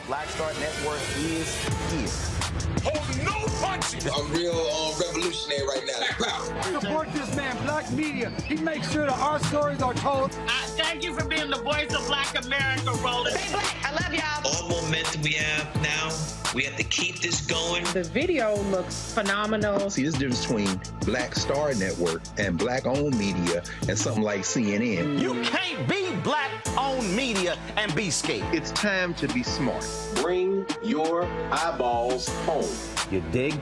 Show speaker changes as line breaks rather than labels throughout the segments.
Black Star Network is here.
Hold no punches!
I'm real revolutionary right now.
Support this man, Black Media. He makes sure that our stories are told.
Thank you for being the voice of Black America, Roland.
Stay black. I love y'all.
All momentum we have now, we have to keep this going.
The video looks phenomenal.
See, this difference between Black Star Network and black-owned media and something like CNN.
You can't be black-owned media and be scared.
It's time to be smart.
Bring your eyeballs home.
You dig?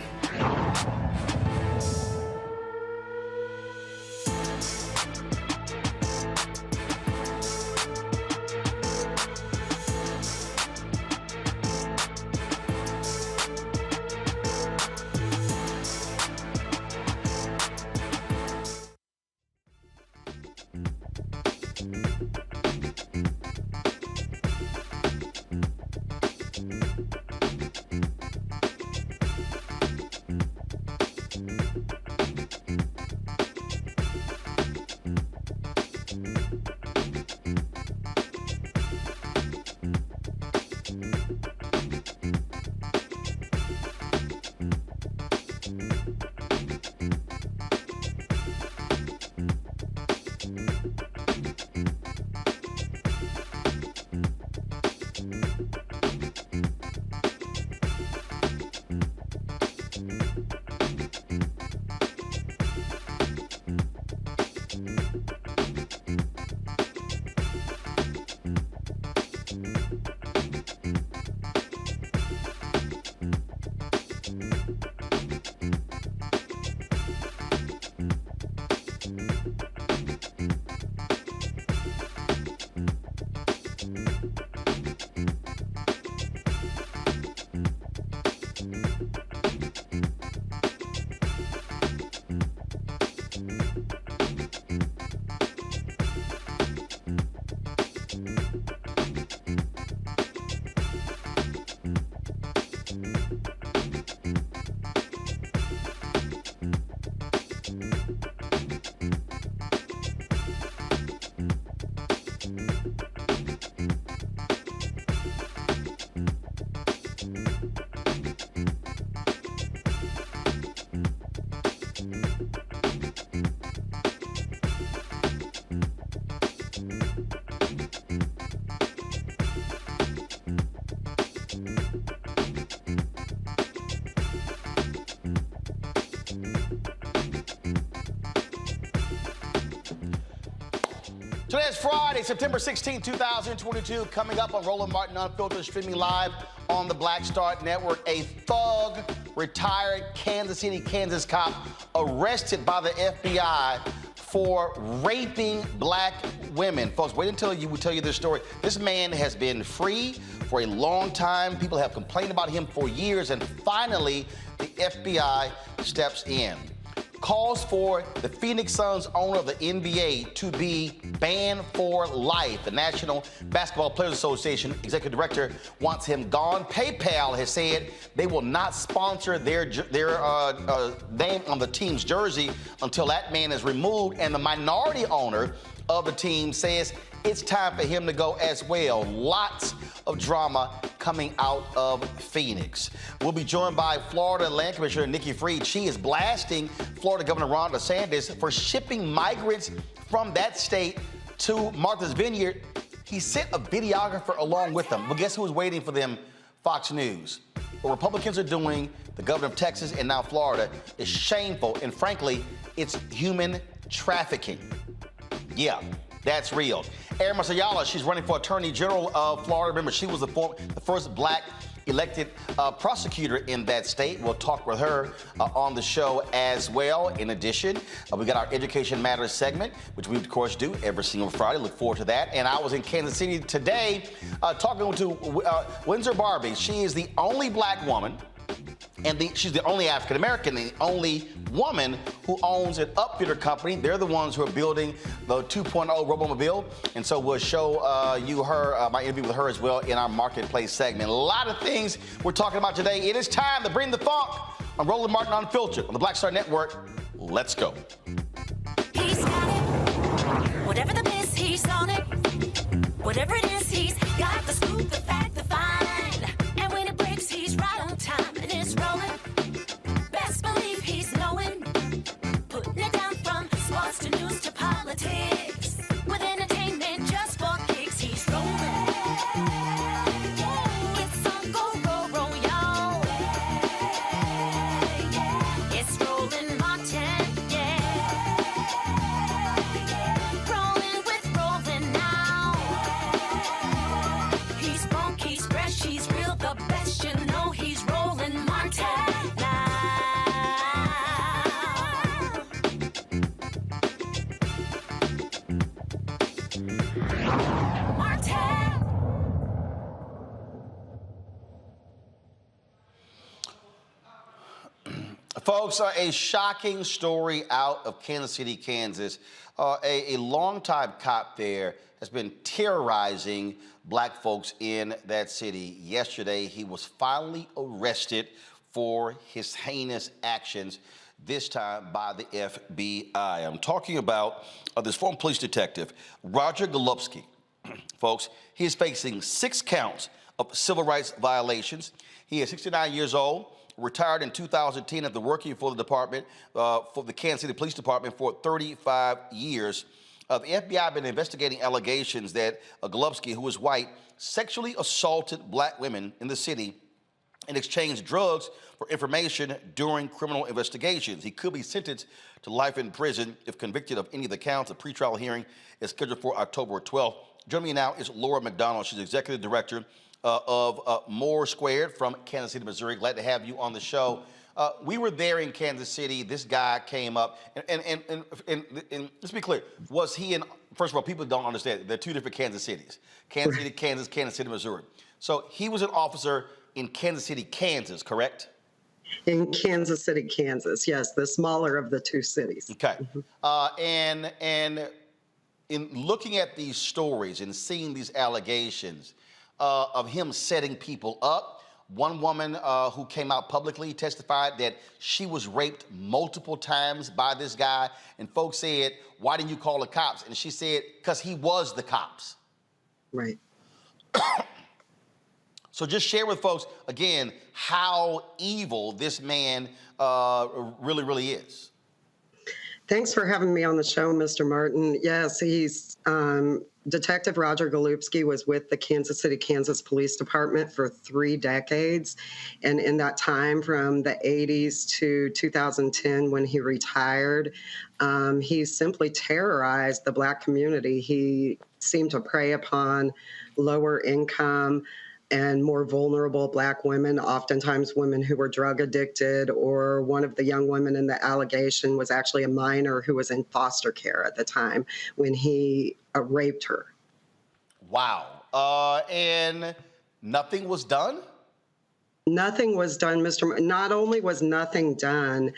Today is Friday, September 16, 2022. Coming up on Roland Martin Unfiltered, streaming live on the Black Star Network. A thug, retired Kansas City, Kansas cop arrested by the FBI for raping black women. Folks, wait until we tell you this story. This man has been free for a long time. People have complained about him for years, and finally, the FBI steps in. Calls for the Phoenix Suns owner of the NBA to be banned for life. The National Basketball Players Association executive director wants him gone. PayPal has said they will not sponsor their name on the team's jersey until that man is removed. And the minority owner of the team says it's time for him to go as well. Lots of drama coming out of Phoenix. We'll be joined by Florida Land Commissioner Nikki. She is blasting Florida Governor Ron DeSantis for shipping migrants from that state to Martha's Vineyard. He sent a videographer along with them. But guess who was waiting for them? Fox News. What Republicans are doing, the governor of Texas and now Florida, is shameful. And frankly, it's human trafficking. Yeah, that's real. Erin Masayala, she's running for Attorney General of Florida. Remember, she was the first black elected prosecutor in that state. We'll talk with her on the show as well. In addition, we got our Education Matters segment, which we, of course, do every single Friday. Look forward to that. And I was in Kansas City today talking to Windsor Barber. She is the only black woman, and she's the only African-American, the only woman who owns an upfitter company. They're the ones who are building the 2.0 Robomobile. And so we'll show you my interview with her as well in our Marketplace segment. A lot of things we're talking about today. It is time to bring the funk on Roland Martin Unfiltered on the Black Star Network. Let's go.
He's got it. Whatever the miss, he's on it. Whatever it is, he's got the scoop, the fact, the find. And when it breaks, he's right on time and it's rolling. Best believe he's knowing. Putting it down from sports to news to politics. With entertainment just for kicks, he's rolling. It's on go, roll, y'all. It's Roland Martin, yeah. Rolling with Roland now. He's funk, he's fresh, he's real, the best, you know he's Roland Martin now. Martin.
Folks, a shocking story out of Kansas City, Kansas. A longtime cop there has been terrorizing black folks in that city. Yesterday, he was finally arrested for his heinous actions, this time by the FBI. I'm talking about this former police detective, Roger Golubski. Folks, he is facing 6 counts of civil rights violations. He is 69 years old, retired in 2010 after working for the department, for the Kansas City Police Department for 35 years. The FBI have been investigating allegations that Golubski, who is white, sexually assaulted black women in the city and exchanged drugs for information during criminal investigations. He could be sentenced to life in prison if convicted of any of the counts. A pretrial hearing is scheduled for October 12th. Joining me now is Laura McDonald. She's executive director of More Squared from Kansas City, Missouri. Glad to have you on the show. We were there in Kansas City. This guy came up, and let's be clear. Was he in? First of all, people don't understand. There are 2 different Kansas cities: Kansas City, Kansas, Kansas City, Missouri. So he was an officer in Kansas City, Kansas, correct?
In Kansas City, Kansas, yes, the smaller of the 2 cities.
Okay, and in looking at these stories and seeing these allegations of him setting people up. One woman who came out publicly testified that she was raped multiple times by this guy. And folks said, why didn't you call the cops? And she said, because he was the cops.
Right.
So just share with folks, again, how evil this man really, really is.
Thanks for having me on the show, Mr. Martin. Yes, he's Detective Roger Golubski was with the Kansas City, Kansas Police Department for 3 decades. And in that time, from the 80s to 2010, when he retired, he simply terrorized the Black community. He seemed to prey upon lower income and more vulnerable Black women, oftentimes women who were drug addicted, or one of the young women in the allegation was actually a minor who was in foster care at the time when he raped her.
Wow. And nothing was done?
Nothing was done, Not only was nothing done,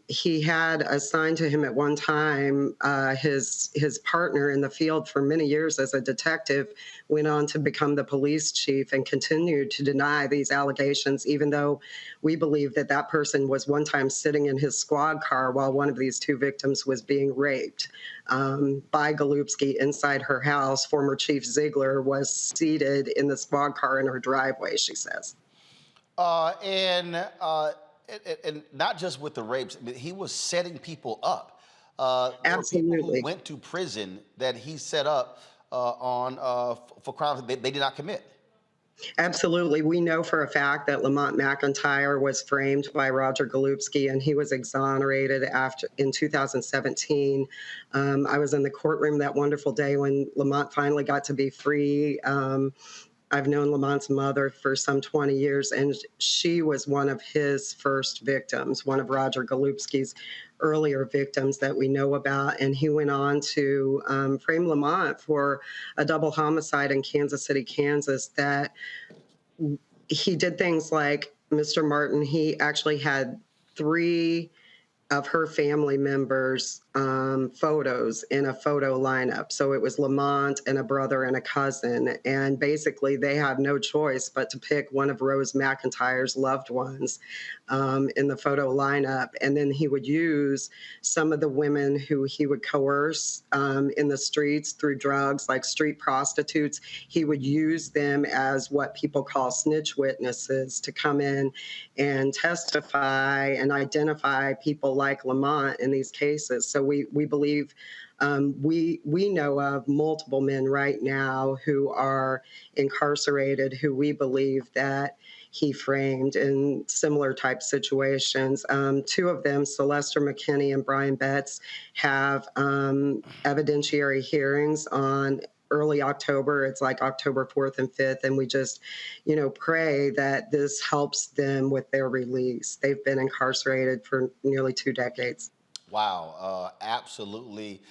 he had assigned to him at one time his partner in the field for many years as a detective, went on to become the police chief and continued to deny these allegations, even though we believe that that person was one time sitting in his squad car while one of these 2 victims was being raped by Golubski inside her house. Former Chief Ziegler was seated in the squad car in her driveway, she says.
And not just with the rapes, he was setting people up.
Absolutely.
People who went to prison that he set up for crimes they did not commit.
Absolutely. We know for a fact that Lamont McIntyre was framed by Roger Golubski, and he was exonerated in 2017. I was in the courtroom that wonderful day when Lamont finally got to be free. I've known Lamont's mother for some 20 years, and she was one of his first victims, one of Roger Golubski's earlier victims that we know about. And he went on to frame Lamont for a double homicide in Kansas City, Kansas, that he did things like, Mr. Martin, he actually had 3 of her family members' photos in a photo lineup. So it was Lamont and a brother and a cousin. And basically they have no choice but to pick one of Rose McIntyre's loved ones in the photo lineup. And then he would use some of the women who he would coerce in the streets through drugs, like street prostitutes. He would use them as what people call snitch witnesses to come in and testify and identify people like Lamont in these cases. So we believe we know of multiple men right now who are incarcerated who we believe that he framed in similar type situations. 2 of them, Sylvester McKinney and Brian Betts, have evidentiary hearings on early October. It's like October 4th and 5th. And we just, pray that this helps them with their release. They've been incarcerated for nearly 2 decades.
Wow, absolutely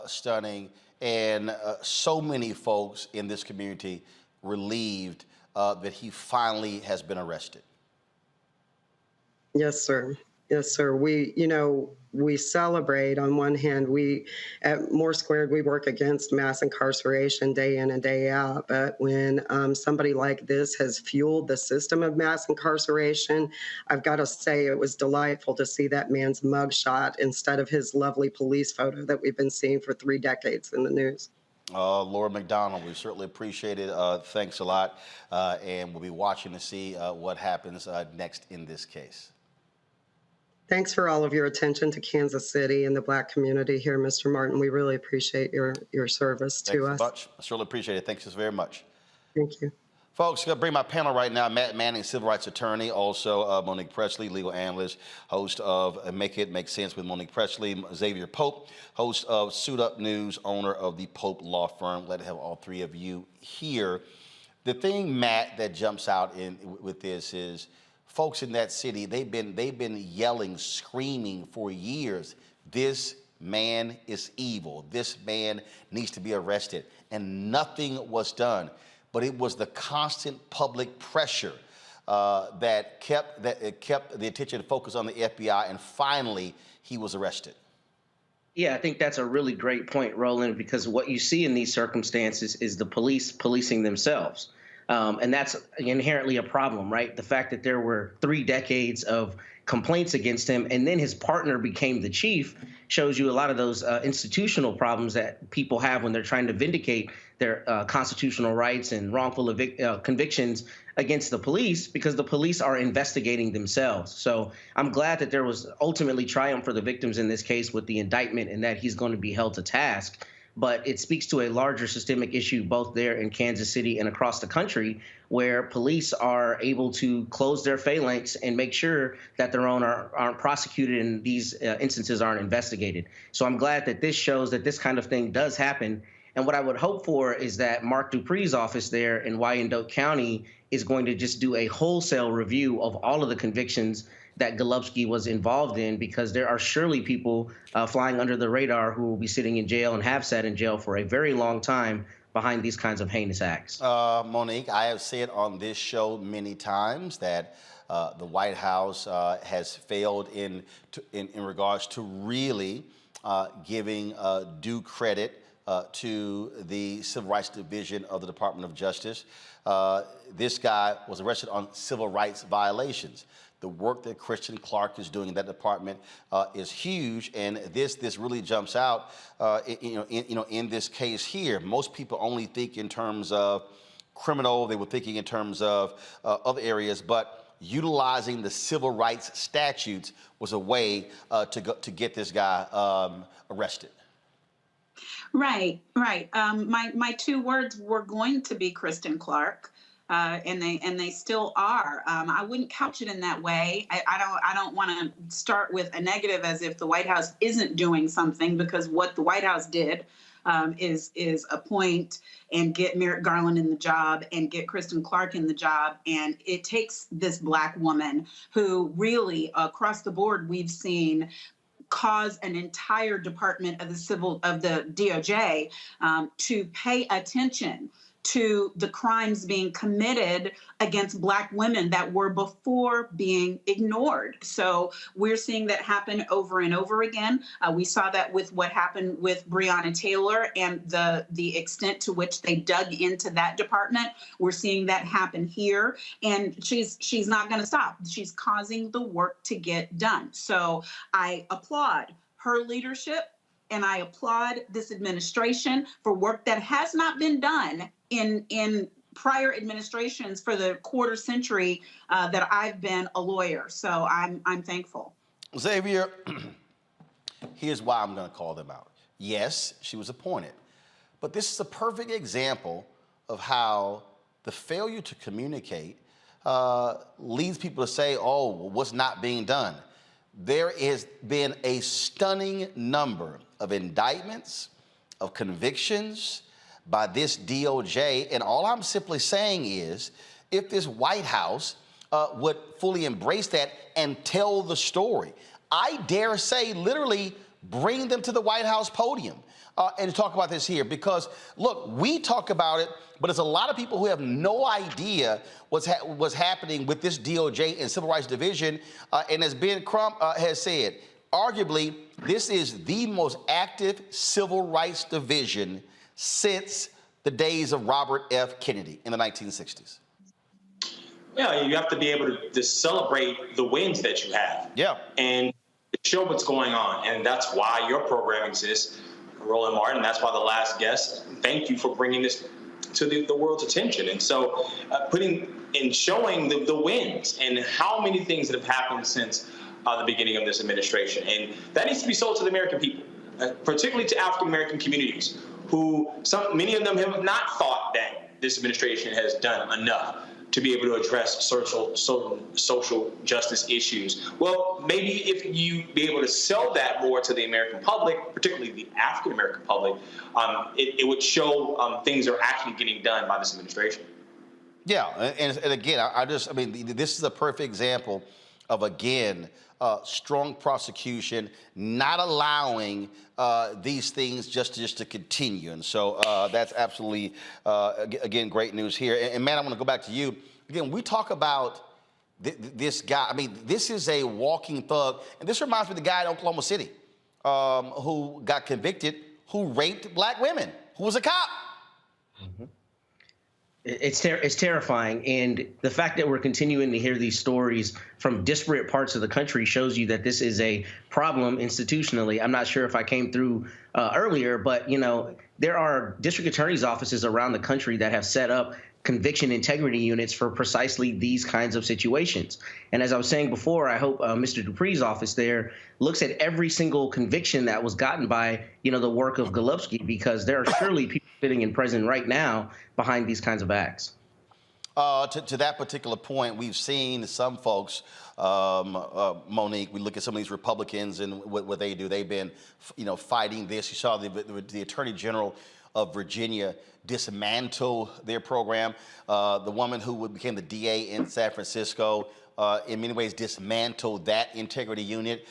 stunning. And so many folks in this community relieved that he finally has been arrested.
Yes, sir. Yes, sir. We celebrate. On one hand, we at More Squared, we work against mass incarceration day in and day out. But when somebody like this has fueled the system of mass incarceration, I've got to say it was delightful to see that man's mugshot instead of his lovely police photo that we've been seeing for 3 decades in the news.
Laura McDonald, we certainly appreciate it. Thanks a lot. And we'll be watching to see what happens next in this case.
Thanks for all of your attention to Kansas City and the Black community here, Mr. Martin. We really appreciate your service to us.
Thanks so much. I certainly appreciate it. Thanks so very much.
Thank you.
Folks, going to bring my panel right now. Matt Manning, civil rights attorney. Also, Monique Presley, legal analyst, host of Make It Make Sense with Monique Presley. Xavier Pope, host of Suit Up News, owner of the Pope Law Firm. Glad to have all 3 of you here. The thing, Matt, that jumps out with this is folks in that city, they've been yelling, screaming for years, this man is evil. This man needs to be arrested. And nothing was done. But it was the constant public pressure that kept the attention and focus on the FBI, and finally he was arrested.
Yeah, I think that's a really great point, Roland, because what you see in these circumstances is the police policing themselves. And that's inherently a problem, right? The fact that there were 3 decades of complaints against him, and then his partner became the chief, shows you a lot of those institutional problems that people have when they're trying to vindicate their constitutional rights and wrongful convictions against the police because the police are investigating themselves. So I'm glad that there was ultimately triumph for the victims in this case with the indictment and that he's going to be held to task. But it speaks to a larger systemic issue both there in Kansas City and across the country where police are able to close their phalanx and make sure that their own aren't prosecuted and these instances aren't investigated. So I'm glad that this shows that this kind of thing does happen. And what I would hope for is that Mark Dupree's office there in Wyandotte County is going to just do a wholesale review of all of the convictions that Golubski was involved in, because there are surely people flying under the radar who will be sitting in jail and have sat in jail for a very long time behind these kinds of heinous acts.
Monique, I have said on this show many times that the White House has failed in regards to really giving due credit to the Civil Rights Division of the Department of Justice. This guy was arrested on civil rights violations. The work that Kristen Clark is doing in that department is huge, and this really jumps out. In this case here, most people only think in terms of criminal. They were thinking in terms of other areas, but utilizing the civil rights statutes was a way to get this guy arrested.
Right. My two words were going to be Kristen Clark. And they still are. I wouldn't couch it in that way. I don't want to start with a negative as if the White House isn't doing something, because what the White House did is appoint and get Merrick Garland in the job and get Kristen Clark in the job. And it takes this Black woman who really across the board we've seen cause an entire department of the DOJ to pay attention to the crimes being committed against Black women that were before being ignored. So we're seeing that happen over and over again. We saw that with what happened with Breonna Taylor and the extent to which they dug into that department. We're seeing that happen here, and she's not going to stop. She's causing the work to get done. So I applaud her leadership, and I applaud this administration for work that has not been done in prior administrations for the quarter century that I've been a lawyer. So I'm thankful.
Xavier, here's why I'm going to call them out. Yes, she was appointed, but this is a perfect example of how the failure to communicate leads people to say, oh, well, what's not being done? There has been a stunning number of indictments, of convictions by this DOJ, and all I'm simply saying is, if this White House would fully embrace that and tell the story, I dare say literally bring them to the White House podium and talk about this here, because look, we talk about it, but there's a lot of people who have no idea what's happening with this DOJ and Civil Rights Division, and as Ben Crump has said, arguably this is the most active Civil Rights Division since the days of Robert F. Kennedy in the 1960s.
Yeah, you have to be able to celebrate the wins that you have.
Yeah.
And show what's going on. And that's why your program exists, Roland Martin. That's why the last guest, thank you for bringing this to the world's attention. And so putting and showing the wins and how many things that have happened since the beginning of this administration. And that needs to be sold to the American people, particularly to African-American communities, who many of them have not thought that this administration has done enough to be able to address social justice issues. Well, maybe if you be able to sell that more to the American public, particularly the African-American public, it would show things are actually getting done by this administration.
Yeah, and again, I mean, this is a perfect example of, again, strong prosecution, not allowing these things just to continue. And so that's absolutely, again, great news here. And man, I want to go back to you. Again, we talk about this guy. I mean, this is a walking thug. And this reminds me of the guy in Oklahoma City who got convicted, who raped Black women, who was a cop.
Mm-hmm. It's terrifying, and the fact that we're continuing to hear these stories from disparate parts of the country shows you that this is a problem institutionally. I'm not sure if I came through earlier, but there are district attorneys' offices around the country that have set up conviction integrity units for precisely these kinds of situations. And as I was saying before, I hope Mr. Dupree's office there looks at every single conviction that was gotten by, the work of Golubsky, because there are surely people sitting in prison right now behind these kinds of acts.
To that particular point, we've seen some folks, Monique, we look at some of these Republicans and what they do. They've been, fighting this. You saw the Attorney General of Virginia dismantle their program. The woman who became the DA in San Francisco, in many ways dismantled that integrity unit.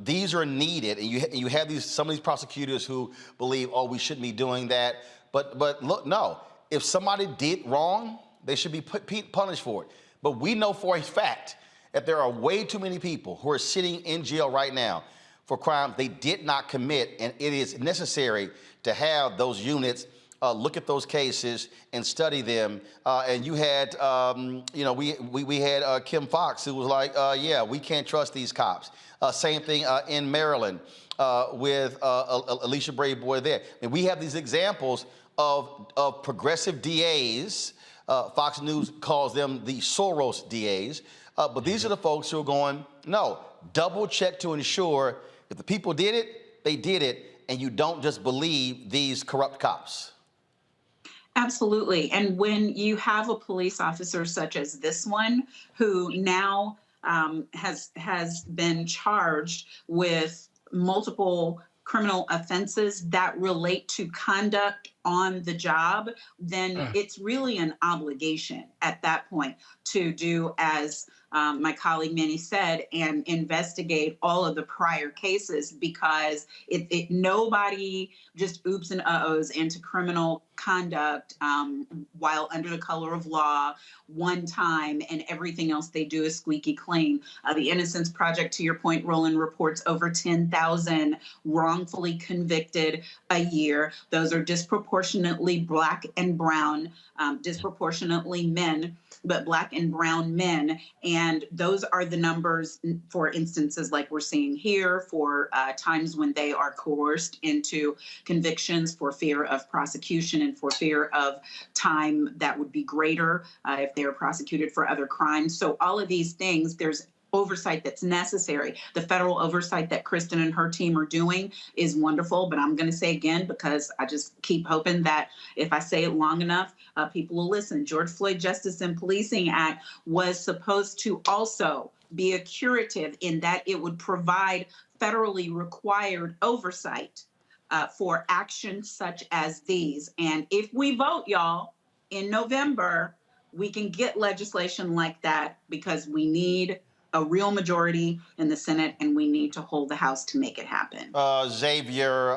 These are needed, and you have some of these prosecutors who believe, oh, we shouldn't be doing that. But look, no, if somebody did wrong, they should be punished for it. But we know for a fact that there are way too many people who are sitting in jail right now for crimes they did not commit, and it is necessary to have those units look at those cases and study them. And you had, we had Kim Foxx, who was like, yeah, we can't trust these cops. Same thing in Maryland with Alicia Brayboy there. And we have these examples of progressive DAs. Fox News calls them the Soros DAs. But these are the folks who are going, no, double check to ensure if the people did it, they did it, and you don't just believe these corrupt cops.
Absolutely. And when you have a police officer such as this one, who now has been charged with multiple criminal offenses that relate to conduct on the job, then it's really an obligation at that point to do as my colleague Manny said, and investigate all of the prior cases, because nobody just oops and uh-ohs into criminal conduct while under the color of law one time and everything else they do is squeaky clean. The Innocence Project, to your point, Roland, reports over 10,000 wrongfully convicted a year. Those are disproportionately Black and brown, disproportionately men, but Black and brown men. And those are the numbers for instances like we're seeing here, for times when they are coerced into convictions for fear of prosecution and for fear of time that would be greater if they are prosecuted for other crimes. So all of these things, there's oversight that's necessary. The federal oversight that Kristen and her team are doing is wonderful, but I'm going to say again, because I just keep hoping that if I say it long enough, people will listen. George Floyd Justice and Policing Act was supposed to also be a curative in that it would provide federally required oversight for actions such as these. And if we vote, y'all, in November, we can get legislation like that, because we need a real majority in the Senate, and we need to hold the House to make it happen.
Xavier,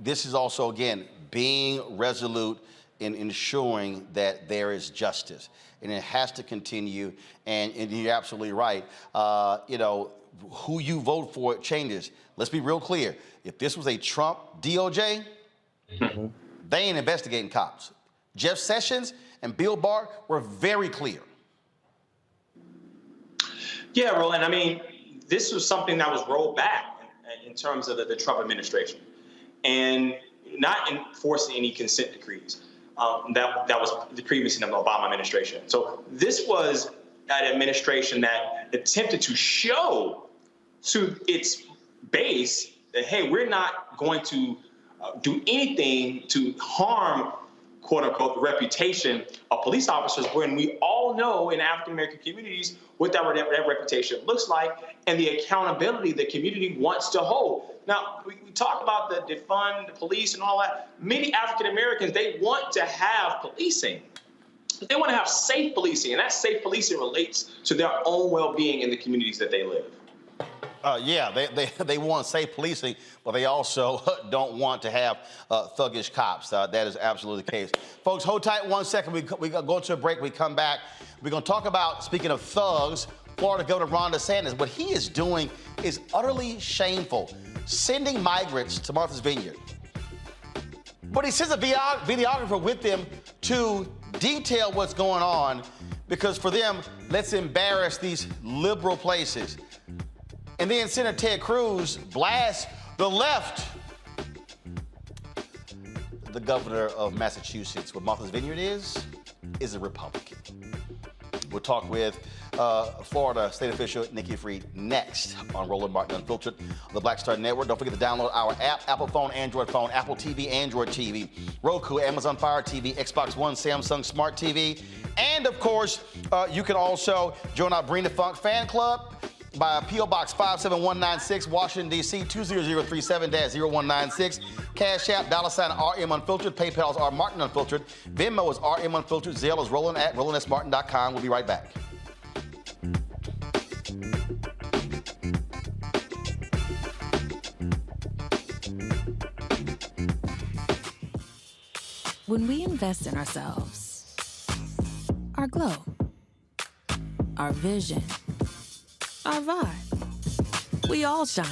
this is also, again, being resolute in ensuring that there is justice, and it has to continue. And you're absolutely right. Who you vote for changes. Let's be real clear. If this was a Trump DOJ, they ain't investigating cops. Jeff Sessions and Bill Barr were very clear.
Yeah, Roland, I mean, this was something that was rolled back in terms of the Trump administration, and not enforcing any consent decrees. That was the previous in the Obama administration. So this was an administration that attempted to show to its base that, hey, we're not going to do anything to harm, quote unquote, the reputation of police officers, when we all know in African-American communities what that reputation looks like and the accountability the community wants to hold. Now, we talk about the defund the police and all that. Many African-Americans, they want to have policing, but they want to have safe policing, and that safe policing relates to their own well-being in the communities that they live.
They want safe policing, but they also don't want to have thuggish cops. That is absolutely the case. Folks, hold tight 1 second. We go to a break. We come back. We're going to talk about, speaking of thugs, Florida Governor Ron DeSantis. What he is doing is utterly shameful, sending migrants to Martha's Vineyard. But he sends a videographer with them to detail what's going on, because for them, let's embarrass these liberal places. And then Senator Ted Cruz blasts the left. the governor of Massachusetts. What Martha's Vineyard is a Republican. We'll talk with Florida state official Nikki next on Roland Martin Unfiltered on the Black Star Network. Don't forget to download our app, Apple phone, Android phone, Apple TV, Android TV, Roku, Amazon Fire TV, Xbox One, Samsung Smart TV. And of course, you can also join our Bring the Funk fan club by P.O. Box 57196, Washington, D.C. 20037-0196. Cash App, $RM Unfiltered. PayPal is R Martin Unfiltered. Venmo is RM Unfiltered. Zelle is Roland at RolandSMartin.com. We'll be right back.
When we invest in ourselves, our glow, our vision, our vibe, we all shine.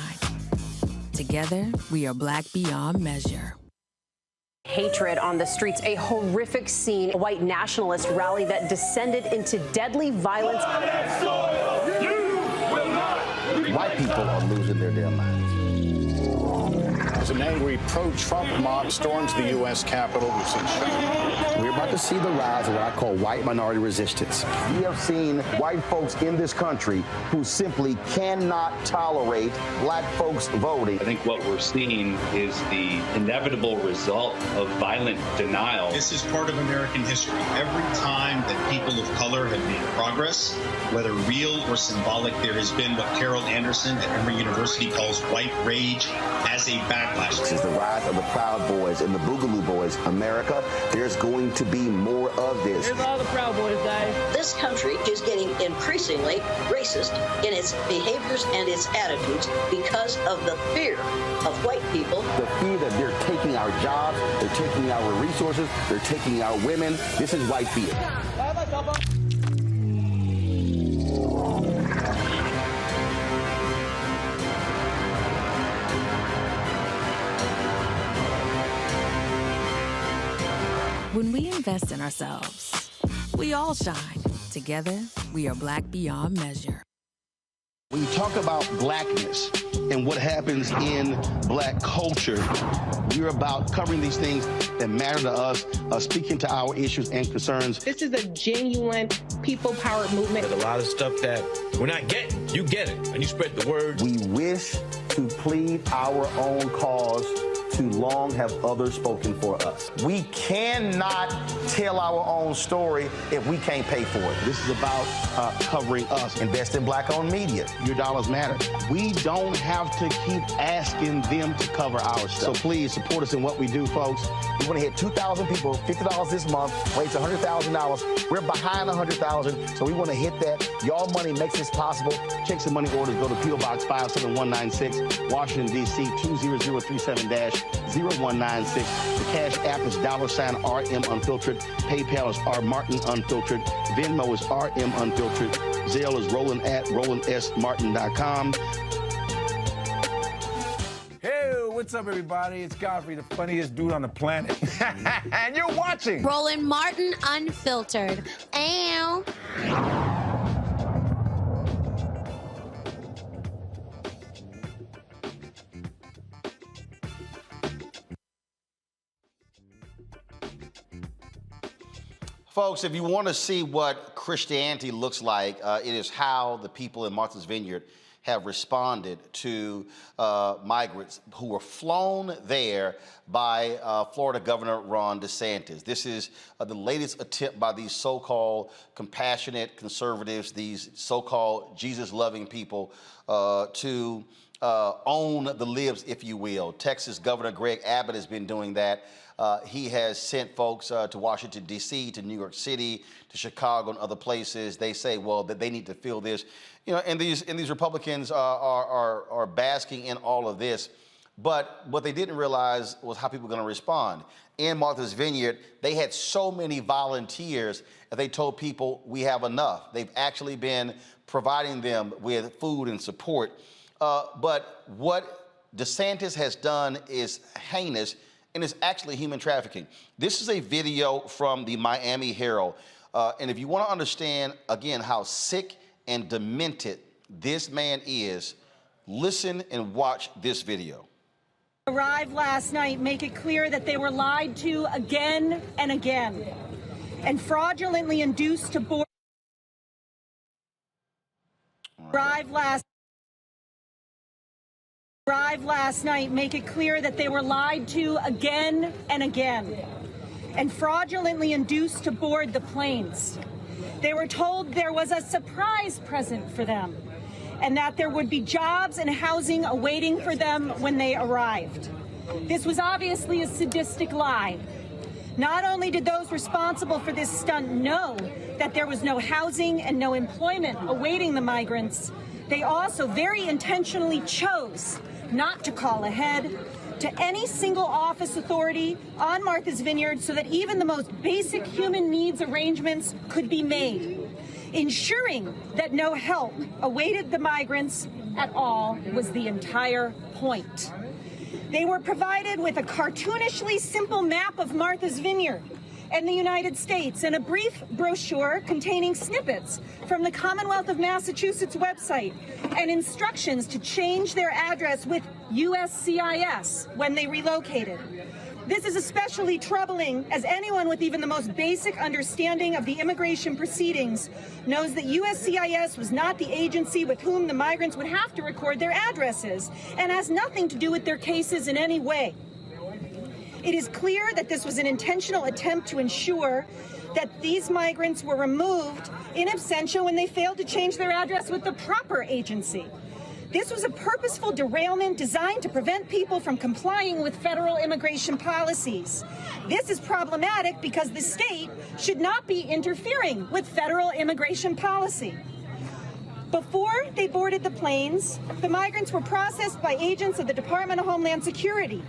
Together, we are black beyond measure.
Hatred on the streets, a horrific scene, a white nationalist rally that descended into deadly violence.
White people are losing their damn minds.
As an angry pro-Trump mob storms the U.S. Capitol,
we're about to see the rise of what I call white minority resistance. We have seen white folks in this country who simply cannot tolerate black folks voting.
I think what we're seeing is the inevitable result of violent denial.
This is part of American history. Every time that people of color have made progress, whether real or symbolic, there has been what Carol Anderson at Emory University calls white rage as a backlash.
This is the rise of the Proud Boys and the Boogaloo Boys. America, there's going to be more of this.
Here's all the Proud Boys, guys.
This country is getting increasingly racist in its behaviors and its attitudes because of the fear of white people.
The fear that they're taking our jobs, they're taking our resources, they're taking our women. This is white fear.
When we invest in ourselves, we all shine. Together, we are black beyond measure.
When you talk about blackness and what happens in black culture, we're about covering these things that matter to us, speaking to our issues and concerns.
This is a genuine people-powered movement.
There's a lot of stuff that we're not getting. You get it, and you spread the word.
We wish to plead our own cause. Too long have others spoken for us. We cannot tell our own story if we can't pay for it. This is about covering us. Invest in black-owned media. Your dollars matter. We don't have to keep asking them to cover our stuff. So please support us in what we do, folks. We want to hit 2,000 people, $50 this month, raise $100,000. We're behind 100,000, so we want to hit that. Y'all money makes this possible. Checks and money orders go to P.O. Box 57196, Washington, D.C. 20037-0196. The Cash App is $RM Unfiltered. PayPal is R Martin Unfiltered. Venmo is RM Unfiltered. Zelle is Roland at RolandSMartin.com.
Hey, what's up, everybody? It's Godfrey, the funniest dude on the planet. And you're watching
Roland Martin Unfiltered. Ow.
Folks, if you want to see what Christianity looks like, it is how the people in Martha's Vineyard have responded to migrants who were flown there by Florida Governor Ron DeSantis. This is the latest attempt by these so-called compassionate conservatives, these so-called Jesus-loving people to own the libs, if you will. Texas Governor Greg Abbott has been doing that. He has sent folks to Washington, D.C., to New York City, to Chicago, and other places. They say, well, that they need to fill this. You know, and these Republicans are basking in all of this. But what they didn't realize was how people were going to respond. In Martha's Vineyard, they had so many volunteers that they told people, we have enough. They've actually been providing them with food and support. But what DeSantis has done is heinous, and it's actually human trafficking. This is a video from the Miami Herald. And if you want to understand, again, how sick and demented this man is, listen and watch this video.
Arrived last night make it clear that they were lied to again and again and fraudulently induced to board. Arrived last night make it clear that they were lied to again and again and fraudulently induced to board the planes. They were told there was a surprise present for them and that there would be jobs and housing awaiting for them when they arrived. This was obviously a sadistic lie. Not only did those responsible for this stunt know that there was no housing and no employment awaiting the migrants, they also very intentionally chose not to call ahead to any single office authority on Martha's Vineyard so that even the most basic human needs arrangements could be made. Ensuring that no help awaited the migrants at all was the entire point. They were provided with a cartoonishly simple map of Martha's Vineyard and the United States and a brief brochure containing snippets from the Commonwealth of Massachusetts website and instructions to change their address with USCIS when they relocated. This is especially troubling as anyone with even the most basic understanding of the immigration proceedings knows that USCIS was not the agency with whom the migrants would have to record their addresses and has nothing to do with their cases in any way. It is clear that this was an intentional attempt to ensure that these migrants were removed in absentia when they failed to change their address with the proper agency. This was a purposeful derailment designed to prevent people from complying with federal immigration policies. This is problematic because the state should not be interfering with federal immigration policy. Before they boarded the planes, the migrants were processed by agents of the Department of Homeland Security,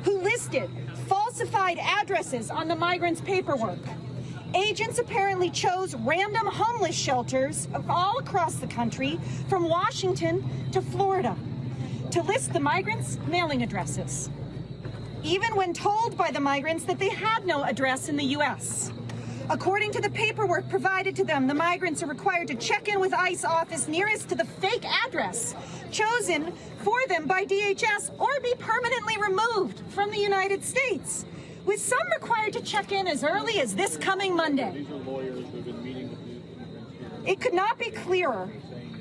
who listed falsified addresses on the migrants' paperwork. Agents apparently chose random homeless shelters all across the country, from Washington to Florida, to list the migrants' mailing addresses, even when told by the migrants that they had no address in the U.S. According to the paperwork provided to them, the migrants are required to check in with ICE office nearest to the fake address chosen for them by DHS or be permanently removed from the United States, with some required to check in as early as this coming Monday. It could not be clearer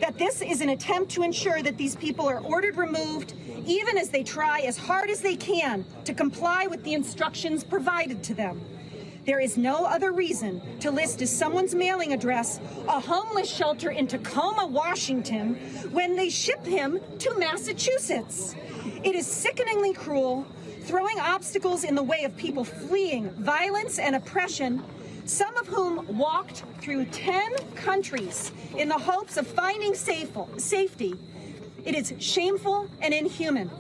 that this is an attempt to ensure that these people are ordered removed, even as they try as hard as they can to comply with the instructions provided to them. There is no other reason to list as someone's mailing address a homeless shelter in Tacoma, Washington, when they ship him to Massachusetts. It is sickeningly cruel, throwing obstacles in the way of people fleeing violence and oppression, some of whom walked through 10 countries in the hopes of finding safety. It is shameful and inhuman.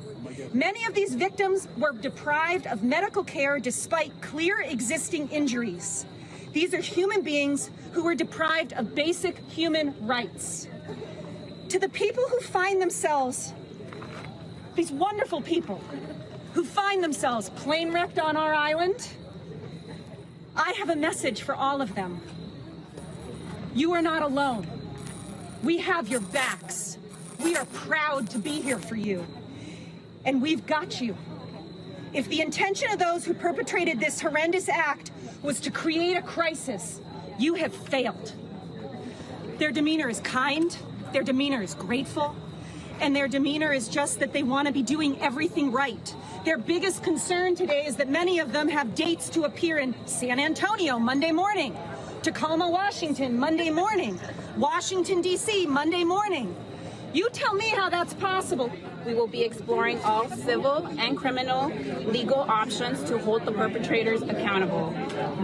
Many of these victims were deprived of medical care despite clear existing injuries. These are human beings who were deprived of basic human rights. To the people who find themselves, these wonderful people who find themselves plane wrecked on our island, I have a message for all of them. You are not alone. We have your backs. We are proud to be here for you. And we've got you. If the intention of those who perpetrated this horrendous act was to create a crisis, you have failed. Their demeanor is kind, their demeanor is grateful, and their demeanor is just that they want to be doing everything right. Their biggest concern today is that many of them have dates to appear in San Antonio Monday morning, Tacoma, Washington Monday morning, Washington, D.C. Monday morning. You tell me how that's possible.
We will be exploring all civil and criminal legal options to hold the perpetrators accountable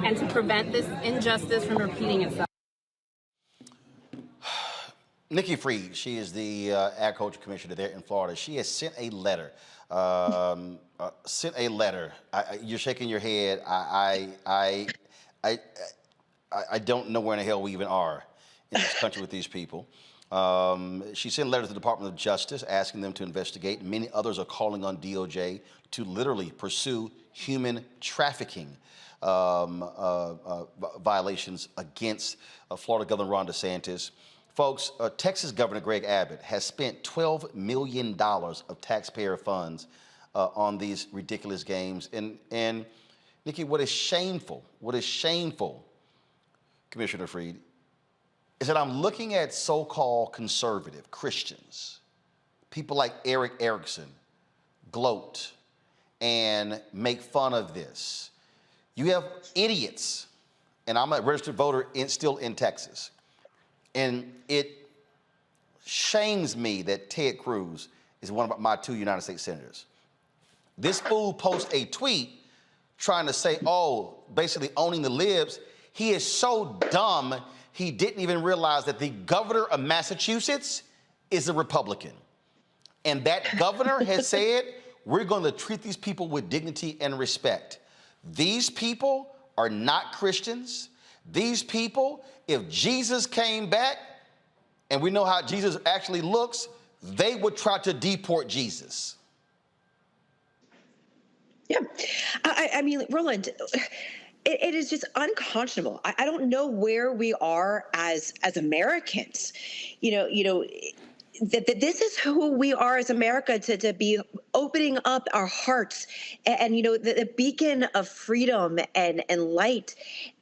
and to prevent this injustice from repeating itself.
Nikki Freed, she is the agriculture commissioner there in Florida. She has sent a letter. You're shaking your head. I don't know where in the hell we even are in this country with these people. She sent a letter to the Department of Justice asking them to investigate. Many others are calling on DOJ to literally pursue human trafficking violations against Florida Governor Ron DeSantis. Folks, Texas Governor Greg Abbott has spent $12 million of taxpayer funds on these ridiculous games. And Nikki, what is shameful, Commissioner Freed, is that I'm looking at so-called conservative Christians, people like Eric Erickson, gloat and make fun of this. You have idiots, and I'm a registered voter still in Texas, and it shames me that Ted Cruz is one of my 2 United States senators. This fool posts a tweet trying to say, oh, basically owning the libs. He is so dumb, he didn't even realize that the governor of Massachusetts is a Republican. And that governor has said, we're going to treat these people with dignity and respect. These people are not Christians. These people, if Jesus came back, and we know how Jesus actually looks, they would try to deport Jesus.
Yeah. I mean, Roland, it is just unconscionable. I don't know where we are as Americans. That this is who we are as America, to be opening up our hearts and the beacon of freedom and light.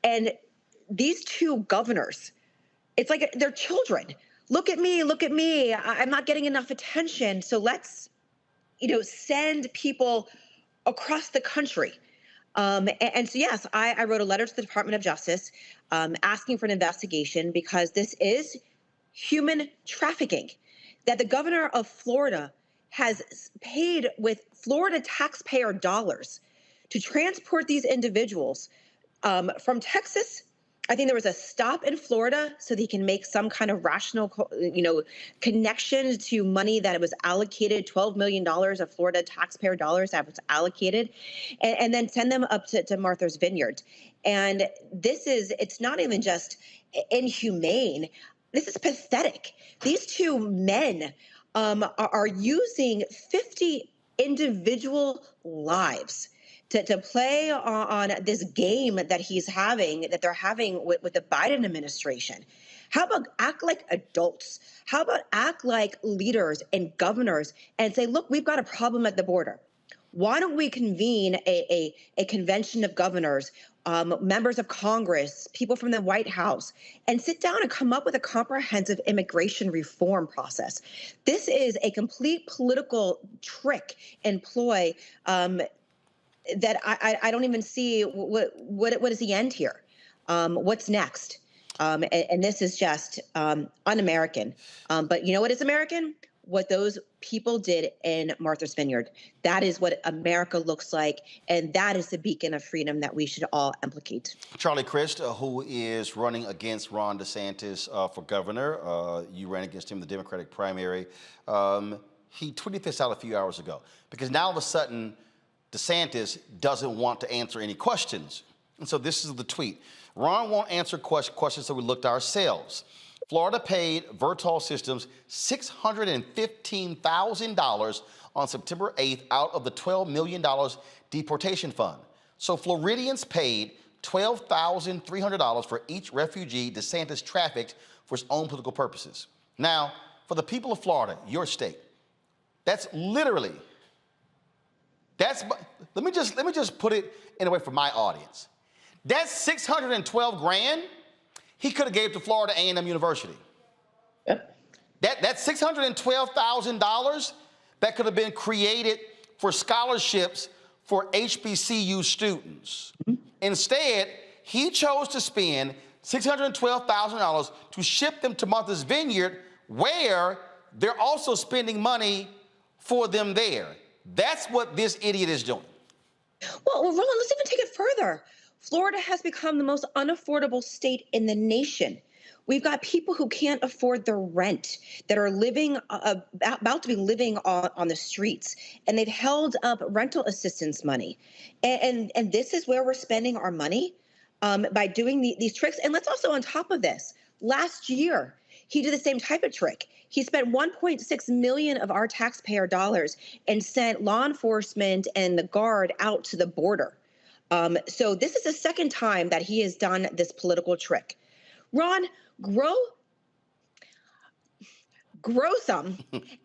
And these 2 governors, it's like they're children. Look at me, I'm not getting enough attention. So let's, send people across the country. And so, yes, I wrote a letter to the Department of Justice asking for an investigation because this is human trafficking, that the governor of Florida has paid with Florida taxpayer dollars to transport these individuals from Texas. I think there was a stop in Florida so that he can make some kind of rational, connection to money that was allocated, $12 million of Florida taxpayer dollars that was allocated, and then send them up to Martha's Vineyard. And it's not even just inhumane. This is pathetic. These 2 men are using 50 individual lives to play on this game that they're having with the Biden administration. How about act like adults? How about act like leaders and governors and say, look, we've got a problem at the border. Why don't we convene a convention of governors, members of Congress, people from the White House, and sit down and come up with a comprehensive immigration reform process? This is a complete political trick and ploy that I don't even see what is the end here. What's next? And this is just un-American. But you know what is American? What those people did in Martha's Vineyard. That is what America looks like, and that is the beacon of freedom that we should all implicate.
Charlie Crist, who is running against Ron DeSantis for governor. You ran against him in the Democratic primary. He tweeted this out a few hours ago because now all of a sudden DeSantis doesn't want to answer any questions. And so this is the tweet. Ron won't answer questions, so we looked ourselves. Florida paid Vertol Systems $615,000 on September 8th out of the $12 million deportation fund. So Floridians paid $12,300 for each refugee DeSantis trafficked for his own political purposes. Now, for the people of Florida, your state, let me just put it in a way for my audience. That's 612 grand he could have gave to Florida A&M University.
Yep.
That $612,000 that could have been created for scholarships for HBCU students. Mm-hmm. Instead, he chose to spend $612,000 to ship them to Martha's Vineyard, where they're also spending money for them there. That's what this idiot is doing.
Well, Roland, let's even take it further. Florida has become the most unaffordable state in the nation. We've got people who can't afford their rent, that are living about to be living on the streets, and they've held up rental assistance money. And this is where we're spending our money by doing these tricks. And let's also, on top of this, last year, he did the same type of trick. He spent $1.6 million of our taxpayer dollars and sent law enforcement and the Guard out to the border. So this is the second time that he has done this political trick. Ron, grow grow some,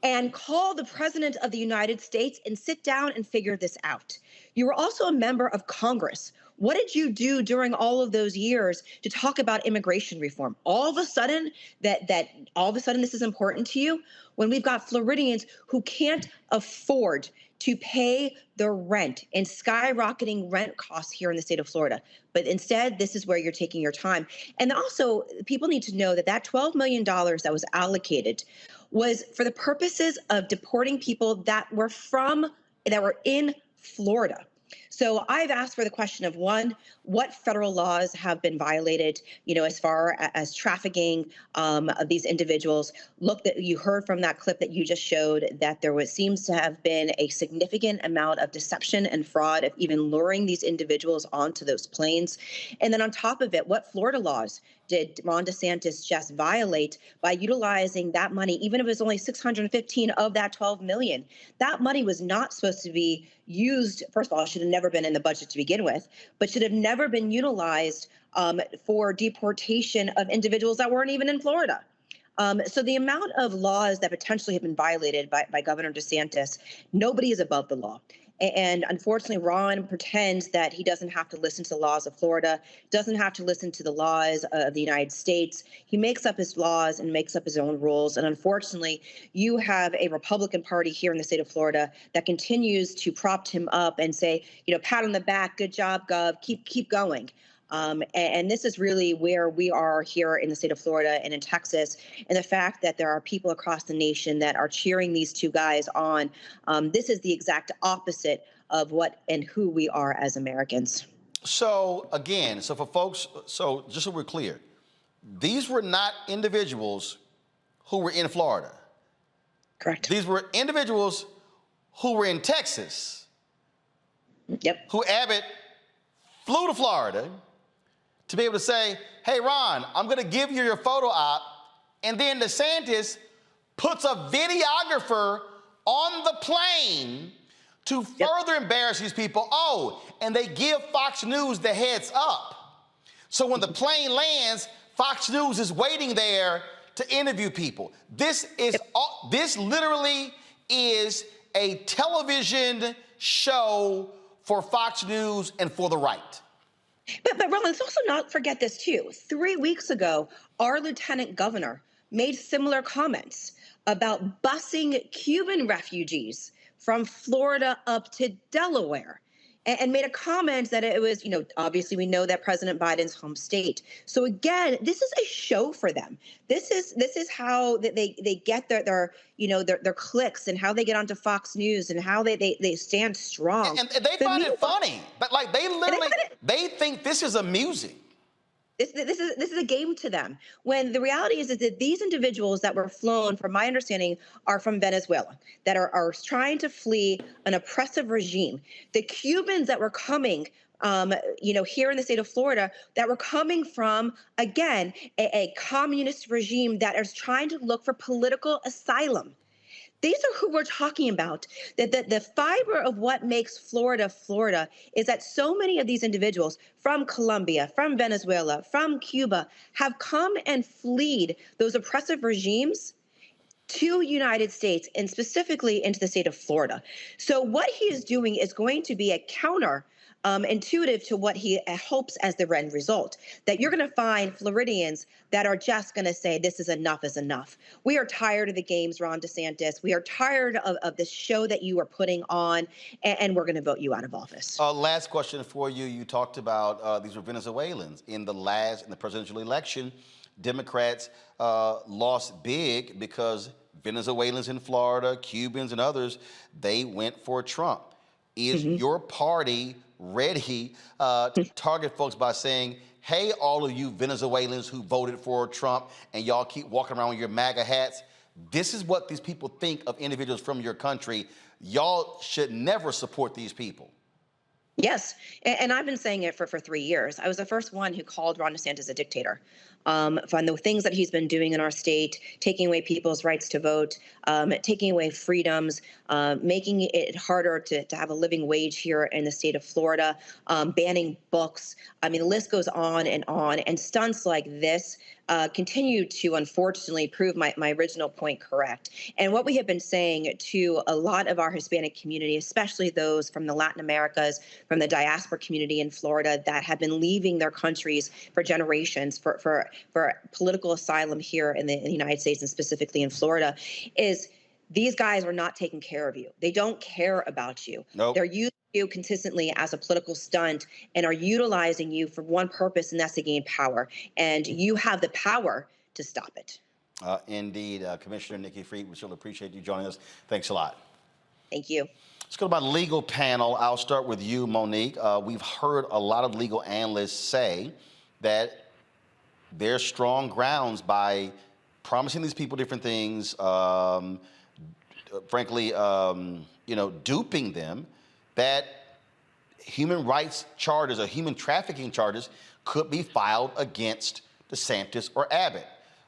and call the president of the United States and sit down and figure this out. You were also a member of Congress. What did you do during all of those years to talk about immigration reform? All of a sudden, this is important to you when we've got Floridians who can't afford to pay the rent and skyrocketing rent costs here in the state of Florida. But instead, this is where you're taking your time. And also, people need to know that that $12 million that was allocated was for the purposes of deporting people that were in Florida. So I've asked for the question of, one, what federal laws have been violated, as far as trafficking of these individuals. Look, that you heard from that clip that you just showed that seems to have been a significant amount of deception and fraud of even luring these individuals onto those planes. And then on top of it, what Florida laws did Ron DeSantis just violate by utilizing that money, even if it was only $615 of that $12 million? That money was not supposed to be used. First of all, it should have never been in the budget to begin with, but should have never been utilized for deportation of individuals that weren't even in Florida. So the amount of laws that potentially have been violated by Governor DeSantis, nobody is above the law. And unfortunately, Ron pretends that he doesn't have to listen to the laws of Florida, doesn't have to listen to the laws of the United States. He makes up his laws and makes up his own rules. And unfortunately, you have a Republican Party here in the state of Florida that continues to prop him up and say, pat on the back, good job, Gov, keep going. And this is really where we are here in the state of Florida and in Texas. And the fact that there are people across the nation that are cheering these two guys on, this is the exact opposite of what and who we are as Americans.
So again, for folks, just so we're clear, these were not individuals who were in Florida.
Correct.
These were individuals who were in Texas.
Yep.
Who Abbott flew to Florida to be able to say, hey, Ron, I'm going to give you your photo op. And then DeSantis puts a videographer on the plane to further embarrass these people. Oh, and they give Fox News the heads up. So when the plane lands, Fox News is waiting there to interview people. This literally is a television show for Fox News and for the right.
But Roland, let's also not forget this too. 3 weeks ago, our lieutenant governor made similar comments about busing Cuban refugees from Florida up to Delaware, and made a comment that it was, obviously we know that President Biden's home state. So again, this is a show for them. This is how they get their clicks, and how they get onto Fox News, and how they stand strong.
And they find it funny, but they think this is amusing.
This is a game to them, when the reality is that these individuals that were flown, from my understanding, are from Venezuela, that are trying to flee an oppressive regime. The Cubans that were coming, here in the state of Florida, that were coming from, again, a communist regime that is trying to look for political asylum. These are who we're talking about. That the fiber of what makes Florida Florida is that so many of these individuals from Colombia, from Venezuela, from Cuba have come and fled those oppressive regimes to United States, and specifically into the state of Florida. So what he is doing is going to be a counter intuitive to what he hopes as the end result, that you're going to find Floridians that are just going to say this is enough. We are tired of the games, Ron DeSantis. We are tired of this show that you are putting on, and we're going to vote you out of office.
Last question for you. You talked about these were Venezuelans. In the presidential election, Democrats lost big because Venezuelans in Florida, Cubans and others, they went for Trump. Is your party ready to target folks by saying, hey, all of you Venezuelans who voted for Trump and y'all keep walking around with your MAGA hats, this is what these people think of individuals from your country. Y'all should never support these people.
Yes, and I've been saying it for 3 years. I was the first one who called Ron DeSantis a dictator. On the things that he's been doing in our state, taking away people's rights to vote, taking away freedoms, making it harder to have a living wage here in the state of Florida, banning books. I mean, the list goes on, and stunts like this continue to unfortunately prove my original point correct. And what we have been saying to a lot of our Hispanic community, especially those from the Latin Americas, from the diaspora community in Florida that have been leaving their countries for generations for political asylum here in the United States and specifically in Florida, is these guys are not taking care of you. They don't care about you.
Nope.
They're using you consistently as a political stunt and are utilizing you for one purpose, and that's to gain power. And you have the power to stop it.
Indeed. Commissioner Nikki Fried, we still appreciate you joining us. Thanks a lot.
Thank you.
Let's go to my legal panel. I'll start with you, Monique. We've heard a lot of legal analysts say that there's strong grounds by promising these people different things, frankly, duping them, that human rights charges or human trafficking charges could be filed against DeSantis or Abbott.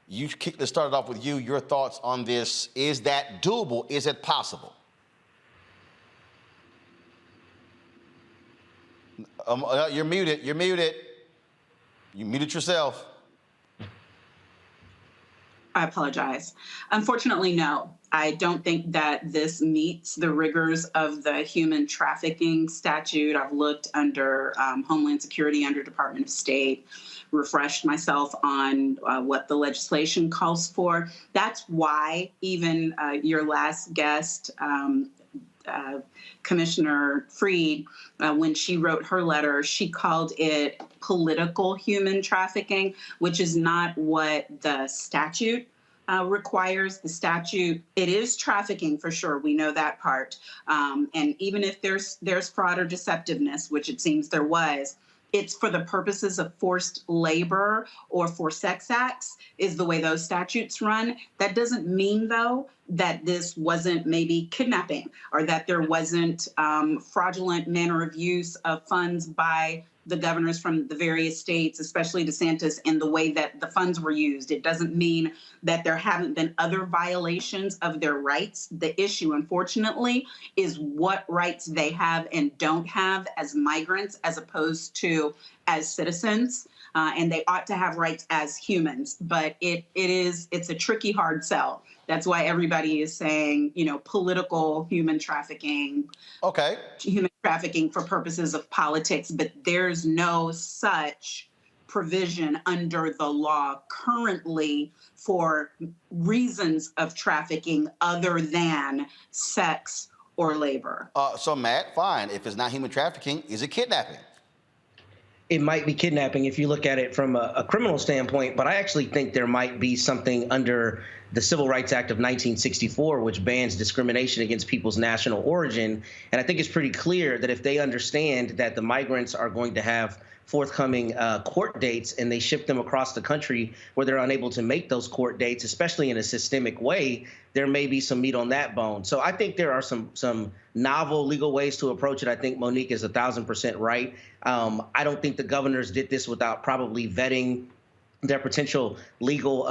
Let's start it off with you. Your thoughts on this. Is that doable? Is it possible? You're muted. You're muted. You muted yourself.
I apologize. Unfortunately, no. I don't think that this meets the rigors of the human trafficking statute. I've looked under Homeland Security, under Department of State, refreshed myself on what the legislation calls for. That's why even your last guest, Commissioner Fried, when she wrote her letter, she called it political human trafficking, which is not what the statute requires. The statute, it is trafficking for sure. We know that part. And even if there's fraud or deceptiveness, which it seems there was, it's for the purposes of forced labor or for sex acts is the way those statutes run. That doesn't mean, though, that this wasn't maybe kidnapping or that there wasn't fraudulent manner of use of funds by the governors from the various states, especially DeSantis, in the way that the funds were used. It doesn't mean that there haven't been other violations of their rights. The issue, unfortunately, is what rights they have and don't have as migrants as opposed to as citizens. And they ought to have rights as humans. But it's a tricky, hard sell. That's why everybody is saying, political human trafficking.
Okay.
Human trafficking for purposes of politics, but there's no such provision under the law currently for reasons of trafficking other than sex or labor.
So, Matt, fine. If it's not human trafficking, is it kidnapping?
It might be kidnapping if you look at it from a criminal standpoint, but I actually think there might be something under the Civil Rights Act of 1964, which bans discrimination against people's national origin. And I think it's pretty clear that if they understand that the migrants are going to have forthcoming court dates and they ship them across the country where they're unable to make those court dates, especially in a systemic way, there may be some meat on that bone. So I think there are some novel legal ways to approach it. I think Monique is 1,000% right. I don't think the governors did this without probably vetting their potential legal,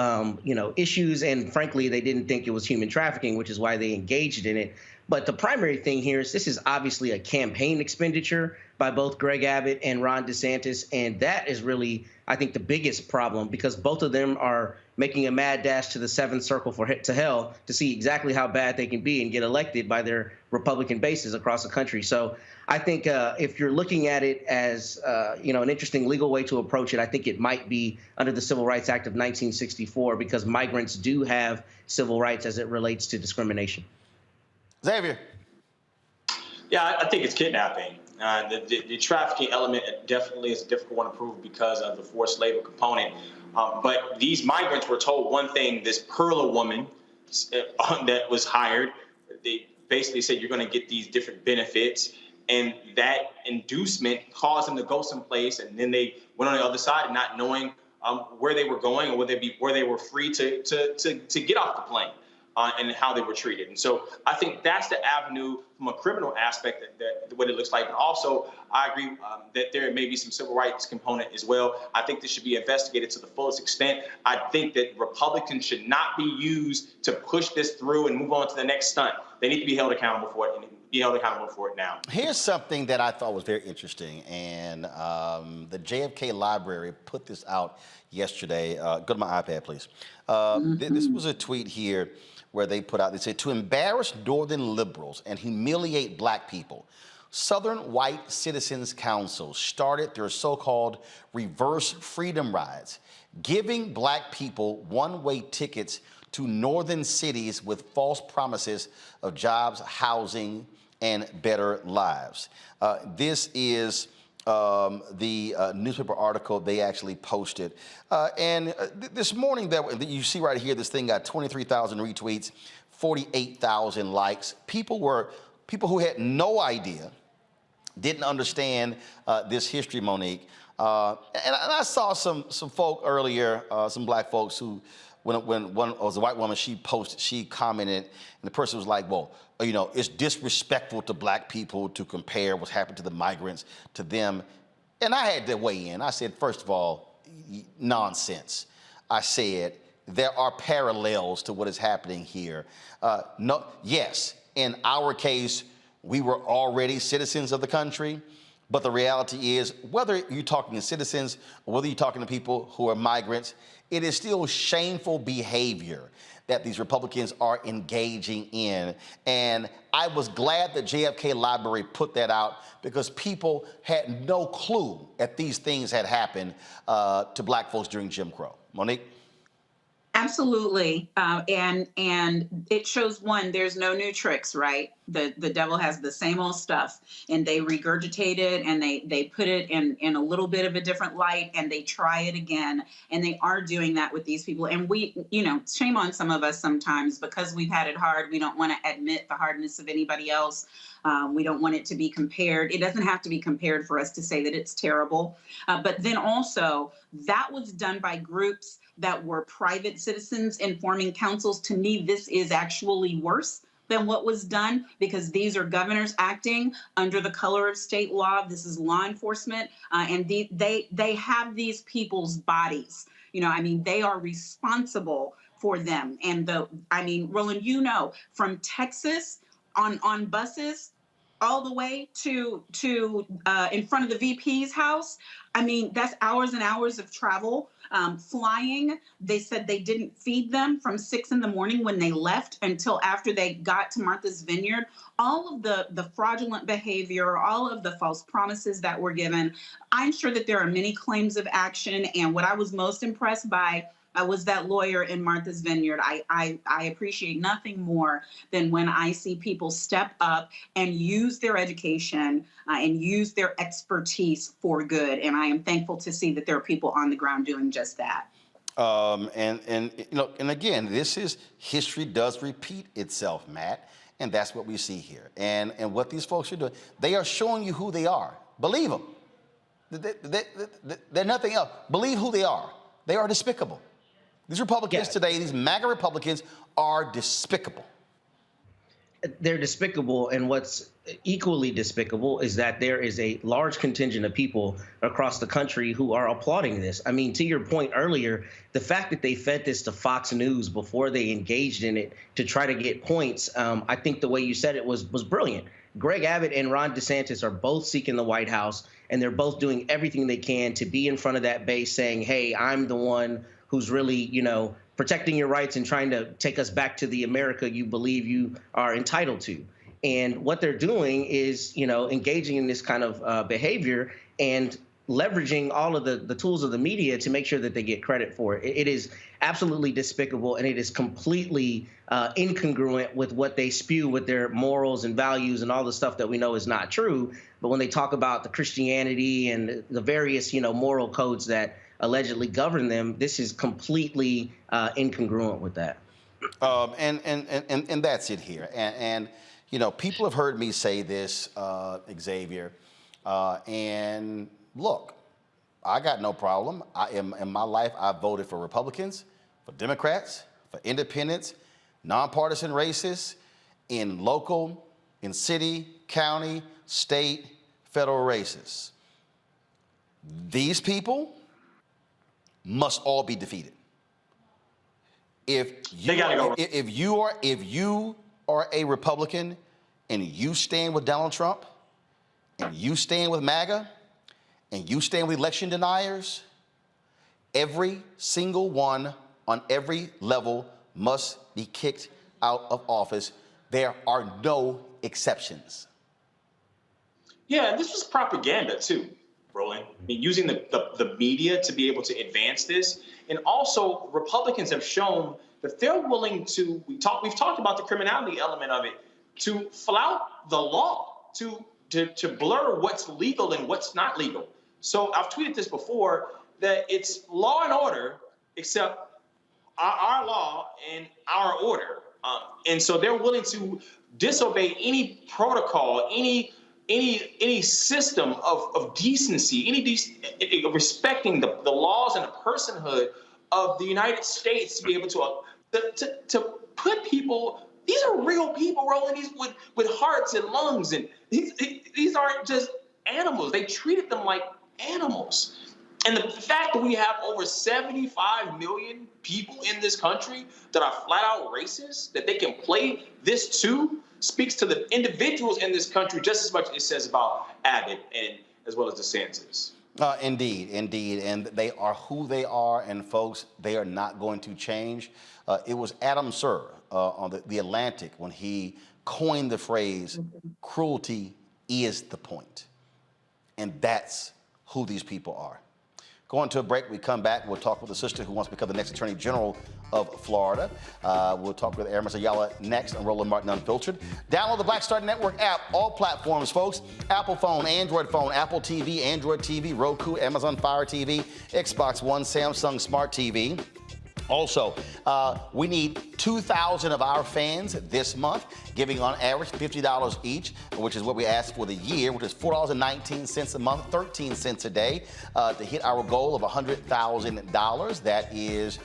issues. And frankly, they didn't think it was human trafficking, which is why they engaged in it. But the primary thing here is this is obviously a campaign expenditure by both Greg Abbott and Ron DeSantis. And that is really, I think, the biggest problem, because both of them are making a mad dash to the seventh circle to hell to see exactly how bad they can be and get elected by their Republican bases across the country. So I think if you're looking at it as, an interesting legal way to approach it, I think it might be under the Civil Rights Act of 1964, because migrants do have civil rights as it relates to discrimination.
Xavier.
Yeah, I think it's kidnapping. The trafficking element definitely is a difficult one to prove because of the forced labor component. But these migrants were told one thing. This Perla woman that was hired, they basically said, you're going to get these different benefits. And that inducement caused them to go someplace. And then they went on the other side, not knowing where they were going or where they were free to get off the plane. And how they were treated. And so I think that's the avenue from a criminal aspect that what it looks like. But also, I agree that there may be some civil rights component as well. I think this should be investigated to the fullest extent. I think that Republicans should not be used to push this through and move on to the next stunt. They need to be held accountable for it and be held accountable for it now.
Here's something that I thought was very interesting, and the JFK Library put this out yesterday. Go to my iPad, please. This was a tweet here where they put out, they said, to embarrass Northern liberals and humiliate black people, Southern White Citizens Council started their so-called reverse freedom rides, giving black people one-way tickets to northern cities with false promises of jobs, housing, and better lives. This is the newspaper article they actually posted. This morning, that you see right here, this thing got 23,000 retweets, 48,000 likes. People who had no idea, didn't understand this history, Monique. And I saw some folk earlier, some black folks who, when one was a white woman, she commented, and the person was like, well, you know, it's disrespectful to black people to compare what's happened to the migrants to them. And I had to weigh in. I said, first of all, nonsense. I said, there are parallels to what is happening here. Yes, in our case, we were already citizens of the country, but the reality is, whether you're talking to citizens or whether you're talking to people who are migrants, it is still shameful behavior that these Republicans are engaging in. And I was glad that JFK Library put that out, because people had no clue that these things had happened to black folks during Jim Crow. Monique?
Absolutely. And it shows, one, there's no new tricks, right? The devil has the same old stuff, and they regurgitate it, and they put it in a little bit of a different light, and they try it again. And they are doing that with these people. And we, you know, shame on some of us sometimes, because we've had it hard. We don't want to admit the hardness of anybody else. We don't want it to be compared. It doesn't have to be compared for us to say that it's terrible. But then also, that was done by groups that were private citizens informing councils. To me, this is actually worse than what was done, because these are governors acting under the color of state law. This is law enforcement, and they have these people's bodies. You know, I mean, they are responsible for them. And Roland, you know, from Texas on buses all the way to in front of the VP's house. I mean, that's hours and hours of travel. Flying, they said they didn't feed them from 6 in the morning when they left until after they got to Martha's Vineyard. All of the fraudulent behavior, all of the false promises that were given. I'm sure that there are many claims of action. And what I was most impressed by was that lawyer in Martha's Vineyard. I appreciate nothing more than when I see people step up and use their education and use their expertise for good. And I am thankful to see that there are people on the ground doing just that.
And again, this is, history does repeat itself, Matt, and that's what we see here. And what these folks are doing, they are showing you who they are. Believe them. They're nothing else. Believe who they are. They are despicable. These Republicans today, these MAGA Republicans, are despicable.
They're despicable, and what's equally despicable is that there is a large contingent of people across the country who are applauding this. I mean, to your point earlier, the fact that they fed this to Fox News before they engaged in it to try to get points, I think the way you said it was brilliant. Greg Abbott and Ron DeSantis are both seeking the White House, and they're both doing everything they can to be in front of that base saying, hey, I'm the one who's really, you know, protecting your rights and trying to take us back to the America you believe you are entitled to. And what they're doing is, you know, engaging in this kind of behavior and leveraging all of the tools of the media to make sure that they get credit for it. It is absolutely despicable, and it is completely incongruent with what they spew with their morals and values and all the stuff that we know is not true. But when they talk about the Christianity and the various, you know, moral codes that allegedly govern them, this is completely incongruent with that.
And that's it here. And you know, people have heard me say this, Xavier, and look, I got no problem. In my life, I voted for Republicans, for Democrats, for independents, nonpartisan races, in local, in city, county, state, federal races. These people must all be defeated. If you are a Republican, and you stand with Donald Trump, and you stand with MAGA, and you stand with election deniers, every single one on every level must be kicked out of office. There are no exceptions.
Yeah, this was propaganda too, Roland. I mean, using the media to be able to advance this. And also, Republicans have shown that they're willing to, we've talked about the criminality element of it, to flout the law, to blur what's legal and what's not legal. So I've tweeted this before, that it's law and order, except our law and our order. And so they're willing to disobey any protocol, any system of decency, respecting the laws and the personhood of the United States to be able to put people. These are real people, Roland. These with hearts and lungs, and these aren't just animals. They treated them like animals. And the fact that we have over 75 million people in this country that are flat out racist, that they can play this too, speaks to the individuals in this country just as much as it says about Abbott and as well as DeSantis.
Indeed. And they are who they are. And folks, they are not going to change. It was Adam Sir on the Atlantic when he coined the phrase, cruelty is the point. And that's who these people are. Going to a break, we come back, we'll talk with the sister who wants to become the next Attorney General of Florida. We'll talk with Aramis Ayala next on Roland Martin Unfiltered. Download the Black Star Network app, all platforms, folks. Apple phone, Android phone, Apple TV, Android TV, Roku, Amazon Fire TV, Xbox One, Samsung Smart TV. Also, we need 2,000 of our fans this month, giving on average $50 each, which is what we asked for the year, which is $4.19 a month, 13 cents a day, to hit our goal of $100,000. That is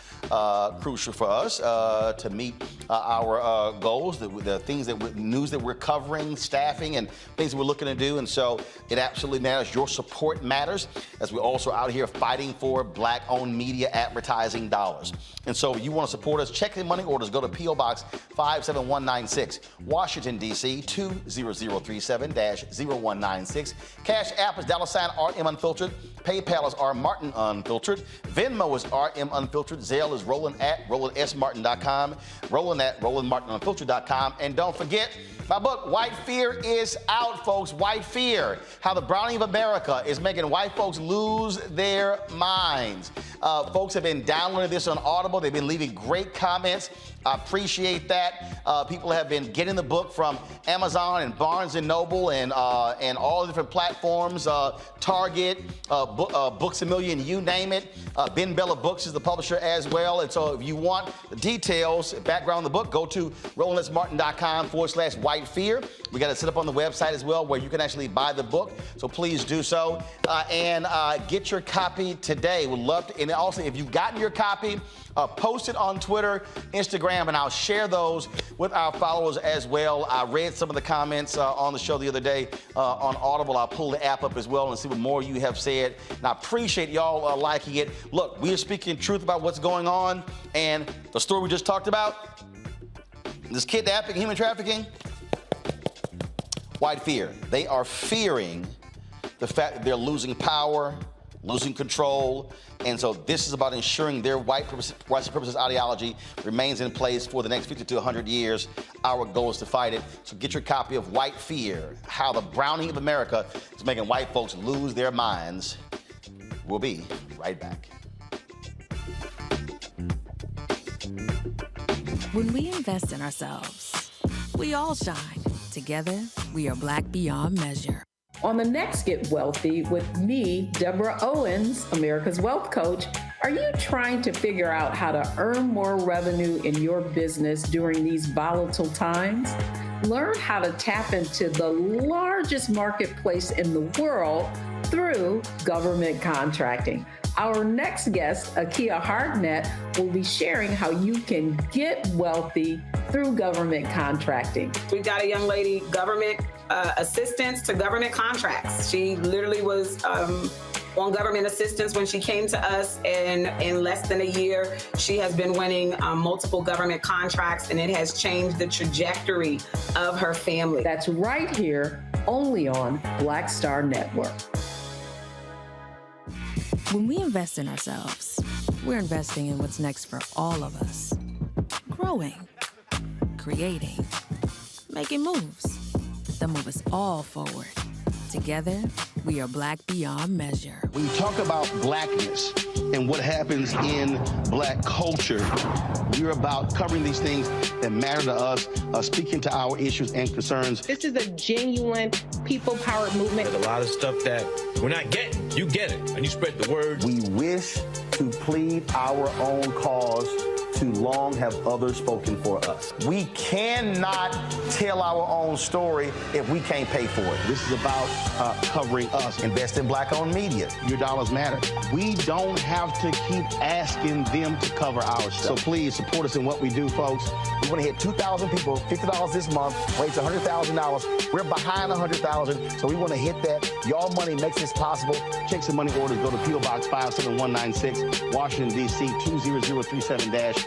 crucial for us to meet our goals, the things news that we're covering, staffing, and things that we're looking to do. And so it absolutely matters. Your support matters, as we're also out here fighting for Black-owned media advertising dollars. And so if you want to support us, check in money orders. Go to P.O. Box 57196, Washington, D.C. 20037-0196. Cash App is $RM Unfiltered. PayPal is R Martin Unfiltered. Venmo is RM Unfiltered. Zelle is Roland at RolandSMartin.com. Roland at RolandMartinUnfiltered.com. And don't forget, my book, White Fear, is out, folks. White Fear, how the browning of America is making white folks lose their minds. Folks have been downloading this on Audible. They've been leaving great comments. I appreciate that. People have been getting the book from Amazon and Barnes & Noble and all the different platforms, Target, Books A Million, you name it. Ben Bella Books is the publisher as well. And so if you want the details, background of the book, go to RolandSMartin.com/White Fear. We got it set up on the website as well where you can actually buy the book. So please do so. And get your copy today. We'd love to. And also, if you've gotten your copy, post it on Twitter, Instagram, and I'll share those with our followers as well. I read some of the comments on the show the other day on Audible. I'll pull the app up as well and see what more you have said. And I appreciate y'all liking it. Look, we are speaking truth about what's going on, and the story we just talked about, this kidnapping, human trafficking, White Fear. They are fearing the fact that they're losing power, losing control. And so this is about ensuring their white supremacist ideology remains in place for the next 50 to 100 years. Our goal is to fight it. So get your copy of White Fear, how the browning of America is making white folks lose their minds. We'll be right back.
When we invest in ourselves, we all shine. Together, we are Black beyond measure.
On the next Get Wealthy with me, Deborah Owens, America's Wealth Coach, are you trying to figure out how to earn more revenue in your business during these volatile times? Learn how to tap into the largest marketplace in the world through government contracting. Our next guest, Akia Hardnett, will be sharing how you can get wealthy through government contracting.
We've got a young lady, government assistance to government contracts. She literally was on government assistance when she came to us, and in less than a year, she has been winning multiple government contracts, and it has changed the trajectory of her family.
That's right here, only on Black Star Network.
When we invest in ourselves, we're investing in what's next for all of us. Growing, creating, making moves that move us all forward. Together, we are Black beyond measure.
When you talk about blackness and what happens in Black culture, we're about covering these things that matter to us, speaking to our issues and concerns.
This is a genuine people-powered movement.
There's a lot of stuff that we're not getting. You get it, and you spread the word.
We wish to plead our own cause. Too long have others spoken for us. We cannot tell our own story if we can't pay for it. This is about covering us. Invest in Black-owned media. Your dollars matter. We don't have to keep asking them to cover our stuff. So please support us in what we do, folks. We want to hit 2,000 people, $50 this month, raise $100,000. We're behind $100,000, so we want to hit that. Y'all money makes this possible. Check some money orders. Go to P.O. Box 57196, Washington, D.C. 20037-0196.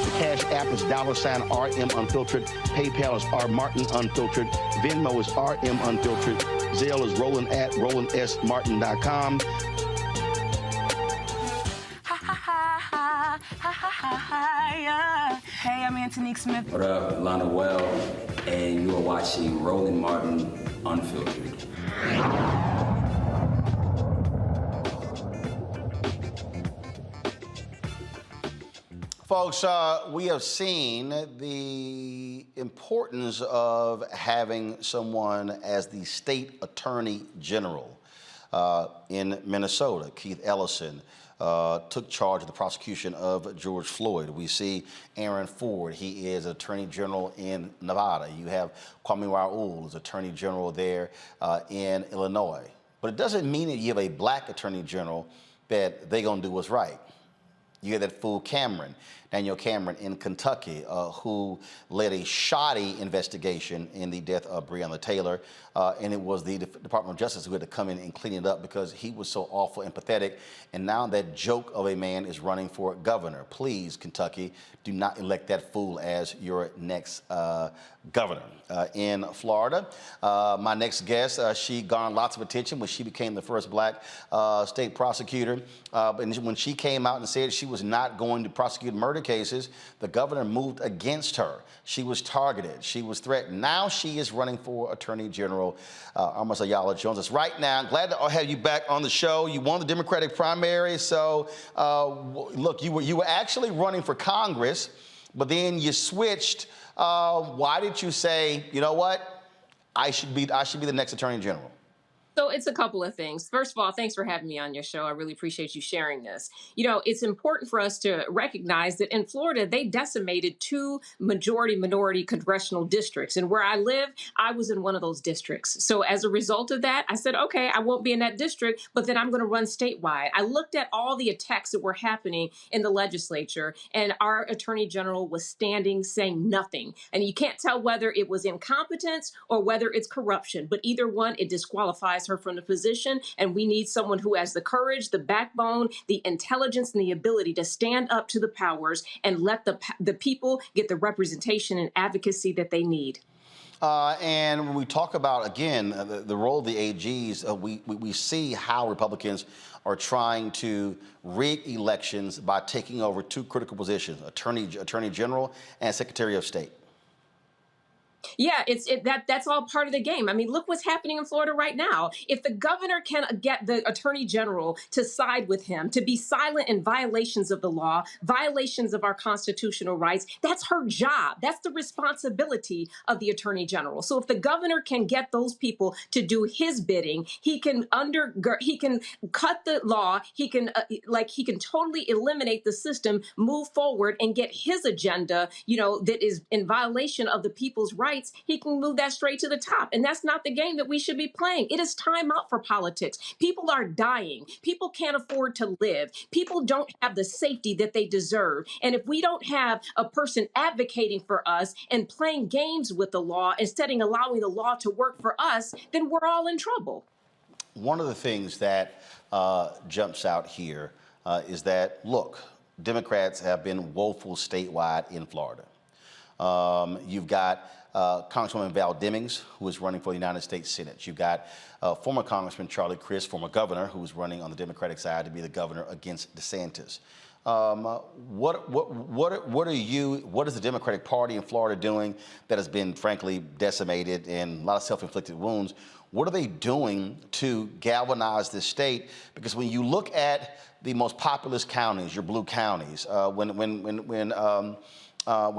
The Cash App is $RM Unfiltered. PayPal is R Martin Unfiltered. Venmo is RM Unfiltered. Zelle is Roland at RolandSMartin.com.
Hey, I'm Antonique Smith.
What up, Lana Well, and you are watching Roland Martin Unfiltered.
Folks, we have seen the importance of having someone as the state attorney general in Minnesota. Keith Ellison took charge of the prosecution of George Floyd. We see Aaron Ford, he is attorney general in Nevada. You have Kwame Raoul as attorney general there in Illinois. But it doesn't mean that you have a Black attorney general that they're going to do what's right. You have that fool Daniel Cameron in Kentucky, who led a shoddy investigation in the death of Breonna Taylor. And it was the Department of Justice who had to come in and clean it up because he was so awful and pathetic. And now that joke of a man is running for governor. Please, Kentucky, do not elect that fool as your next governor. In Florida, my next guest, she garnered lots of attention when she became the first Black state prosecutor. And when she came out and said she was not going to prosecute murder cases, the governor moved against her. She was targeted. She was threatened. Now she is running for Attorney General. Amos Ayala joins us right now. Glad to have you back on the show. You won the Democratic primary, so look, you were actually running for Congress, but then you switched. Why did you say, you know what, I should be the next Attorney General?
So it's a couple of things. First of all, thanks for having me on your show. I really appreciate you sharing this. You know, it's important for us to recognize that in Florida, they decimated 2 majority-minority congressional districts. And where I live, I was in one of those districts. So as a result of that, I said, okay, I won't be in that district, but then I'm going to run statewide. I looked at all the attacks that were happening in the legislature, and our attorney general was standing saying nothing. And you can't tell whether it was incompetence or whether it's corruption, but either one, it disqualifies her from the position, and we need someone who has the courage, the backbone, the intelligence, and the ability to stand up to the powers and let the people get the representation and advocacy that they need.
And when we talk about, again, the role of the AGs, we see how Republicans are trying to rig elections by taking over 2 critical positions, Attorney General and Secretary of State.
Yeah, that's all part of the game. I mean, look what's happening in Florida right now. If the governor can get the attorney general to side with him, to be silent in violations of the law, violations of our constitutional rights, that's her job. That's the responsibility of the attorney general. So if the governor can get those people to do his bidding, he can cut the law. He can totally eliminate the system, move forward, and get his agenda, that is in violation of the people's rights. He can move that straight to the top. And that's not the game that we should be playing. It is time out for politics. People are dying. People can't afford to live. People don't have the safety that they deserve. And if we don't have a person advocating for us and playing games with the law instead of allowing the law to work for us, then we're all in trouble.
One of the things that jumps out here is that, look, Democrats have been woeful statewide in Florida. You've got Congresswoman Val Demings, who is running for the United States Senate. You've got former Congressman Charlie Crist, former governor, who is running on the Democratic side to be the governor against DeSantis. What is the Democratic Party in Florida doing that has been, frankly, decimated and a lot of self-inflicted wounds? What are they doing to galvanize this state? Because when you look at the most populous counties, your blue counties, when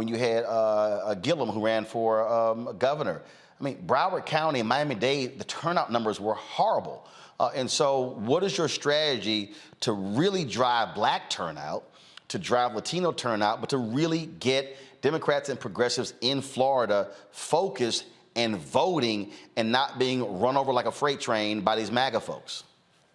you had Gillum, who ran for governor, I mean, Broward County and Miami-Dade, the turnout numbers were horrible. And so what is your strategy to really drive black turnout, to drive Latino turnout, but to really get Democrats and progressives in Florida focused and voting and not being run over like a freight train by these MAGA folks?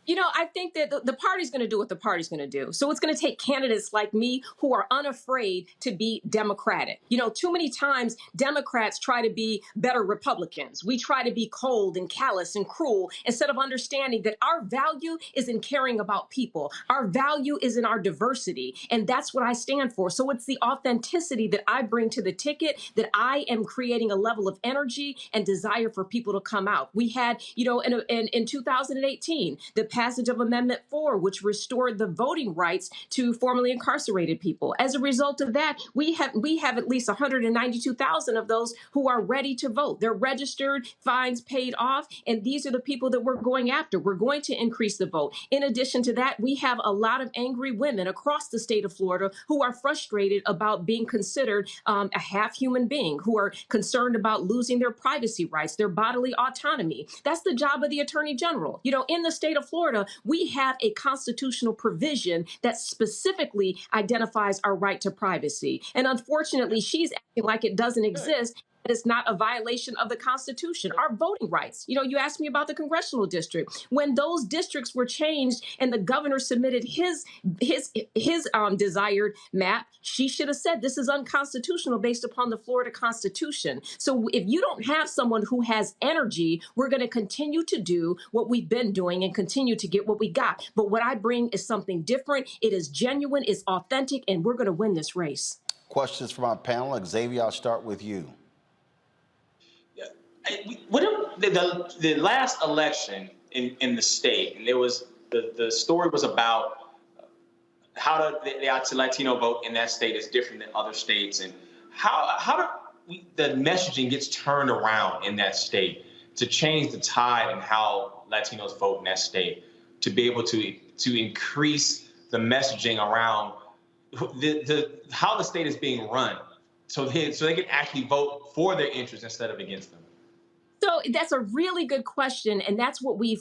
You know, I think that the party's going to do what the party's going to do. So it's going to take candidates like me who are unafraid to be Democratic. You know, too many times Democrats try to be better Republicans. We try to be cold and callous and cruel instead of understanding that our value is in caring about people. Our value is in our diversity. And that's what I stand for. So it's the authenticity that I bring to the ticket, that I am creating a level of energy and desire for people to come out. We had, you know, in 2018, the passage of Amendment 4, which restored the voting rights to formerly incarcerated people. As a result of that, we have at least 192,000 of those who are ready to vote. They're registered, fines paid off, and these are the people that we're going after. We're going to increase the vote. In addition to that, we have a lot of angry women across the state of Florida who are frustrated about being considered a half human being, who are concerned about losing their privacy rights, their bodily autonomy. That's the job of the Attorney General. You know, in the state of Florida, we have a constitutional provision that specifically identifies our right to privacy. And unfortunately, she's acting like it doesn't exist. It's not a violation of the Constitution. Our voting rights. You know, you asked me about the congressional district. When those districts were changed and the governor submitted his desired map, she should have said this is unconstitutional based upon the Florida Constitution. So if you don't have someone who has energy, we're going to continue to do what we've been doing and continue to get what we got. But what I bring is something different. It is genuine, it's authentic, and we're going to win this race.
Questions from our panel. Xavier, I'll start with you.
The last election in the state, and there was the story was about how the Latino vote in that state is different than other states, and how the messaging gets turned around in that state to change the tide and how Latinos vote in that state, to be able to increase the messaging around how the state is being run, so they can actually vote for their interests instead of against them.
So that's a really good question, and that's what we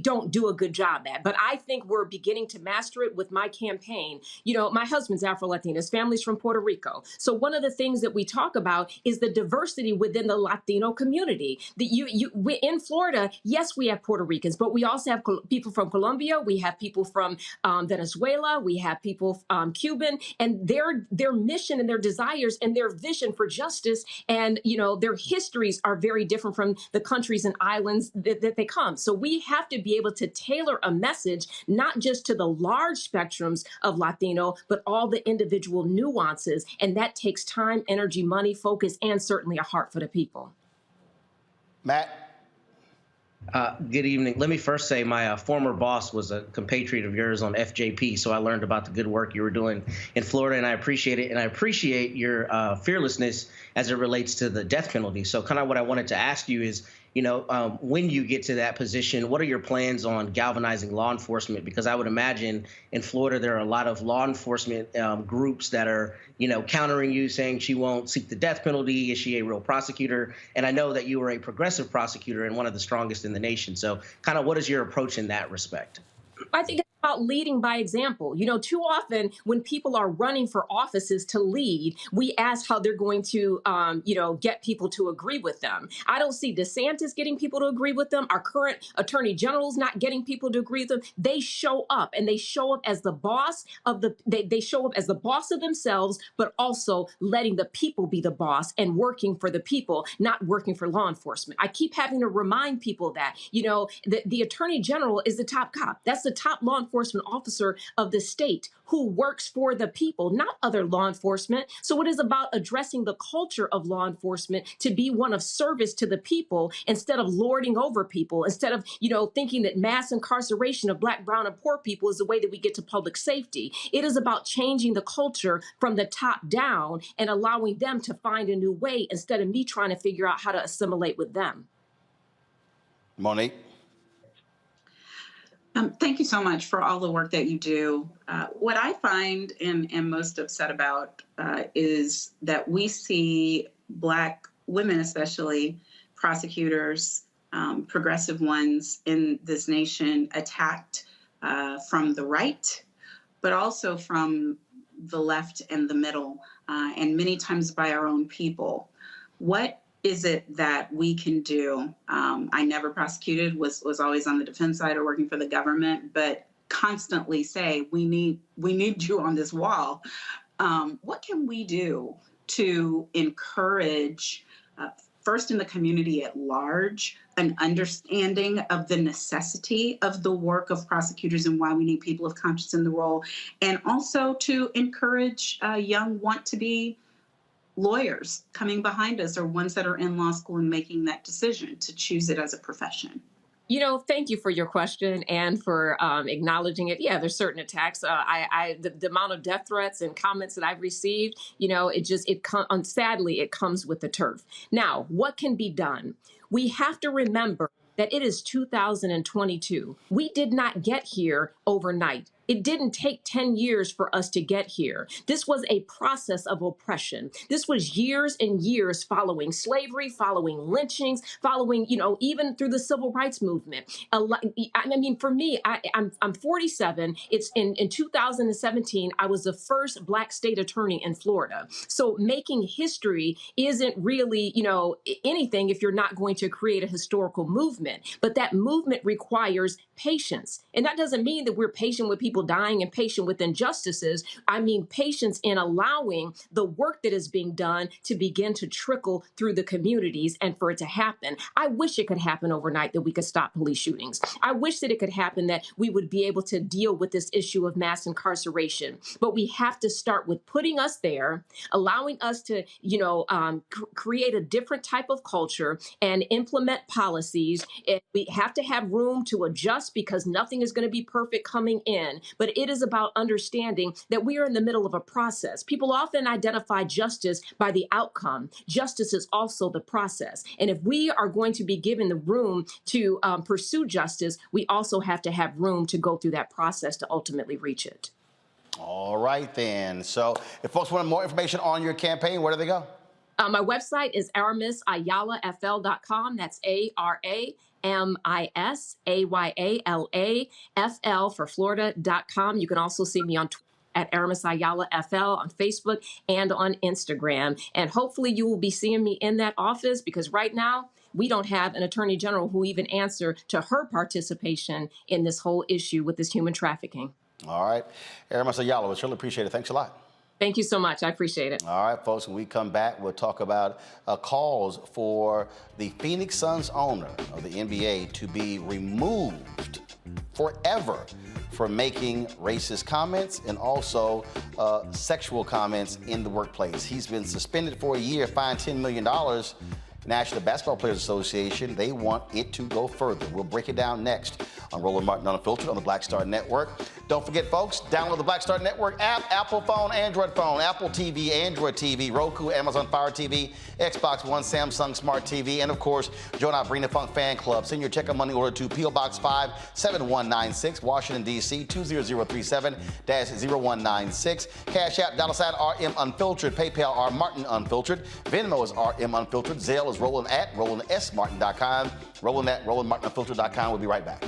don't do a good job at. But I think we're beginning to master it with my campaign. You know, my husband's Afro-Latino, his family's from Puerto Rico. So one of the things that we talk about is the diversity within the Latino community. In Florida, yes, we have Puerto Ricans, but we also have people from Colombia, we have people from Venezuela, we have people Cuban, and their mission and their desires and their vision for justice and, you know, their histories are very different from the countries and islands that they come. So we have to be able to tailor a message, not just to the large spectrums of Latino, but all the individual nuances. And that takes time, energy, money, focus, and certainly a heart for the people.
Matt?
Good evening. Let me first say my former boss was a compatriot of yours on FJP, so I learned about the good work you were doing in Florida, and I appreciate it. And I appreciate your fearlessness as it relates to the death penalty. So kind of what I wanted to ask you is, you know, when you get to that position, what are your plans on galvanizing law enforcement? Because I would imagine in Florida, there are a lot of law enforcement groups that are, you know, countering you, saying she won't seek the death penalty. Is she a real prosecutor? And I know that you are a progressive prosecutor and one of the strongest in the nation. So kind of what is your approach in that respect?
I think about leading by example. You know, too often when people are running for offices to lead, we ask how they're going to, get people to agree with them. I don't see DeSantis getting people to agree with them. Our current attorney general's not getting people to agree with them. They show up, and they show up as the boss of they show up as the boss of themselves, but also letting the people be the boss and working for the people, not working for law enforcement. I keep having to remind people that, the attorney general is the top cop. That's the top law enforcement officer of the state who works for the people, not other law enforcement. So it is about addressing the culture of law enforcement to be one of service to the people instead of lording over people, instead of, thinking that mass incarceration of Black, brown, and poor people is the way that we get to public safety. It is about changing the culture from the top down and allowing them to find a new way instead of me trying to figure out how to assimilate with them.
Monique.
Thank you so much for all the work that you do. What I find and am most upset about is that we see Black women, especially prosecutors, progressive ones in this nation, attacked from the right, but also from the left and the middle, and many times by our own people. What is it that we can do? I never prosecuted, was always on the defense side or working for the government, but constantly say, we need you on this wall. What can we do to encourage, first in the community at large, an understanding of the necessity of the work of prosecutors and why we need people of conscience in the role, and also to encourage young want-to-be lawyers coming behind us, or ones that are in law school and making that decision to choose it as a profession?
Thank you for your question and for acknowledging it. Yeah, there's certain attacks. The amount of death threats and comments that I've received, sadly, it comes with the turf. Now, what can be done? We have to remember that it is 2022. We did not get here overnight. It didn't take 10 years for us to get here. This was a process of oppression. This was years and years following slavery, following lynchings, following, even through the civil rights movement. For me, I'm 47. It's in 2017, I was the first Black state attorney in Florida. So making history isn't really, anything if you're not going to create a historical movement. But that movement requires patience. And that doesn't mean that we're patient with people dying and patient with injustices. I mean patience in allowing the work that is being done to begin to trickle through the communities and for it to happen. I wish it could happen overnight, that we could stop police shootings. I wish that it could happen that we would be able to deal with this issue of mass incarceration. But we have to start with putting us there, allowing us to, create a different type of culture and implement policies. And we have to have room to adjust, because nothing is going to be perfect coming in. But it is about understanding that we are in the middle of a process. People often identify justice by the outcome. Justice is also the process. And if we are going to be given the room to pursue justice, we also have to have room to go through that process to ultimately reach it.
All right, then. So if folks want more information on your campaign, where do they go?
My website is aramisayalafl.com. That's ARAMISAYALAFL for Florida.com. You can also see me on Twitter at aramisayalafl, on Facebook and on Instagram. And hopefully you will be seeing me in that office, because right now we don't have an attorney general who even answer to her participation in this whole issue with this human trafficking.
All right. Aramis Ayala, we certainly appreciate it. Thanks a lot.
Thank you so much. I appreciate it.
All right, folks, when we come back, we'll talk about calls for the Phoenix Suns owner of the NBA to be removed forever for making racist comments and also sexual comments in the workplace. He's been suspended for a year, fined $10 million. National Basketball Players Association, they want it to go further. We'll break it down next on Roland Martin Unfiltered on the Black Star Network. Don't forget, folks, download the Black Star Network app, Apple phone, Android phone, Apple TV, Android TV, Roku, Amazon Fire TV, Xbox One, Samsung Smart TV, and of course, join our Bring the Funk fan club. Send your check and money order to P.O. Box 57196, Washington, D.C., 20037-0196. Cash App, $RM Unfiltered, PayPal, R Martin Unfiltered, Venmo is RM Unfiltered, Zelle is Roland at RolandSMartin.com, Roland at RolandMartinUnfiltered.com. We'll be right back.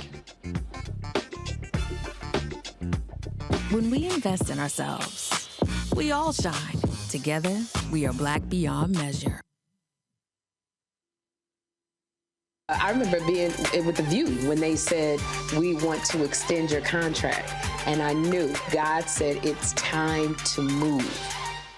When we invest in ourselves, we all shine. Together, we are Black beyond measure.
I remember being with The View when they said, we want to extend your contract. And I knew God said, it's time to move.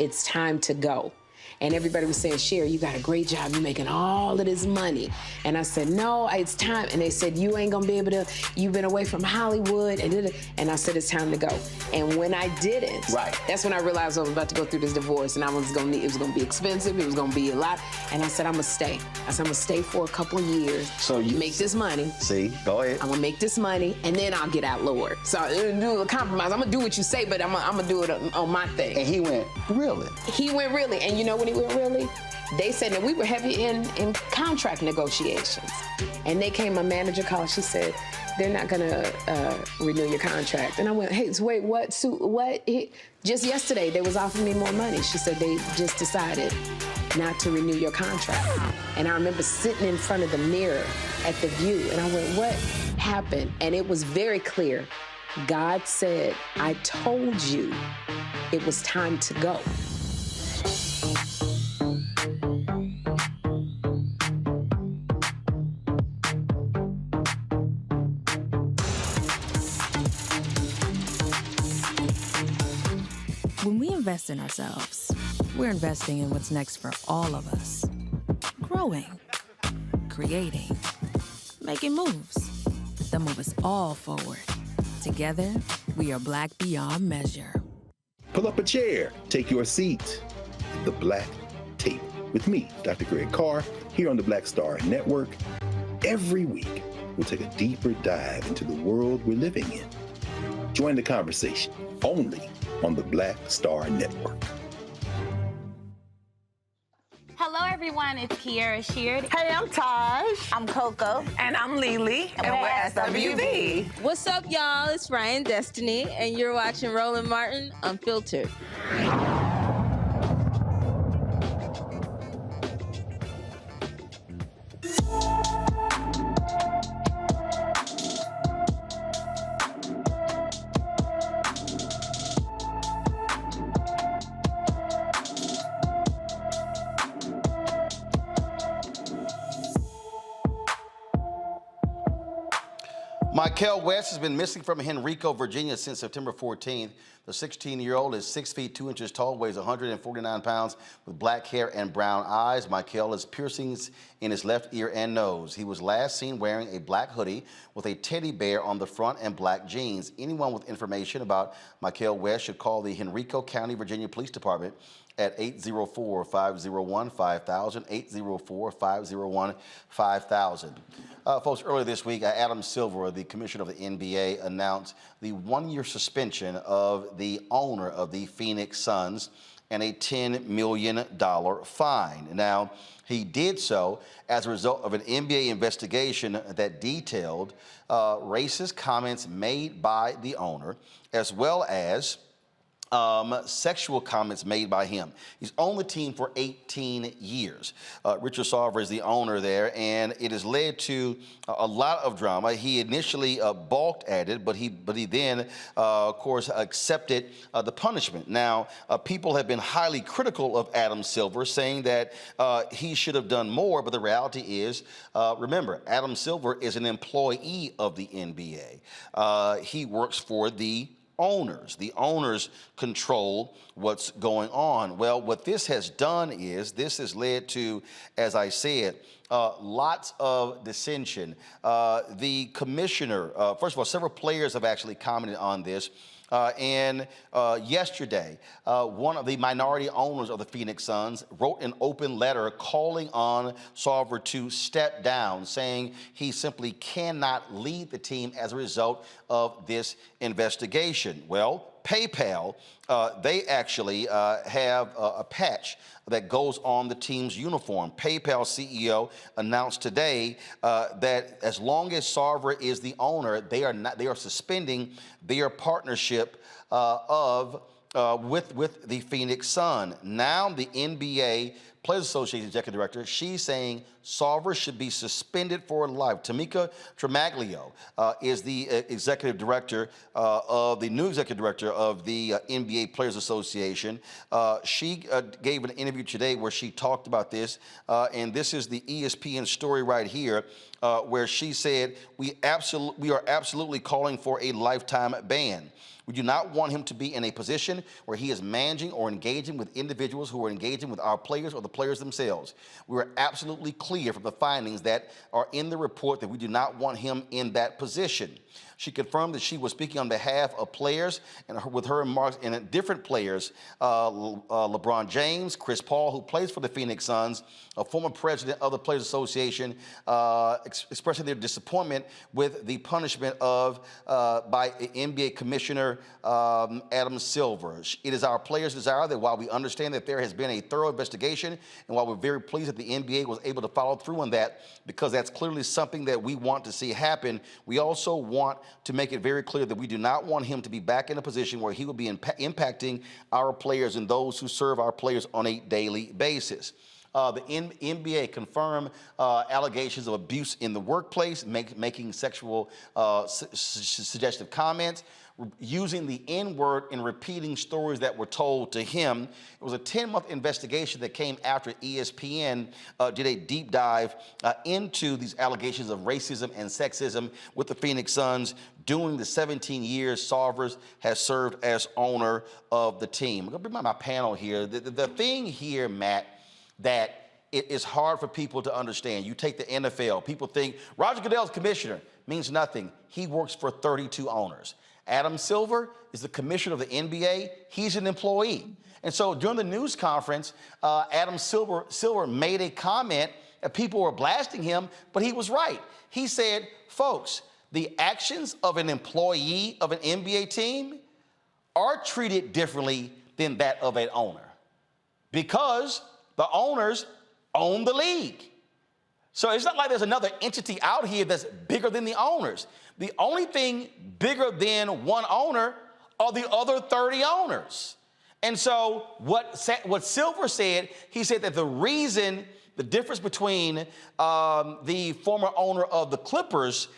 It's time to go. And everybody was saying, Sherry, you got a great job. You're making all of this money. And I said, no, it's time. And they said, you ain't gonna be able to, you've been away from Hollywood. And I said, it's time to go. And when I didn't, that's when I realized I was about to go through this divorce and it was gonna be expensive, it was gonna be a lot. And I said, I'm gonna stay. I said, I'm gonna stay for a couple of years.
So you
make this money.
See, go ahead.
I'm gonna make this money and then I'll get out, Lord. So I'm gonna do a compromise. I'm gonna do what you say, but I'm gonna do it on my thing.
And he went, really?
He went really. And you know when he went really? They said that we were heavy in contract negotiations. And they came, my manager called, she said, they're not gonna renew your contract. And I went, hey, so wait, what? Just yesterday, they was offering me more money. She said they just decided not to renew your contract. And I remember sitting in front of the mirror at The View, and I went, what happened? And it was very clear. God said, I told you it was time to go.
When we invest in ourselves, we're investing in what's next for all of us. Growing, creating, making moves that move us all forward. Together, we are Black beyond measure.
Pull up a chair, take your seat. The Black Tape with me, Dr. Greg Carr, here on the Black Star Network. Every week, we'll take a deeper dive into the world we're living in. Join the conversation only on the Black Star Network.
Hello, everyone. It's Kiara Sheard.
Hey, I'm Taj.
I'm Coco.
And I'm Lily. And we're SWV.
What's up, y'all? It's Ryan Destiny, and you're watching Roland Martin Unfiltered.
Michael West has been missing from Henrico, Virginia since September 14th. The 16-year-old is 6 feet 2 inches tall, weighs 149 pounds, with black hair and brown eyes. Michael has piercings in his left ear and nose. He was last seen wearing a black hoodie with a teddy bear on the front and black jeans. Anyone with information about Michael West should call the Henrico County, Virginia Police Department at 804-501-5000, 804-501-5000. Folks, earlier this week, Adam Silver, the commissioner of the NBA, announced the one-year suspension of the owner of the Phoenix Suns and a $10 million fine. Now, he did so as a result of an NBA investigation that detailed racist comments made by the owner, as well as sexual comments made by him. He's on the team for 18 years. Richard Sarver is the owner there, and it has led to a lot of drama. He initially balked at it, but he then, of course, accepted the punishment. Now, people have been highly critical of Adam Silver, saying that he should have done more, but the reality is, remember, Adam Silver is an employee of the NBA. He works for the owners. The owners control what's going on. Well, what this has done is this has led to, as I said, lots of dissension. The commissioner, first of all, several players have actually commented on this. And yesterday, one of the minority owners of the Phoenix Suns wrote an open letter calling on Sarver to step down, saying he simply cannot lead the team as a result of this investigation. Well, PayPal, they actually have a patch that goes on the team's uniform. PayPal CEO announced today that as long as Sarver is the owner, they are suspending their partnership with the Phoenix Sun. Now the NBA Players Association executive director. She's saying Sarver should be suspended for life. Tamika Tremaglio is the executive director of the new executive director of the NBA Players Association. She gave an interview today where she talked about this, and this is the ESPN story right here, where she said, we are absolutely calling for a lifetime ban. We do not want him to be in a position where he is managing or engaging with individuals who are engaging with our players or the players themselves. We are absolutely clear from the findings that are in the report that we do not want him in that position. She confirmed that she was speaking on behalf of players and with her remarks and different players, LeBron James, Chris Paul, who plays for the Phoenix Suns, a former president of the Players Association, expressing their disappointment with the punishment of by NBA Commissioner Adam Silver. It is our players' desire that while we understand that there has been a thorough investigation and while we're very pleased that the NBA was able to follow through on that, because that's clearly something that we want to see happen, we also want to make it very clear that we do not want him to be back in a position where he will be impacting our players and those who serve our players on a daily basis. The NBA confirmed allegations of abuse in the workplace, making sexual suggestive comments, using the N-word and repeating stories that were told to him. It was a 10-month investigation that came after ESPN did a deep dive into these allegations of racism and sexism with the Phoenix Suns during the 17 years Sarver has served as owner of the team. I'm going to bring my panel here. The thing here, Matt, that it is hard for people to understand. You take the NFL, people think Roger Goodell's commissioner means nothing. He works for 32 owners. Adam Silver is the commissioner of the NBA. He's an employee. And so during the news conference, Adam Silver made a comment that people were blasting him, but he was right. He said, folks, the actions of an employee of an NBA team are treated differently than that of an owner, because the owners own the league. So it's not like there's another entity out here that's bigger than the owners. The only thing bigger than one owner are the other 30 owners. And so what Silver said, he said that the difference between the former owner of the Clippers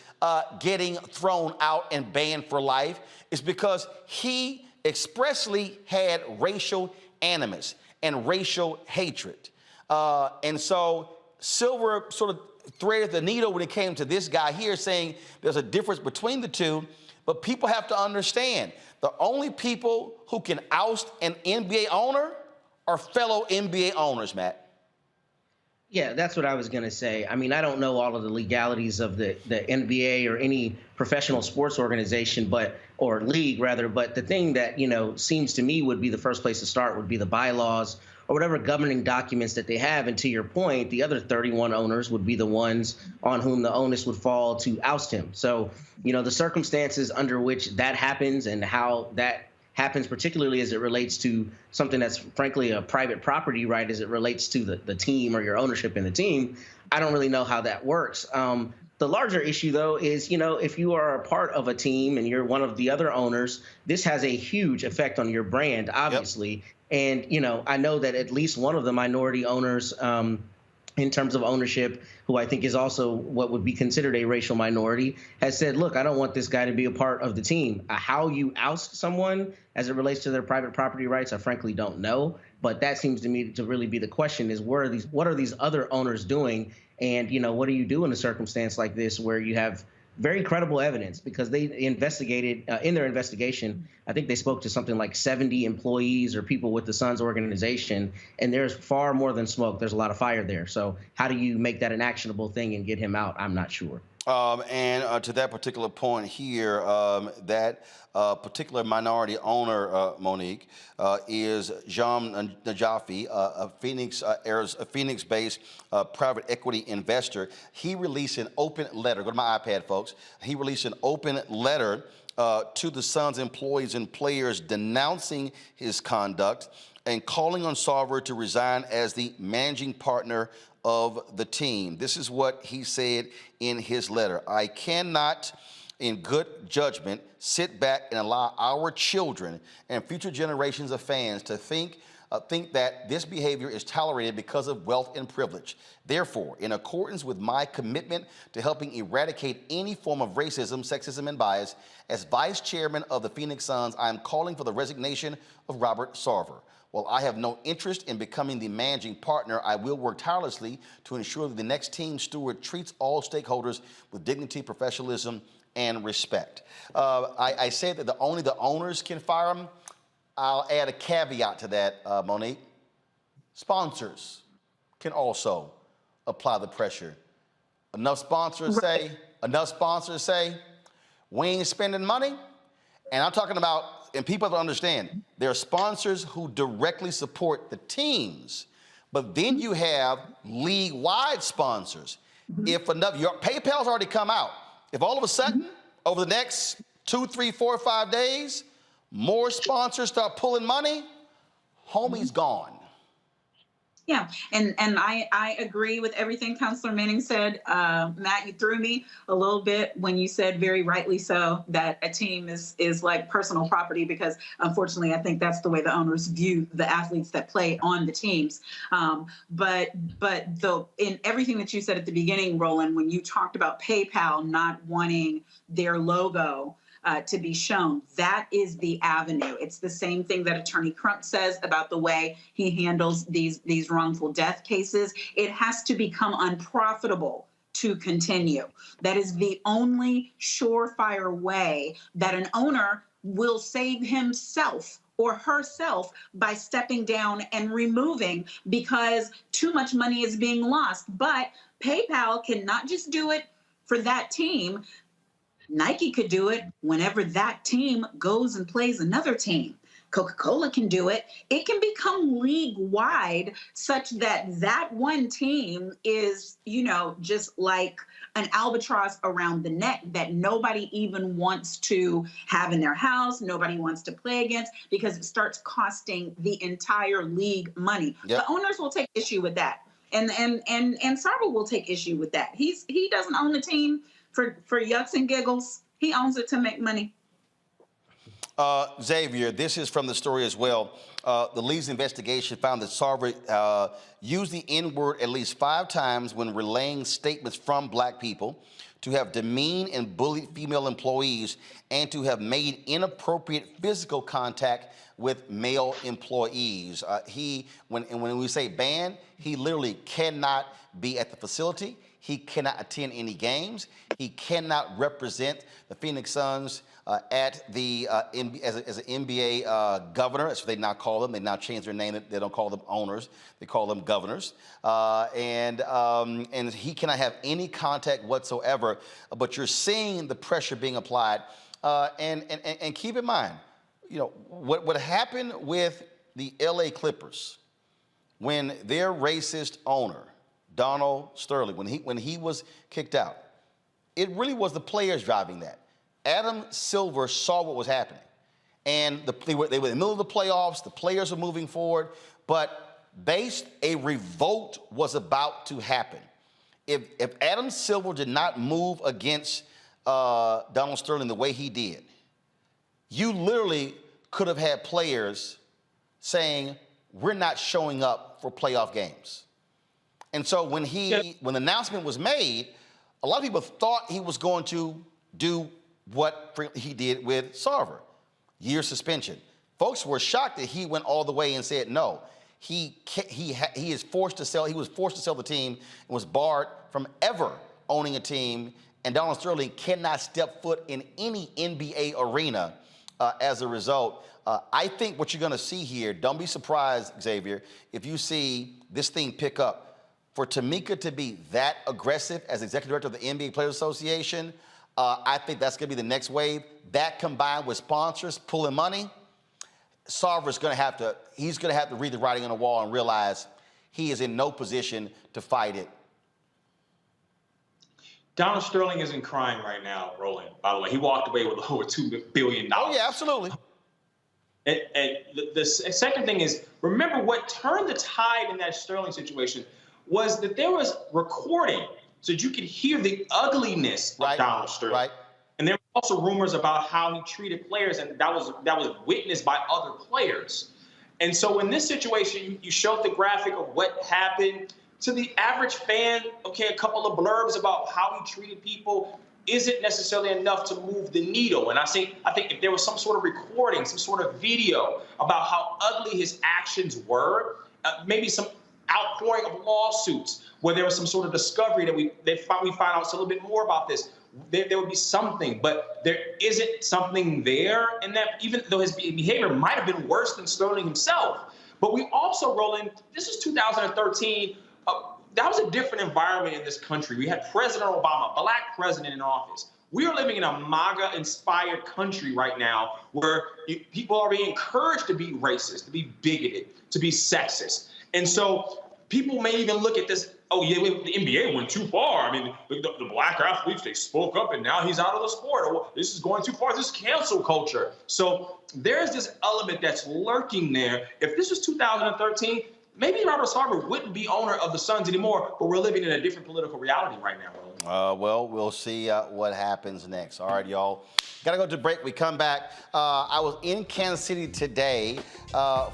getting thrown out and banned for life is because he expressly had racial animus and racial hatred. And so Silver sort of threaded the needle when it came to this guy here, saying there's a difference between the two, but people have to understand the only people who can oust an NBA owner are fellow NBA owners, Matt.
Yeah, that's what I was going to say. I mean, I don't know all of the legalities of the NBA or any professional sports organization, or league rather, but the thing that, seems to me would be the first place to start would be the bylaws or whatever governing documents that they have. And to your point, the other 31 owners would be the ones on whom the onus would fall to oust him. So, the circumstances under which that happens and how that happens, particularly as it relates to something that's frankly a private property right, as it relates to the team or your ownership in the team, I don't really know how that works. The larger issue, though, is, if you are a part of a team and you're one of the other owners, this has a huge effect on your brand, obviously. Yep. And, I know that at least one of the minority owners in terms of ownership, who I think is also what would be considered a racial minority, has said, look, I don't want this guy to be a part of the team. How you oust someone as it relates to their private property rights, I frankly don't know. But that seems to me to really be the question, is what are these other owners doing? And, what do you do in a circumstance like this where you have very credible evidence? Because they investigated in their investigation, I think they spoke to something like 70 employees or people with the Suns organization, and there's far more than smoke. There's a lot of fire there. So how do you make that an actionable thing and get him out? I'm not sure.
And to that particular point here, that particular minority owner, Monique, is Jean Najafi, a Phoenix-based private equity investor. He released an open letter. Go to my iPad, folks. He released an open letter to the Suns employees and players denouncing his conduct and calling on Sarver to resign as the managing partner of the team. This is what he said in his letter. I cannot, in good judgment, sit back and allow our children and future generations of fans to think think that this behavior is tolerated because of wealth and privilege. Therefore, in accordance with my commitment to helping eradicate any form of racism, sexism, and bias, as vice chairman of the Phoenix Suns, I am calling for the resignation of Robert Sarver. While I have no interest in becoming the managing partner, I will work tirelessly to ensure that the next team steward treats all stakeholders with dignity, professionalism, and respect. I said that only the owners can fire him. I'll add a caveat to that, Monique. Sponsors can also apply the pressure. Enough sponsors say, we ain't spending money. And I'm talking about, and people don't understand, there are sponsors who directly support the teams, but then you have league-wide sponsors. If enough, your PayPal's already come out. If all of a sudden, over the next 2, 3, 4, 5 days, more sponsors start pulling money, homie's gone.
Yeah, and I agree with everything Councilor Manning said. Matt, you threw me a little bit when you said, very rightly so, that a team is like personal property, because unfortunately I think that's the way the owners view the athletes that play on the teams. But in everything that you said at the beginning, Roland, when you talked about PayPal not wanting their logo to be shown, that is the avenue. It's the same thing that Attorney Crump says about the way he handles these wrongful death cases. It has to become unprofitable to continue. That is the only surefire way that an owner will save himself or herself by stepping down and removing, because too much money is being lost. But PayPal cannot just do it for that team. Nike could do it whenever that team goes and plays another team. Coca-Cola can do it. It can become league-wide such that that one team is, just like an albatross around the neck that nobody even wants to have in their house, nobody wants to play against, because it starts costing the entire league money. Yep. The owners will take issue with that. And Sarver will take issue with that. He doesn't own the team for yucks and giggles. He owns it to make money.
Xavier, this is from the story as well. The league's investigation found that Sarver used the N-word at least 5 times when relaying statements from black people, to have demeaned and bullied female employees, and to have made inappropriate physical contact with male employees. When we say banned, he literally cannot be at the facility. He cannot attend any games. He cannot represent the Phoenix Suns as an NBA governor. That's what they now call them. They now changed their name. They don't call them owners. They call them governors. And he cannot have any contact whatsoever. But you're seeing the pressure being applied. And keep in mind, what happened with the LA Clippers when their racist owner, Donald Sterling, when he was kicked out, it really was the players driving that. Adam Silver saw what was happening, and they were in the middle of the playoffs. The players were moving forward, but a revolt was about to happen. If Adam Silver did not move against Donald Sterling the way he did, you literally could have had players saying, "We're not showing up for playoff games." And so when the announcement was made, a lot of people thought he was going to do what he did with Sarver, year suspension. Folks were shocked that he went all the way and said no. He was forced to sell the team and was barred from ever owning a team. And Donald Sterling cannot step foot in any NBA arena as a result. I think what you're going to see here, don't be surprised, Xavier, if you see this thing pick up. For Tamika to be that aggressive as executive director of the NBA Players Association, I think that's going to be the next wave. That combined with sponsors pulling money, Sarver's going to have to read the writing on the wall and realize he is in no position to fight it.
Donald Sterling isn't crying right now, Roland, by the way. He walked away with over $2 billion.
Oh, yeah, absolutely.
And the second thing is, remember what turned the tide in that Sterling situation was that there was recording so that you could hear the ugliness of Donald Sterling. Right. And there were also rumors about how he treated players, and that was witnessed by other players. And so in this situation, you showed the graphic of what happened. To the average fan, okay, a couple of blurbs about how he treated people isn't necessarily enough to move the needle. And I think if there was some sort of recording, some sort of video about how ugly his actions were, maybe some outpouring of lawsuits where there was some sort of discovery that we find out a little bit more about this, there would be something, but there isn't something there. And that, even though his behavior might have been worse than Sterling himself, but we also, Roland, this is 2013. That was a different environment in this country. We had President Obama, Black president in office. We are living in a MAGA-inspired country right now where people are being encouraged to be racist, to be bigoted, to be sexist. And so people may even look at this, oh, yeah, the NBA went too far. I mean, the black athletes, they spoke up, and now he's out of the sport. Or this is going too far. This is cancel culture. So there's this element that's lurking there. If this was 2013, maybe Robert Sarver wouldn't be owner of the Suns anymore, but we're living in a different political reality right now.
Well, we'll see what happens next. All right, y'all. Got to go to break. We come back. I was in Kansas City today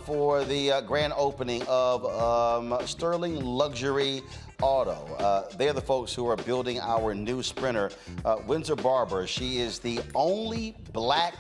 for the grand opening of Sterling Luxury Auto. They're the folks who are building our new Sprinter. Windsor Barber, she is the only black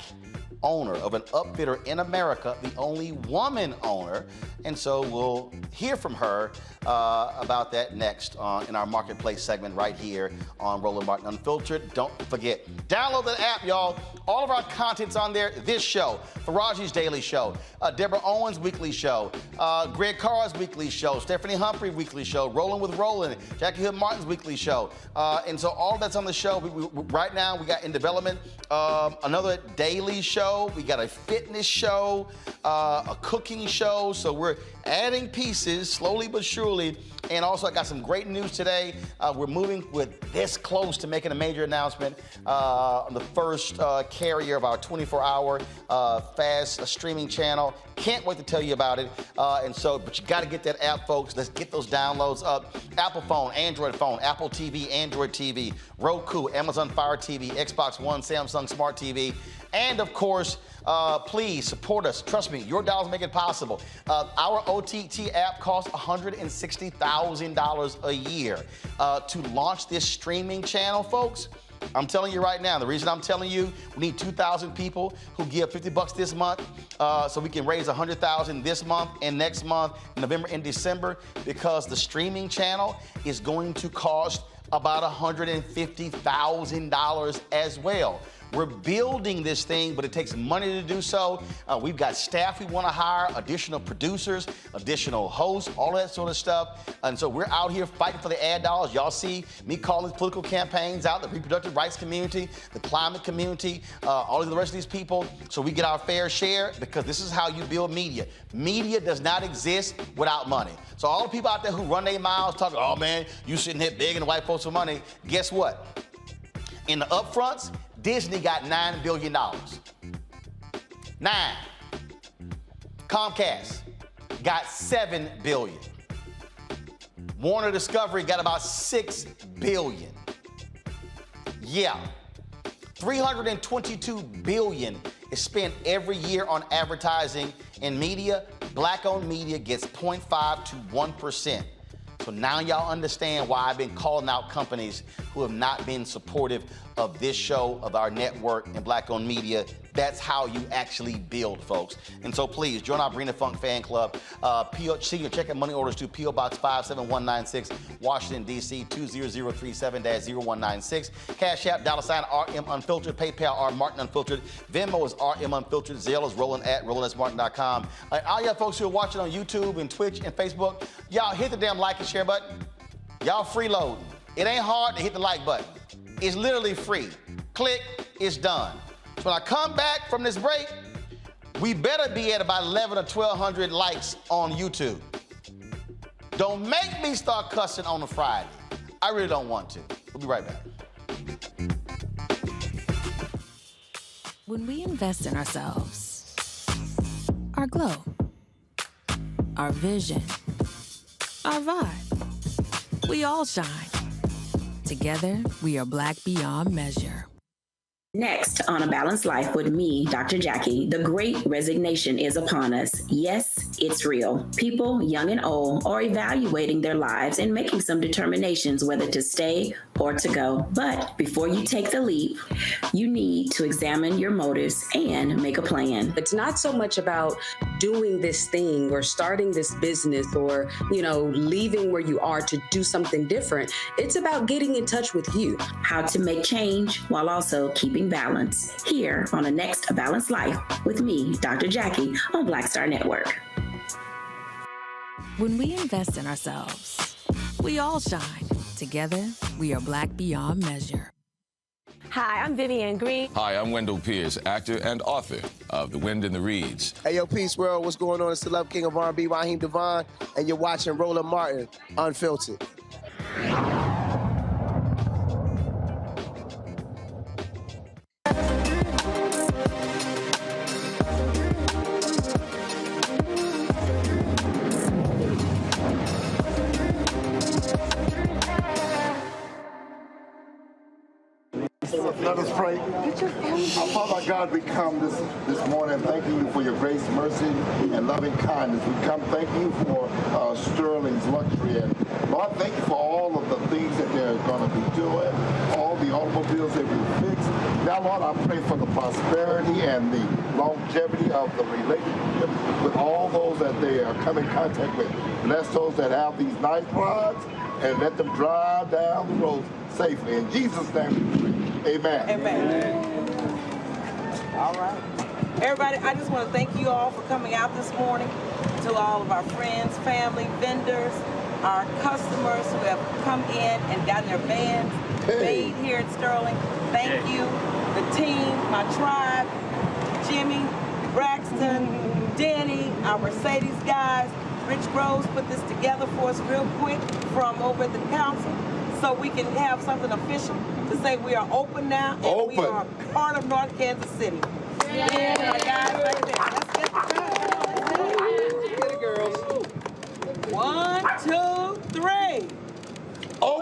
owner of an upfitter in America, the only woman owner. And so we'll hear from her about that next in our Marketplace segment right here on Roland Martin Unfiltered. Don't forget, download the app, y'all. All of our content's on there. This show, Faraji's Daily Show, Deborah Owens' Weekly Show, Greg Carr's Weekly Show, Stephanie Humphrey Weekly Show, Roland with Roland, Jackie Hood Martin's Weekly Show. And so all that's on the show. Right now, we got in development another daily show. We got a fitness show, a cooking show. So we're adding pieces slowly but surely. And also, I got some great news today. We're moving with this close to making a major announcement on the first carrier of our 24-hour fast streaming channel. Can't wait to tell you about it. But you got to get that app, folks. Let's get those downloads up. Apple phone, Android phone, Apple TV, Android TV, Roku, Amazon Fire TV, Xbox One, Samsung Smart TV. And of course, please support us. Trust me, your dollars make it possible. Our OTT app costs $160,000 a year to launch this streaming channel, folks. I'm telling you right now, the reason I'm telling you, we need 2,000 people who give $50 this month so we can raise $100,000 this month and next month, November and December, because the streaming channel is going to cost about $150,000 as well. We're building this thing, but it takes money to do so. We've got staff we want to hire, additional producers, additional hosts, all that sort of stuff. And so we're out here fighting for the ad dollars. Y'all see me calling political campaigns out, the reproductive rights community, the climate community, all of the rest of these people, so we get our fair share, because this is how you build media. Media does not exist without money. So all the people out there who run their mouths talking, oh man, you sitting here begging the white folks for money. Guess what? In the upfronts, Disney got $9 billion. 9. Comcast got $7 billion. Warner Discovery got about $6 billion. Yeah. $322 billion is spent every year on advertising in media. Black-owned media gets 0.5 to 1%. So now y'all understand why I've been calling out companies who have not been supportive of this show, of our network, and black-owned media. That's how you actually build, folks. And so please, join our Bring the Funk fan club. Senior check and money orders to P.O. Box 57196, Washington, D.C. 20037-0196. Cash App, $RM Unfiltered. PayPal, R Martin Unfiltered. Venmo is RM Unfiltered. Zelle is Roland at RolandSMartin.com. All y'all folks who are watching on YouTube and Twitch and Facebook, y'all hit the damn like and share button. Y'all freeloading. It ain't hard to hit the like button. It's literally free. Click, it's done. So when I come back from this break, we better be at about 1,100 or 1,200 likes on YouTube. Don't make me start cussing on a Friday. I really don't want to. We'll be right back.
When we invest in ourselves, our glow, our vision, our vibe, we all shine. Together, we are black beyond measure.
Next on A Balanced Life with me, Dr. Jackie, the great resignation is upon us. Yes, It's real. People, young and old, are evaluating their lives and making some determinations whether to stay or to go. But before you take the leap, you need to examine your motives and make a plan.
It's not so much about doing this thing or starting this business or, leaving where you are to do something different. It's about getting in touch with you.
How to make change while also keeping balance. Here on the next A Balanced Life with me, Dr. Jackie, on Black Star Network.
When we invest in ourselves, we all shine. Together, we are Black beyond measure.
Hi, I'm Vivian Green.
Hi, I'm Wendell Pierce, actor and author of The Wind in the Reeds.
Hey, yo, Peace World, what's going on? It's the Love King of R&B, Raheem Devon, and you're watching Roland Martin, Unfiltered.
Let us pray. Our Father God, we come this morning thanking you for your grace, mercy, and loving kindness. We come thanking you for Sterling's luxury. And Lord, thank you for all of the things that they're going to be doing, all the automobiles that we fix. Now, Lord, I pray for the prosperity and the longevity of the relationship with all those that they are coming in contact with. Bless those that have these nice rods and let them drive down the road safely. In Jesus' name we pray. Amen.
Amen. All right. Everybody, I just want to thank you all for coming out this morning. To all of our friends, family, vendors, our customers who have come in and gotten their vans made here at Sterling. Thank you. The team, my tribe, Jimmy, Braxton, Denny, our Mercedes guys. Rich Rose put this together for us real quick from over at the council so we can have something official to say we are open now and we are part of North Kansas City. Yeah, my guys right there. Let's get the Get it, girls. 1, 2, 3.
Open!
All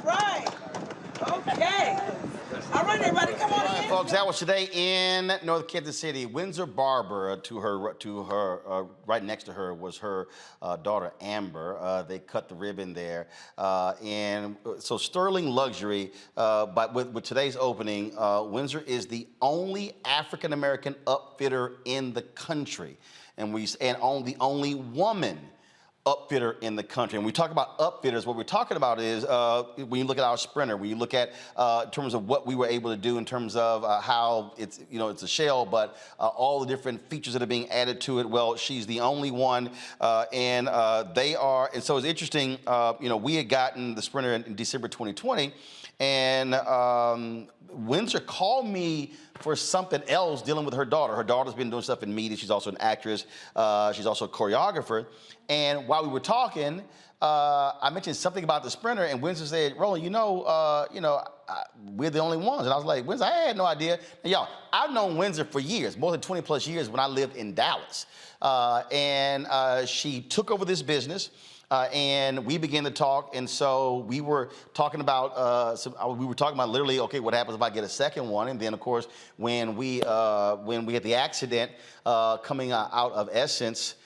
right. Okay. All right, everybody, come on in.
Folks, that was today in North Kansas City. Windsor Barber, to her right next to her was her daughter Amber. They cut the ribbon there, and so Sterling Luxury. But with today's opening, Windsor is the only African American upfitter in the country, and the only woman upfitter in the country. And we talk about upfitters, what we're talking about is when you look at our Sprinter, when you look at in terms of what we were able to do in terms of how it's, it's a shell, but all the different features that are being added to it. Well, she's the only one, and they are, and so it's interesting, we had gotten the Sprinter in December 2020, and Windsor called me for something else dealing with her daughter. Her daughter's been doing stuff in media. She's also an actress. She's also a choreographer. And while we were talking, I mentioned something about the Sprinter, and Windsor said, Roland, we're the only ones. And I was like, Windsor, I had no idea. And y'all, I've known Windsor for years, more than 20 plus years when I lived in Dallas. And she took over this business. And we began to talk, and so we were talking about literally, okay, what happens if I get a second one? And then, of course, when we had the accident coming out of Essence,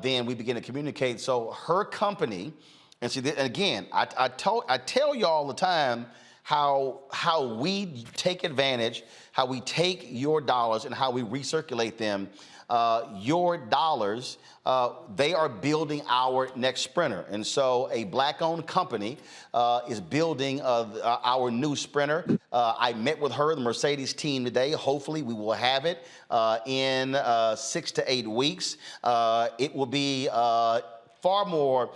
then we began to communicate. So her company, and see, and again, I tell you all the time how we take advantage, how we take your dollars and how we recirculate them. Your dollars, they are building our next Sprinter. And so a Black-owned company is building our new Sprinter. I met with her, the Mercedes team today. Hopefully we will have it in 6 to 8 weeks. It will be far more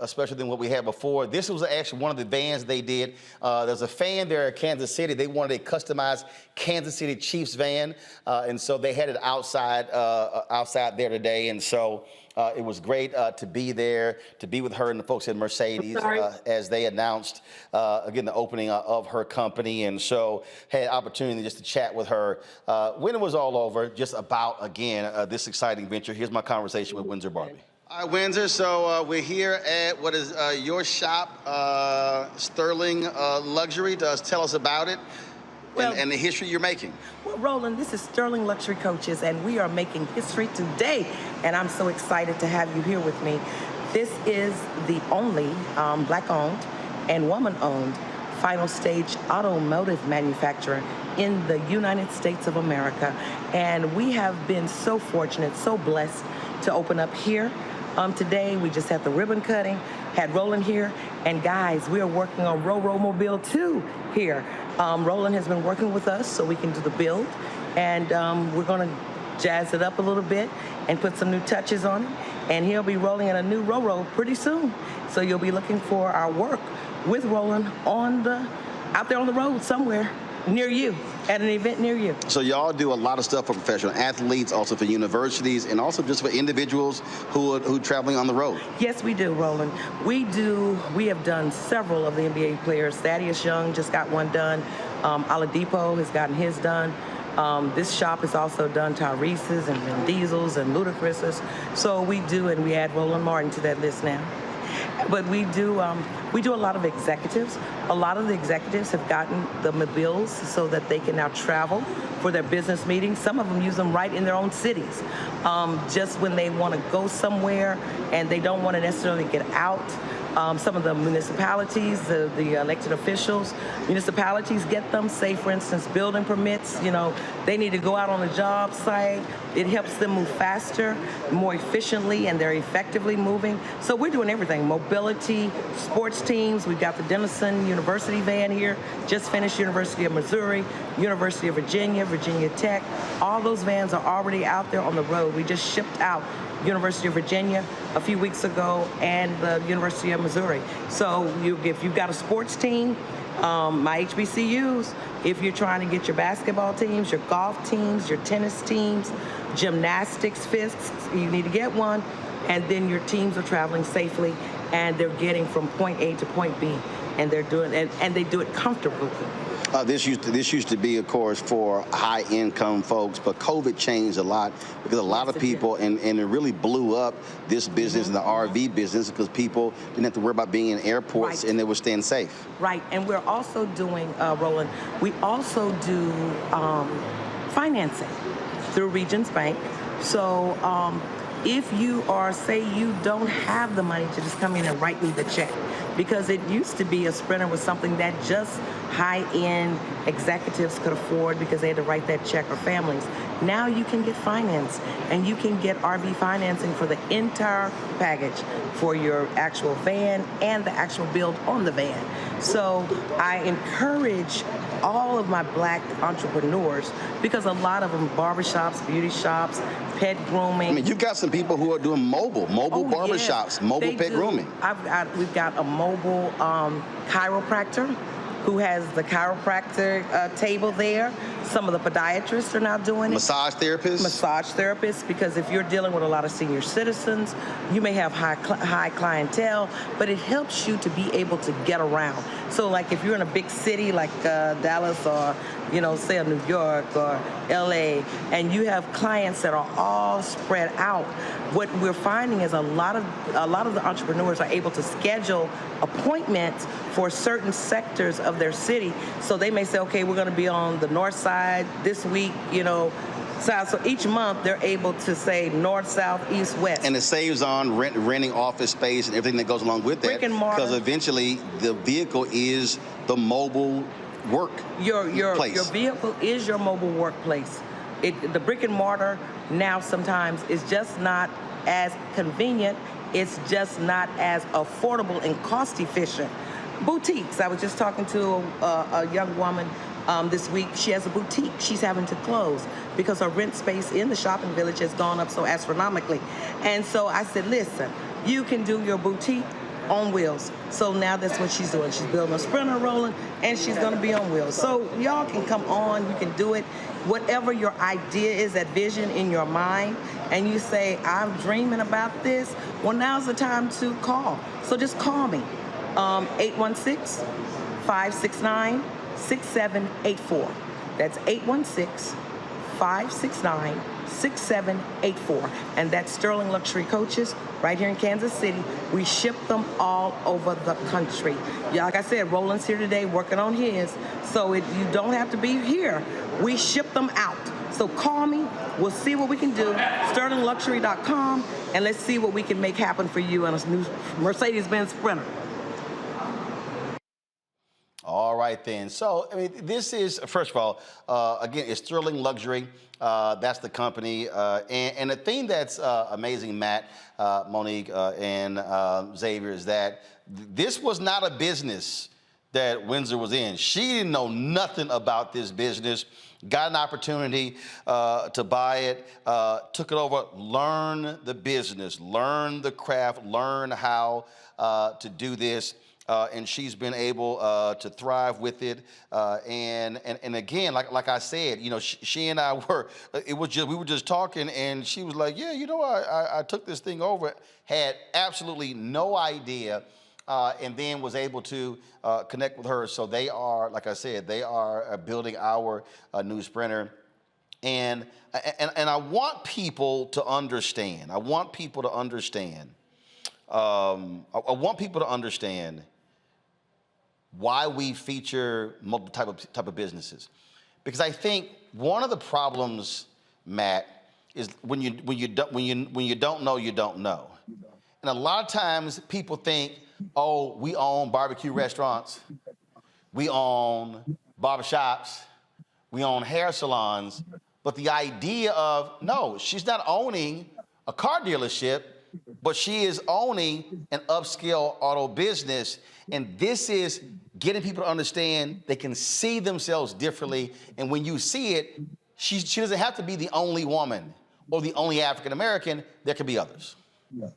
special than what we had before. This was actually one of the vans they did. There's a fan there at Kansas City. They wanted a customized Kansas City Chiefs van, and so they had it outside there today. And so it was great to be there, to be with her and the folks at Mercedes as they announced, again, the opening of her company. And so had opportunity just to chat with her when it was all over, just about, again, this exciting venture. Here's my conversation with Windsor Barber. All right, Windsor, so we're here at what is your shop, Sterling Luxury. Tell us about it. and the history you're making.
Well, Roland, this is Sterling Luxury Coaches, and we are making history today. And I'm so excited to have you here with me. This is the only Black-owned and woman-owned final stage automotive manufacturer in the United States of America. And we have been so fortunate, so blessed to open up here. Today, we just had the ribbon cutting, had Roland here, and guys, we are working on Ro Mobile 2 here. Roland has been working with us so we can do the build, and we're gonna jazz it up a little bit and put some new touches on it, and he'll be rolling in a new Ro pretty soon. So you'll be looking for our work with Roland out there on the road somewhere near you, at an event near you.
So y'all do a lot of stuff for professional athletes, also for universities, and also just for individuals who are traveling on the road.
Yes, we do, Roland. We have done several of the NBA players. Thaddeus Young just got one done. Oladipo has gotten his done. This shop has also done Tyrese's and Vin Diesel's and Ludacris's. So we do, and we add Roland Martin to that list now. But we do a lot of executives. A lot of the executives have gotten the mobiles so that they can now travel for their business meetings. Some of them use them right in their own cities. Just when they want to go somewhere and they don't want to necessarily get out. Some of the municipalities, the elected officials, municipalities get them. Say, for instance, building permits, they need to go out on a job site. It helps them move faster, more efficiently, and they're effectively moving. So we're doing everything. Mobility, sports teams. We've got the Denison University van here, just finished University of Missouri, University of Virginia, Virginia Tech. All those vans are already out there on the road. We just shipped out University of Virginia a few weeks ago and the University of Missouri. So if you've got a sports team, my HBCUs, if you're trying to get your basketball teams, your golf teams, your tennis teams, gymnastics fists, you need to get one. And then your teams are traveling safely and they're getting from point A to point B, and they're doing and they do it comfortably.
This used to be, of course, for high-income folks, but COVID changed a lot because a lot of people, and it really blew up this business and the RV business because people didn't have to worry about being in airports and they were staying safe.
Right, and we're also doing, Roland, we also do financing through Regions Bank. So if you are, say you don't have the money to just come in and write me the check, because it used to be a Sprinter was something that just high-end executives could afford because they had to write that check, or families. Now you can get finance, and you can get RV financing for the entire package for your actual van and the actual build on the van. So I encourage all of my Black entrepreneurs, because a lot of them, barbershops, beauty shops, pet grooming.
I mean, you've got some people who are doing mobile barbershops, mobile pet grooming.
We've got a mobile chiropractor who has the chiropractor table there. Some of the podiatrists are now doing it.
Massage therapists?
Massage therapists, because if you're dealing with a lot of senior citizens, you may have high clientele, but it helps you to be able to get around. So like if you're in a big city like Dallas or, say New York or LA, and you have clients that are all spread out, what we're finding is a lot of the entrepreneurs are able to schedule appointments for certain sectors of their city. So they may say, okay, we're going to be on the north side this week, So each month they're able to say north, south, east, west.
And it saves on renting office space and everything that goes along with that.
Brick and mortar.
Because eventually the vehicle is the mobile workplace.
Your vehicle is your mobile workplace. The brick and mortar now sometimes is just not as convenient. It's just not as affordable and cost efficient. Boutiques. I was just talking to a young woman this week. She has a boutique. She's having to close because her rent space in the shopping village has gone up so astronomically. And so I said, listen, you can do your boutique on wheels. So now that's what she's doing. She's building a Sprinter, Roland, and she's going to be on wheels. So y'all can come on. You can do it. Whatever your idea is, that vision in your mind, and you say, I'm dreaming about this, well, now's the time to call. So just call me. 816-569-6784. That's 816-569-6784. 6784. And that's Sterling Luxury Coaches right here in Kansas City. We ship them all over the country. Yeah, like I said, Roland's here today working on his. So you don't have to be here. We ship them out. So call me. We'll see what we can do. SterlingLuxury.com. And let's see what we can make happen for you on a new Mercedes-Benz Sprinter.
All right, then. So, I mean, this is, first of all, again, it's Sterling Luxury. That's the company. And the thing that's amazing, Matt, Monique, and Xavier, is that this was not a business that Windsor was in. She didn't know nothing about this business, got an opportunity to buy it, took it over, learn the business, learn the craft, learn how to do this. And she's been able to thrive with it. And again, like I said, you know, she and I were, we were just talking, and she was like, yeah, you know, I took this thing over, had absolutely no idea, and then was able to connect with her. So they are, like I said, they are building our new Sprinter. And I want people to understand. I want people to understand why we feature multiple type of businesses, because I think one of the problems, Matt, is when you don't know, you don't know, and a lot of times people think, oh, we own barbecue restaurants, we own barbershops, we own hair salons, but the idea of, no, she's not owning a car dealership, but she is owning an upscale auto business. And this is getting people to understand they can see themselves differently. And when you see it, she doesn't have to be the only woman or the only African American. There could be others.
Yeah.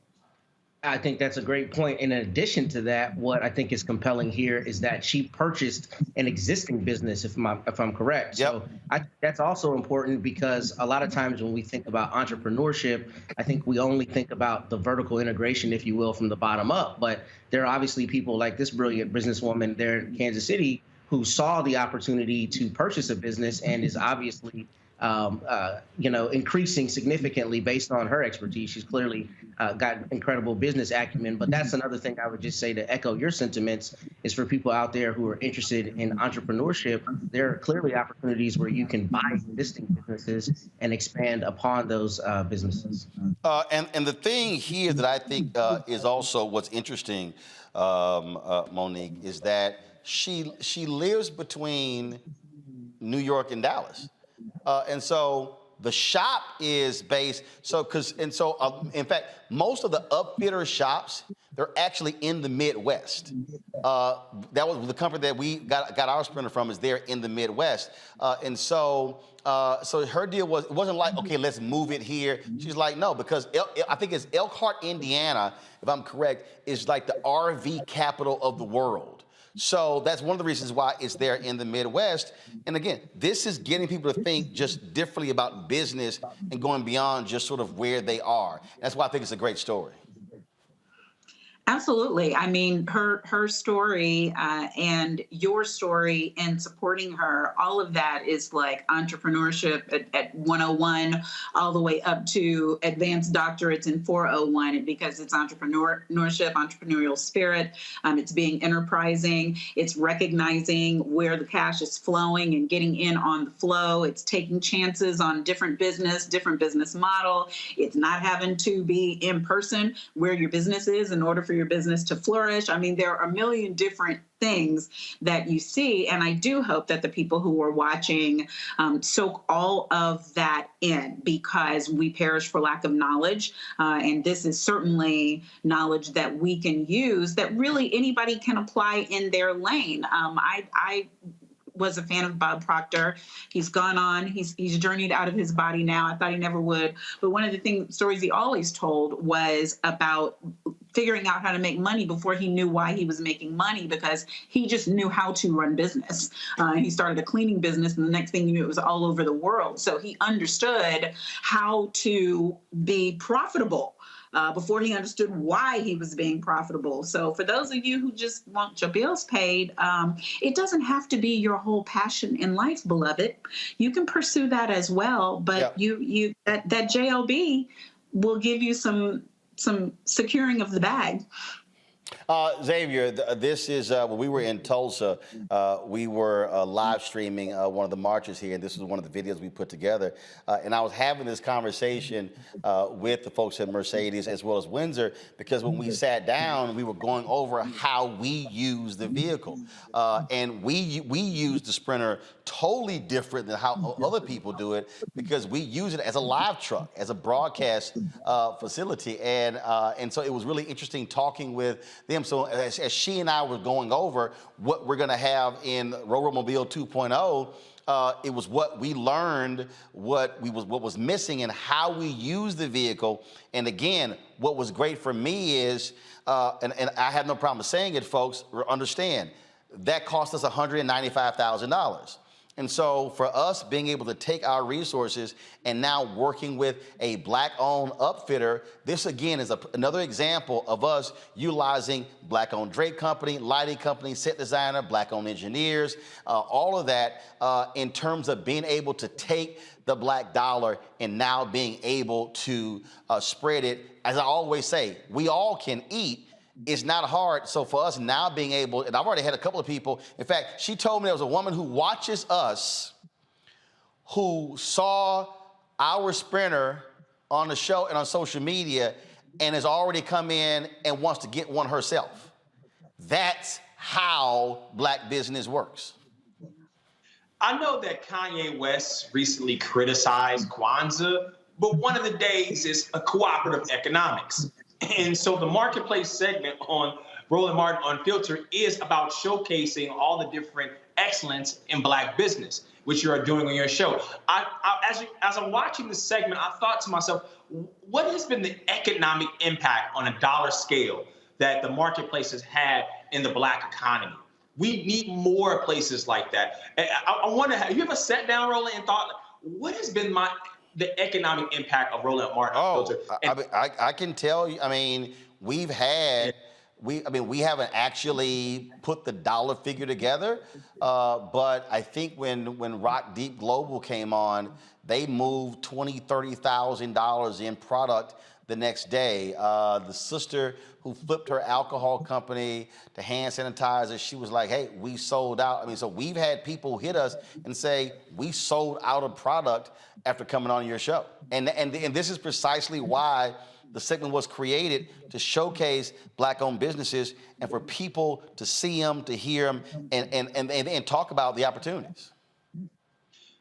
I think that's a great point. In addition to that, what I think is compelling here is that she purchased an existing business, if I'm correct.
Yep.
So that's also important, because a lot of times when we think about entrepreneurship, I think we only think about the vertical integration, if you will, from the bottom up. But there are obviously people like this brilliant businesswoman there in Kansas City who saw the opportunity to purchase a business and is obviously increasing significantly based on her expertise. She's clearly got incredible business acumen. But that's another thing I would just say to echo your sentiments, is for people out there who are interested in entrepreneurship, there are clearly opportunities where you can buy existing businesses and expand upon those businesses.
And the thing here that I think is also what's interesting, Monique, is that she lives between New York and Dallas. And so the shop is based, in fact, most of the upfitter shops, they're actually in the Midwest. That was the company that we got our Sprinter from, is there in the Midwest. So her deal was, it wasn't like, okay, let's move it here. She's like, no, because I think it's Elkhart, Indiana, if I'm correct, is like the RV capital of the world. So that's one of the reasons why it's there in the Midwest. And again, this is getting people to think just differently about business and going beyond just sort of where they are. That's why I think it's a great story.
Absolutely. I mean, her story and your story and supporting her, all of that is like entrepreneurship at 101, all the way up to advanced doctorates in 401, because it's entrepreneurship, entrepreneurial spirit. It's being enterprising. It's recognizing where the cash is flowing and getting in on the flow. It's taking chances on different business model. It's not having to be in person where your business is in order for your business to flourish. I mean, there are a million different things that you see, and I do hope that the people who are watching soak all of that in, because we perish for lack of knowledge, and this is certainly knowledge that we can use, that really anybody can apply in their lane. I was a fan of Bob Proctor. He's gone on. He's journeyed out of his body now. I thought he never would. But one of the stories he always told was about figuring out how to make money before he knew why he was making money, because he just knew how to run business. He started a cleaning business, and the next thing you knew, it was all over the world. So he understood how to be profitable before he understood why he was being profitable. So for those of you who just want your bills paid, it doesn't have to be your whole passion in life, beloved. You can pursue that as well, but that JOB will give you some securing of the bag.
Xavier, this is when we were in Tulsa, we were live streaming one of the marches here, and this was one of the videos we put together. And I was having this conversation with the folks at Mercedes as well as Windsor, because when we sat down, we were going over how we use the vehicle. And we use the Sprinter totally different than how other people do it, because we use it as a live truck, as a broadcast facility. And so it was really interesting talking with them. So as she and I were going over what we're going to have in Roll-Mobile 2.0, it was what we learned, what was missing, and how we use the vehicle. And again, what was great for me is, and I have no problem saying it, folks, understand, that cost us $195,000. And so for us being able to take our resources and now working with a Black-owned upfitter, this again is another example of us utilizing Black-owned drape company, lighting company, set designer, Black-owned engineers, all of that in terms of being able to take the Black dollar and now being able to spread it. As I always say, we all can eat. It's not hard. So for us now being able, and I've already had a couple of people, in fact, she told me there was a woman who watches us who saw our Sprinter on the show and on social media and has already come in and wants to get one herself. That's how Black business works.
I know that Kanye West recently criticized Kwanzaa, but one of the days is a cooperative economics. And so the marketplace segment on Roland Martin Unfiltered is about showcasing all the different excellence in Black business, which you are doing on your show. As I'm watching this segment, I thought to myself, what has been the economic impact on a dollar scale that the marketplace has had in the Black economy? We need more places like that. I wonder, have you ever sat down, Roland, and thought, what has been the economic impact of Roland Martin Unfiltered?
I can tell you, I mean, we haven't actually put the dollar figure together, but I think when Rock Deep Global came on, they moved $20,000, $30,000 in product the next day. The sister who flipped her alcohol company to hand sanitizer, she was like, hey, we sold out. I mean, so we've had people hit us and say, we sold out of product after coming on your show. And this is precisely why the segment was created, to showcase Black-owned businesses and for people to see them, to hear them, and talk about the opportunities.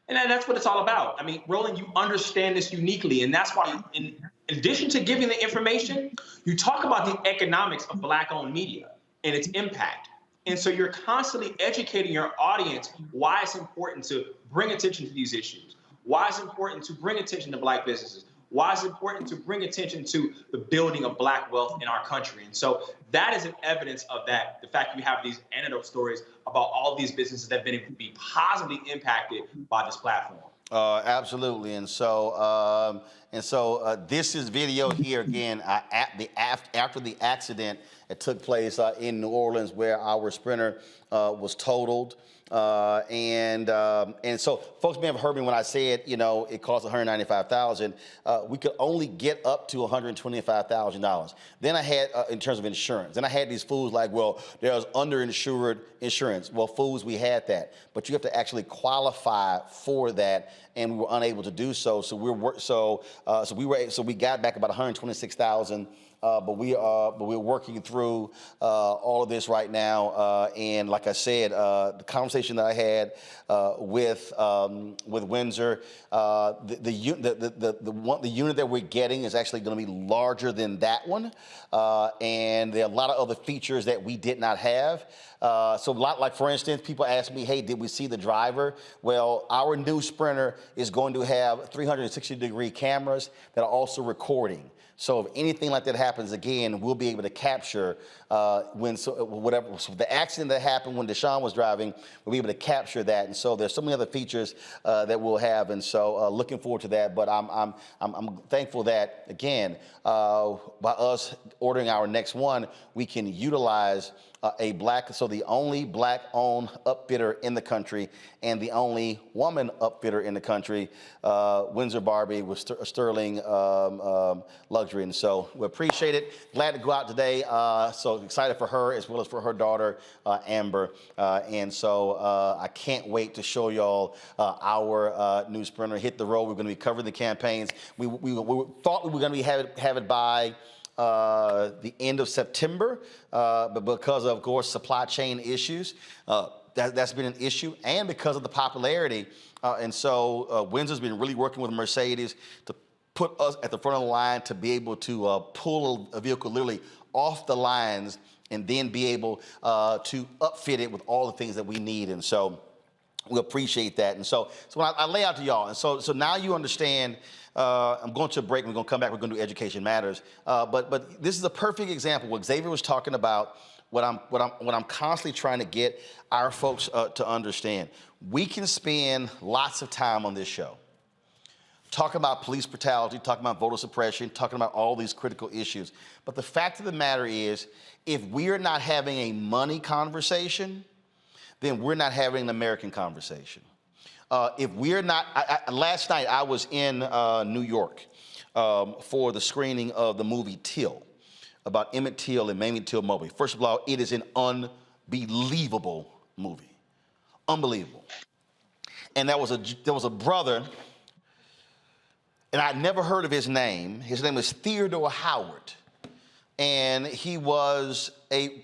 And that's what it's all about. I mean, Roland, you understand this uniquely, and that's why, in addition to giving the information, you talk about the economics of Black-owned media and its impact. And so you're constantly educating your audience why it's important to bring attention to these issues, why it's important to bring attention to Black businesses, why it's important to bring attention to the building of Black wealth in our country. And so that is an evidence of that, the fact that you have these anecdote stories about all these businesses that have been able to be positively impacted by this platform.
Absolutely. And so this is video here again after the accident that took place in New Orleans, where our Sprinter was totaled. And so folks may have heard me when I said, it cost $195,000. We could only get up to $125,000. Then I had, in terms of insurance, then I had these fools like, well, there's underinsured insurance. Well, fools, we had that, but you have to actually qualify for that, and we were unable to do so. So we got back about $126,000. But we're working through all of this right now, and like I said, the conversation that I had with Windsor, the unit that we're getting is actually going to be larger than that one, and there are a lot of other features that we did not have. So a lot, like for instance, people ask me, hey, did we see the driver? Well, our new Sprinter is going to have 360-degree cameras that are also recording. So if anything like that happens, happens again, we'll be able to capture the accident that happened when Deshaun was driving. We'll be able to capture that, and so there's so many other features that we'll have, and so looking forward to that. But I'm thankful that again, by us ordering our next one, we can utilize the only black-owned upfitter in the country and the only woman upfitter in the country, Windsor Barber with Sterling Luxury. And so we appreciate it. Glad to go out today. So excited for her as well as for her daughter, Amber. And so I can't wait to show y'all our new Sprinter hit the road. We're going to be covering the campaigns. We thought we were going to have it by the end of September, but because of course, supply chain issues, that's been an issue, and because of the popularity. And so Windsor's been really working with Mercedes to put us at the front of the line to be able to pull a vehicle literally off the lines and then be able to upfit it with all the things that we need. And so we appreciate that. And so when I lay out to y'all, and so now you understand. I'm going to a break. We're going to come back. We're going to do Education Matters. But this is a perfect example. What Xavier was talking about, what I'm constantly trying to get our folks to understand. We can spend lots of time on this show talking about police brutality, talking about voter suppression, talking about all these critical issues. But the fact of the matter is, if we are not having a money conversation, then we're not having an American conversation. If we're not, last night I was in New York for the screening of the movie Till, about Emmett Till and Mamie Till Mobley. First of all, it is an unbelievable movie, unbelievable. And there was a brother, and I'd never heard of his name. His name was Theodore Howard, and he was a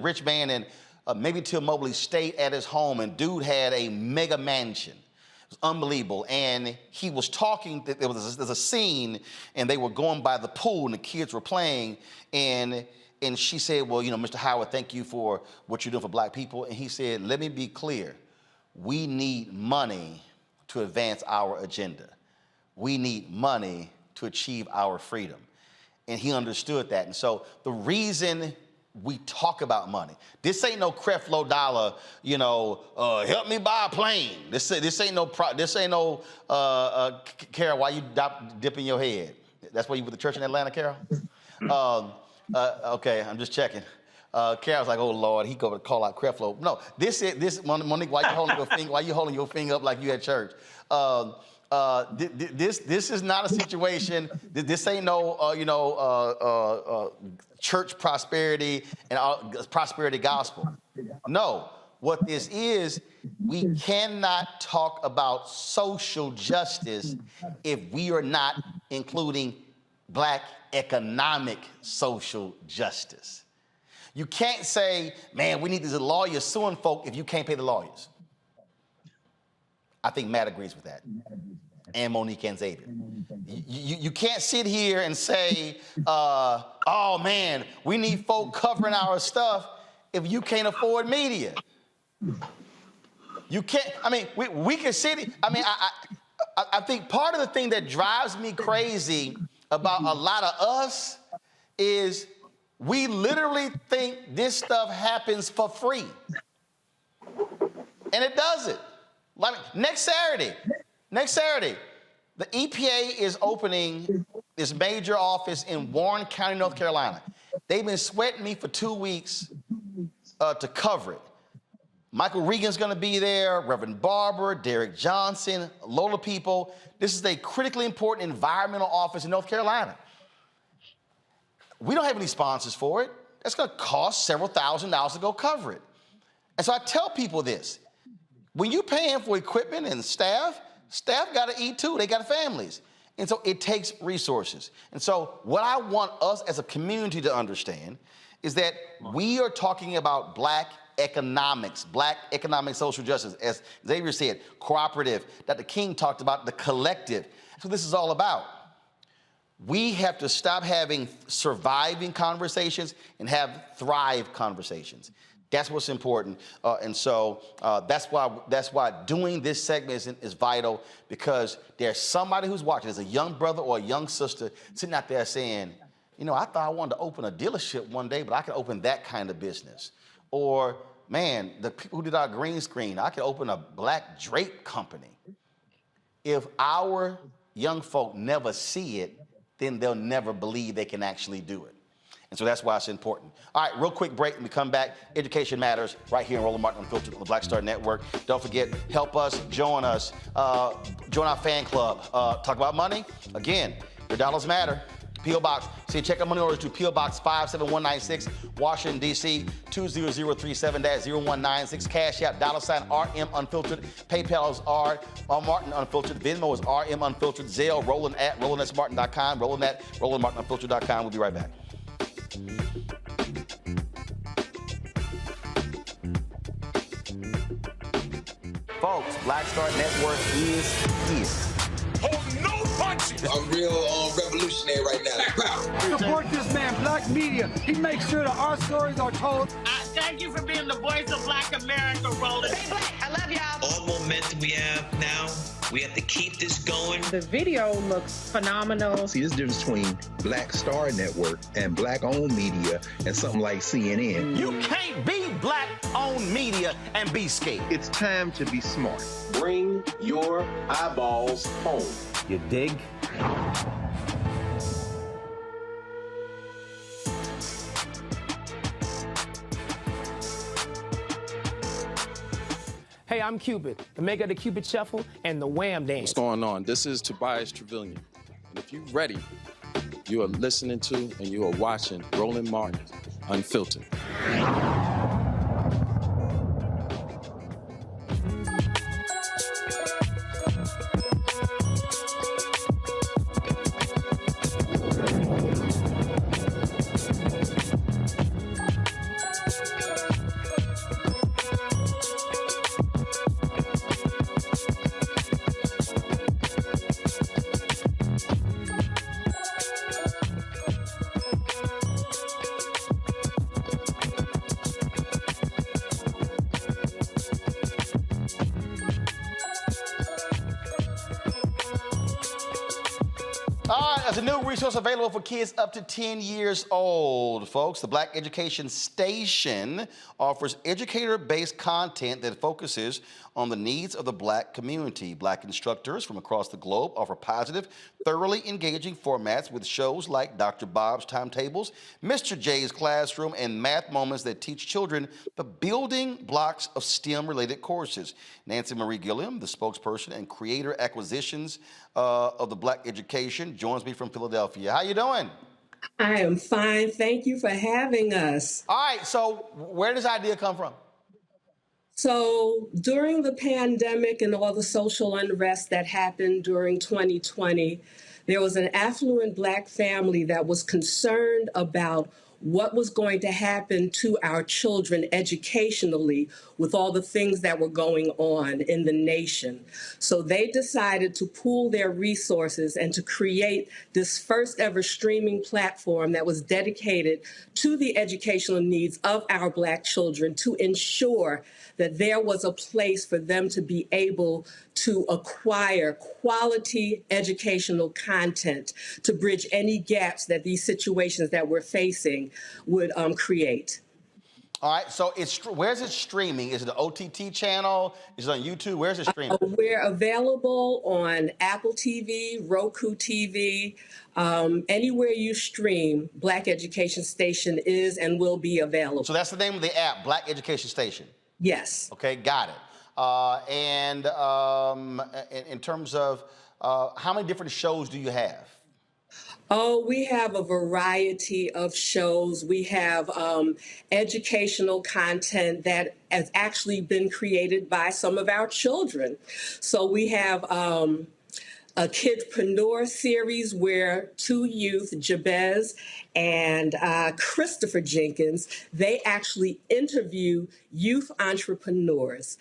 rich man, and Mamie Till Mobley stayed at his home, and dude had a mega mansion. It was unbelievable. And he was talking, there's a scene, and they were going by the pool, and the kids were playing, and she said, well, Mr. Howard, thank you for what you're doing for black people. And he said, let me be clear. We need money to advance our agenda. We need money to achieve our freedom. And he understood that. And so the reason we talk about money. This ain't no Creflo Dollar, help me buy a plane. This ain't no Carol, why you dipping your head? That's why you with the church in Atlanta, Carol? Okay, I'm just checking. Carol's like, oh Lord, he go to call out Creflo. No, this Monique, why you holding your finger? Why you holding your finger up like you at church? This is not a situation. This ain't no church prosperity and prosperity gospel. No, what this is, we cannot talk about social justice if we are not including black economic social justice. You can't say, man, we need these lawyers suing folk if you can't pay the lawyers. I think Matt agrees with that. And Monique and Xavier. You can't sit here and say, oh man, we need folk covering our stuff if you can't afford media. You can't, we can sit, I think part of the thing that drives me crazy about a lot of us is we literally think this stuff happens for free. And it doesn't. Like next Saturday, the EPA is opening this major office in Warren County, North Carolina. They've been sweating me for 2 weeks to cover it. Michael Regan's gonna be there, Reverend Barber, Derek Johnson, a load of people. This is a critically important environmental office in North Carolina. We don't have any sponsors for it. That's gonna cost several $1,000s to go cover it. And so I tell people this, when you're paying for equipment and staff gotta eat too, they got families. And so it takes resources. And so what I want us as a community to understand is that we are talking about black economics, black economic social justice, as Xavier said, cooperative, Dr. King talked about the collective. That's what this is all about. We have to stop having surviving conversations and have thrive conversations. That's what's important, and so that's why doing this segment is vital, because there's somebody who's watching. There's a young brother or a young sister sitting out there saying, you know, I thought I wanted to open a dealership one day, but I could open that kind of business. Or, man, the people who did our green screen, I could open a black drape company. If our young folk never see it, then they'll never believe they can actually do it. And so that's why it's important. All right, real quick break. When we come back, Education Matters right here in Roland Martin Unfiltered on the Black Star Network. Don't forget, help us, join our fan club. Talk about money. Again, your dollars matter. P.O. Box. See, check out money orders to P.O. Box 57196, Washington, D.C. 20037-0196. Cash App, $RM Unfiltered. PayPal is R Martin Unfiltered. Venmo is RM Unfiltered. Zelle, Roland at RolandSMartin.com. Roland at RolandMartinUnfiltered.com. We'll be right back. Folks, Black Star Network is here.
Hold no punches!
I'm real revolutionary right now.
Support this man, Black Media. He makes sure that our stories are told.
Thank you for being the voice of Black America, Roland. Stay black. I love y'all.
All momentum we have now, we have to keep this going.
The video looks phenomenal.
See, there's a difference between Black Star Network and black-owned media and something like CNN.
You can't be black-owned media and be scared.
It's time to be smart.
Bring your eyeballs home.
You dig?
Hey, I'm Cupid, the maker of the Cupid Shuffle and the Wham Dance.
What's going on? This is Tobias Trevelyan. And if you're ready, you are listening to and you are watching Roland Martin Unfiltered.
There's a new resource available for kids up to 10 years old, folks. The Black Education Station offers educator-based content that focuses on the needs of the Black community. Black instructors from across the globe offer positive, thoroughly engaging formats with shows like Dr. Bob's Timetables, Mr. J's Classroom, and math moments that teach children the building blocks of STEM-related courses. Nancy Marie Gilliam, the spokesperson and creator acquisitions of the Black Education, joins me from Philadelphia. How you doing?
I am fine. Thank you for having us.
All right, so where does this idea come from?
So during the pandemic and all the social unrest that happened during 2020, there was an affluent Black family that was concerned about what was going to happen to our children educationally with all the things that were going on in the nation. So they decided to pool their resources and to create this first ever streaming platform that was dedicated to the educational needs of our Black children to ensure that there was a place for them to be able to acquire quality educational content to bridge any gaps that these situations that we're facing would create.
All right, so where's it streaming? Is it an OTT channel? Is it on YouTube? Where's it streaming?
We're available on Apple TV, Roku TV, anywhere you stream, Black Education Station is and will be available.
So that's the name of the app, Black Education Station?
Yes.
Okay, got it. And in terms of how many different shows do you have?
Oh, we have a variety of shows. We have educational content that has actually been created by some of our children. So we have a Kidpreneur series where two youth, Jabez and Christopher Jenkins, they actually interview youth entrepreneurs.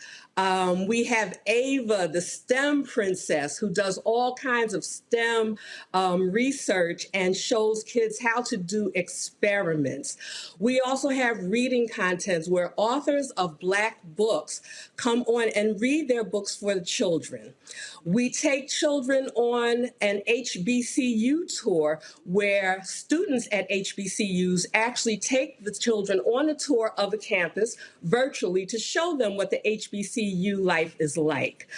We have Ava, the STEM princess, who does all kinds of STEM research and shows kids how to do experiments. We also have reading contents where authors of Black books come on and read their books for the children. We take children on an HBCU tour where students at HBCUs actually take the children on a tour of the campus virtually to show them what the HBCU life is like.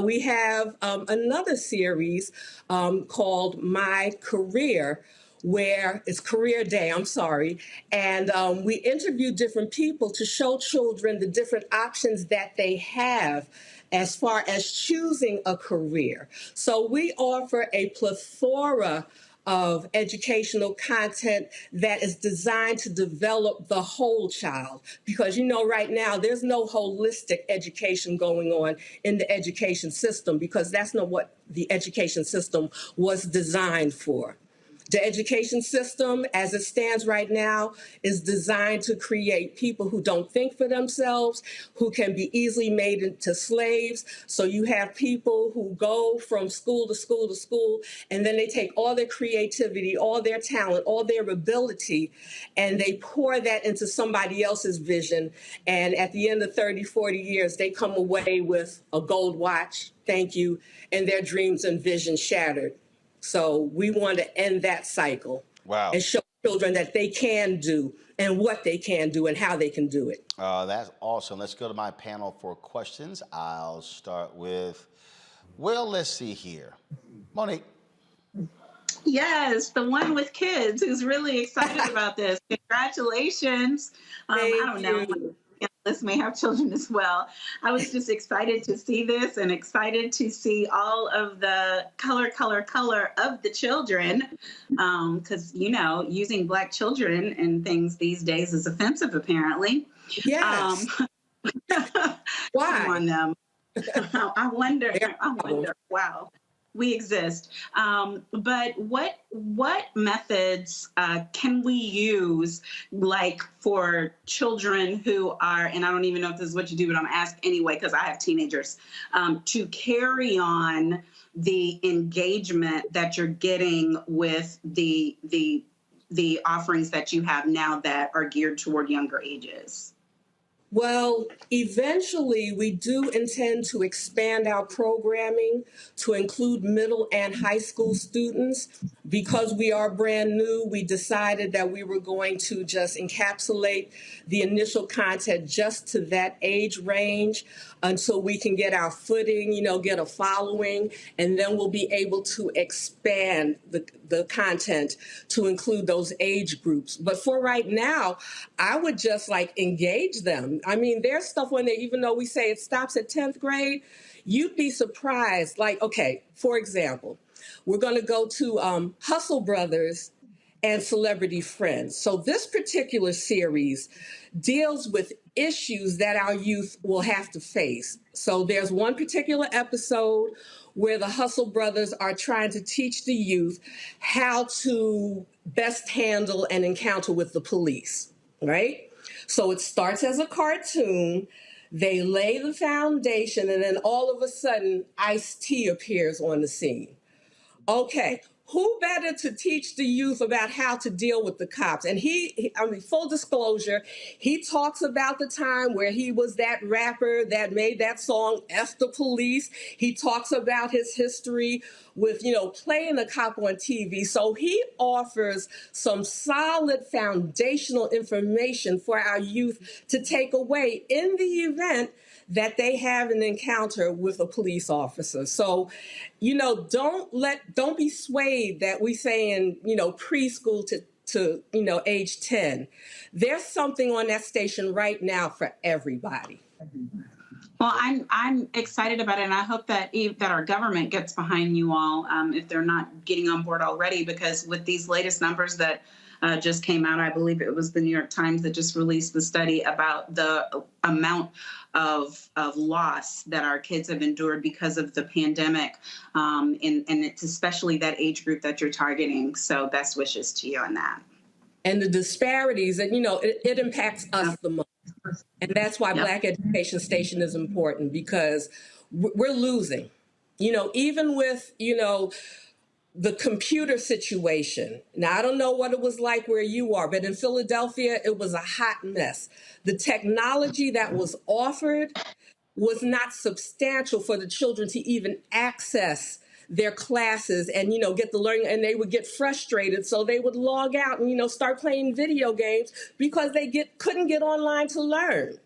We have another series called My Career, where it's Career Day, and we interview different people to show children the different options that they have as far as choosing a career. So we offer a plethora of educational content that is designed to develop the whole child. Because, right now, there's no holistic education going on in the education system because that's not what the education system was designed for. The education system, as it stands right now, is designed to create people who don't think for themselves, who can be easily made into slaves. So you have people who go from school to school to school, and then they take all their creativity, all their talent, all their ability, and they pour that into somebody else's vision. And at the end of 30, 40 years, they come away with a gold watch, thank you, and their dreams and vision shattered. So we want to end that cycle.
Wow.
And show children that they can do and what they can do and how they can do it.
That's awesome. Let's go to my panel for questions. I'll start with, let's see here. Monique.
Yes, the one with kids who's really excited about this. Congratulations. I don't know. Analysts may have children as well. I was just excited to see this and excited to see all of the color of the children. Because, using Black children and things these days is offensive, apparently.
Yes. Why?
Shame on them. I wonder, wow. We exist. But what methods can we use, like for children who are, and I don't even know if this is what you do, but I'm going to ask anyway because I have teenagers, to carry on the engagement that you're getting with the offerings that you have now that are geared toward younger ages?
Well, eventually we do intend to expand our programming to include middle and high school students. Because we are brand new, we decided that we were going to just encapsulate the initial content just to that age range until we can get our footing, get a following, and then we'll be able to expand the content to include those age groups. But for right now, I would just engage them. I mean, there's stuff when even though we say it stops at 10th grade, you'd be surprised. For example, we're going to go to Hustle Brothers and Celebrity Friends. So this particular series deals with issues that our youth will have to face. So there's one particular episode where the Hustle Brothers are trying to teach the youth how to best handle an encounter with the police, right? So it starts as a cartoon, they lay the foundation, and then all of a sudden, Ice-T appears on the scene. Okay, who better to teach the youth about how to deal with the cops? And full disclosure, he talks about the time where he was that rapper that made that song, F the Police. He talks about his history with, playing a cop on TV. So he offers some solid foundational information for our youth to take away in the event that they have an encounter with a police officer. So, don't be swayed that we saying, preschool to age 10. There's something on that station right now for everybody.
Well, I'm excited about it, and I hope that our government gets behind you all if they're not getting on board already, because with these latest numbers that just came out, I believe it was the New York Times that just released the study about the amount of loss that our kids have endured because of the pandemic, and it's especially that age group that you're targeting. So best wishes to you on that.
And the disparities, and it impacts us the most. And that's why Black Education Station is important, because we're losing. Even with, the computer situation. Now, I don't know what it was like where you are, but in Philadelphia, it was a hot mess. The technology that was offered was not substantial for the children to even access their classes and, get the learning, and they would get frustrated. So they would log out and, start playing video games because they couldn't get online to learn.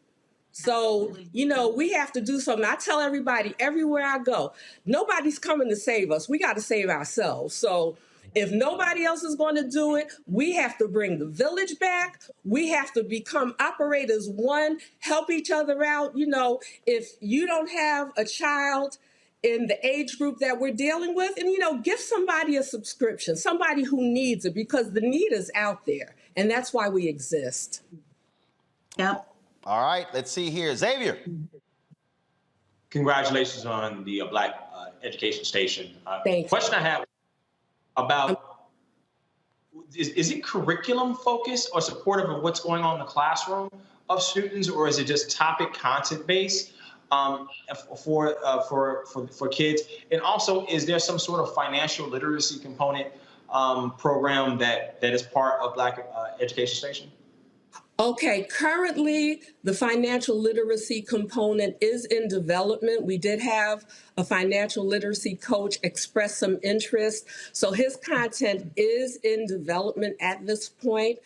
So, we have to do something. I tell everybody everywhere I go, nobody's coming to save us. We got to save ourselves. So if nobody else is going to do it, we have to bring the village back. We have to operate as one, help each other out. If you don't have a child in the age group that we're dealing with, and, give somebody a subscription, somebody who needs it, because the need is out there. And that's why we exist.
Yep.
All right, let's see here. Xavier.
Congratulations on the Black Education Station.
Thank you.
Question I have about, is it curriculum focused or supportive of what's going on in the classroom of students, or is it just topic content based for kids? And also, is there some sort of financial literacy component program that is part of Black Education Station?
Okay, currently the financial literacy component is in development. We did have a financial literacy coach express some interest. So his content is in development at this point.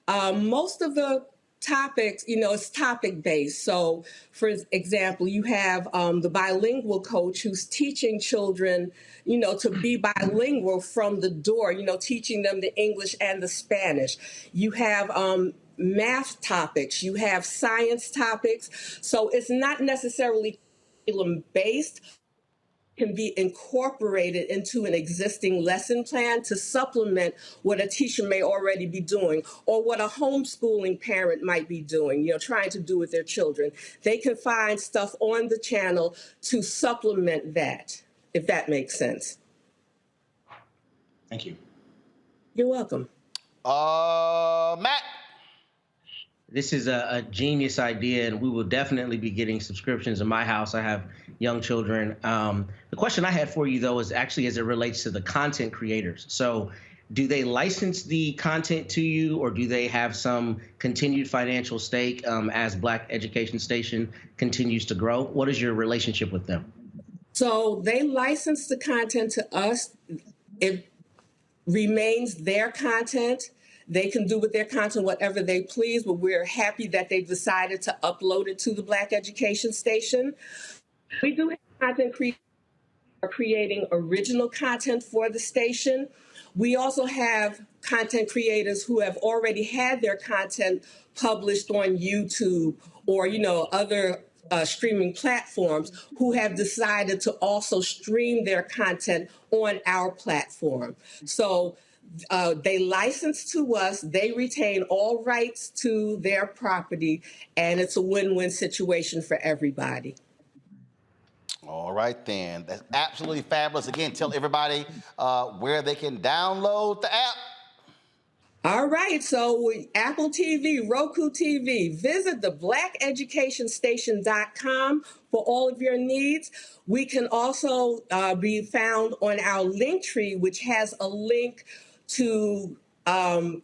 Most of the topics, it's topic based. So for example, you have the bilingual coach who's teaching children, to be bilingual from the door, teaching them the English and the Spanish. You have math topics, you have science topics. So it's not necessarily curriculum based, can be incorporated into an existing lesson plan to supplement what a teacher may already be doing, or what a homeschooling parent might be doing, trying to do with their children. They can find stuff on the channel to supplement that, if that makes sense.
Thank you.
You're welcome.
Matt.
This is a genius idea, and we will definitely be getting subscriptions in my house. I have young children. The question I had for you, though, is actually as it relates to the content creators. So do they license the content to you, or do they have some continued financial stake as Black Education Station continues to grow? What is your relationship with them?
So they license the content to us. It remains their content. They can do with their content whatever they please, but we're happy that they've decided to upload it to the Black Education Station. We do have content creators creating original content for the station. We also have content creators who have already had their content published on YouTube or, other streaming platforms, who have decided to also stream their content on our platform. So they license to us, they retain all rights to their property, and it's a win-win situation for everybody.
All right, then. That's absolutely fabulous. Again, tell everybody where they can download the app.
All right, so Apple TV, Roku TV, visit the blackeducationstation.com for all of your needs. We can also be found on our link tree, which has a link to,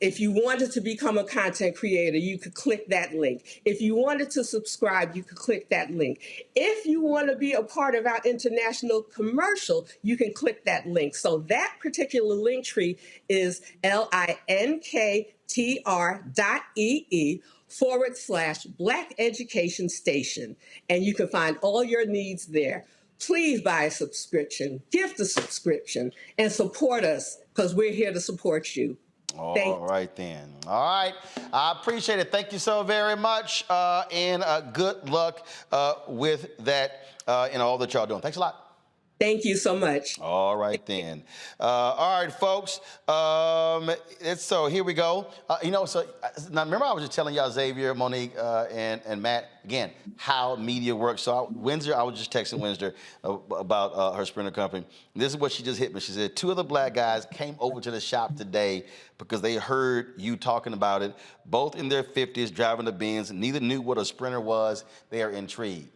if you wanted to become a content creator, you could click that link. If you wanted to subscribe, you could click that link. If you want to be a part of our international commercial, you can click that link. So that particular link tree is linktr.ee/Black Education Station. And you can find all your needs there. Please buy a subscription, gift a subscription, and support us, because we're here to support you.
All right, then. All right. I appreciate it. Thank you so very much. And good luck with that and all that y'all doing. Thanks a lot.
Thank you so much.
All right, then. All right, folks. So here we go. Now remember I was just telling y'all, Xavier, Monique, and Matt, again, how media works. So Windsor, I was just texting Windsor about her Sprinter company. This is what she just hit me. She said, 2 of the black guys came over to the shop today because they heard you talking about it. Both in their 50s, driving the Benz. Neither knew what a Sprinter was. They are intrigued.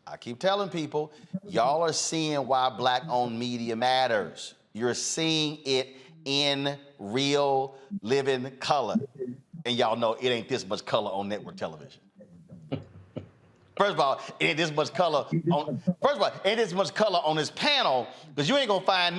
I keep telling people, y'all are seeing why black-owned media matters. You're seeing it in real, living color. And y'all know it ain't this much color on network television. First of all, it ain't this much color on this panel, because you ain't gonna find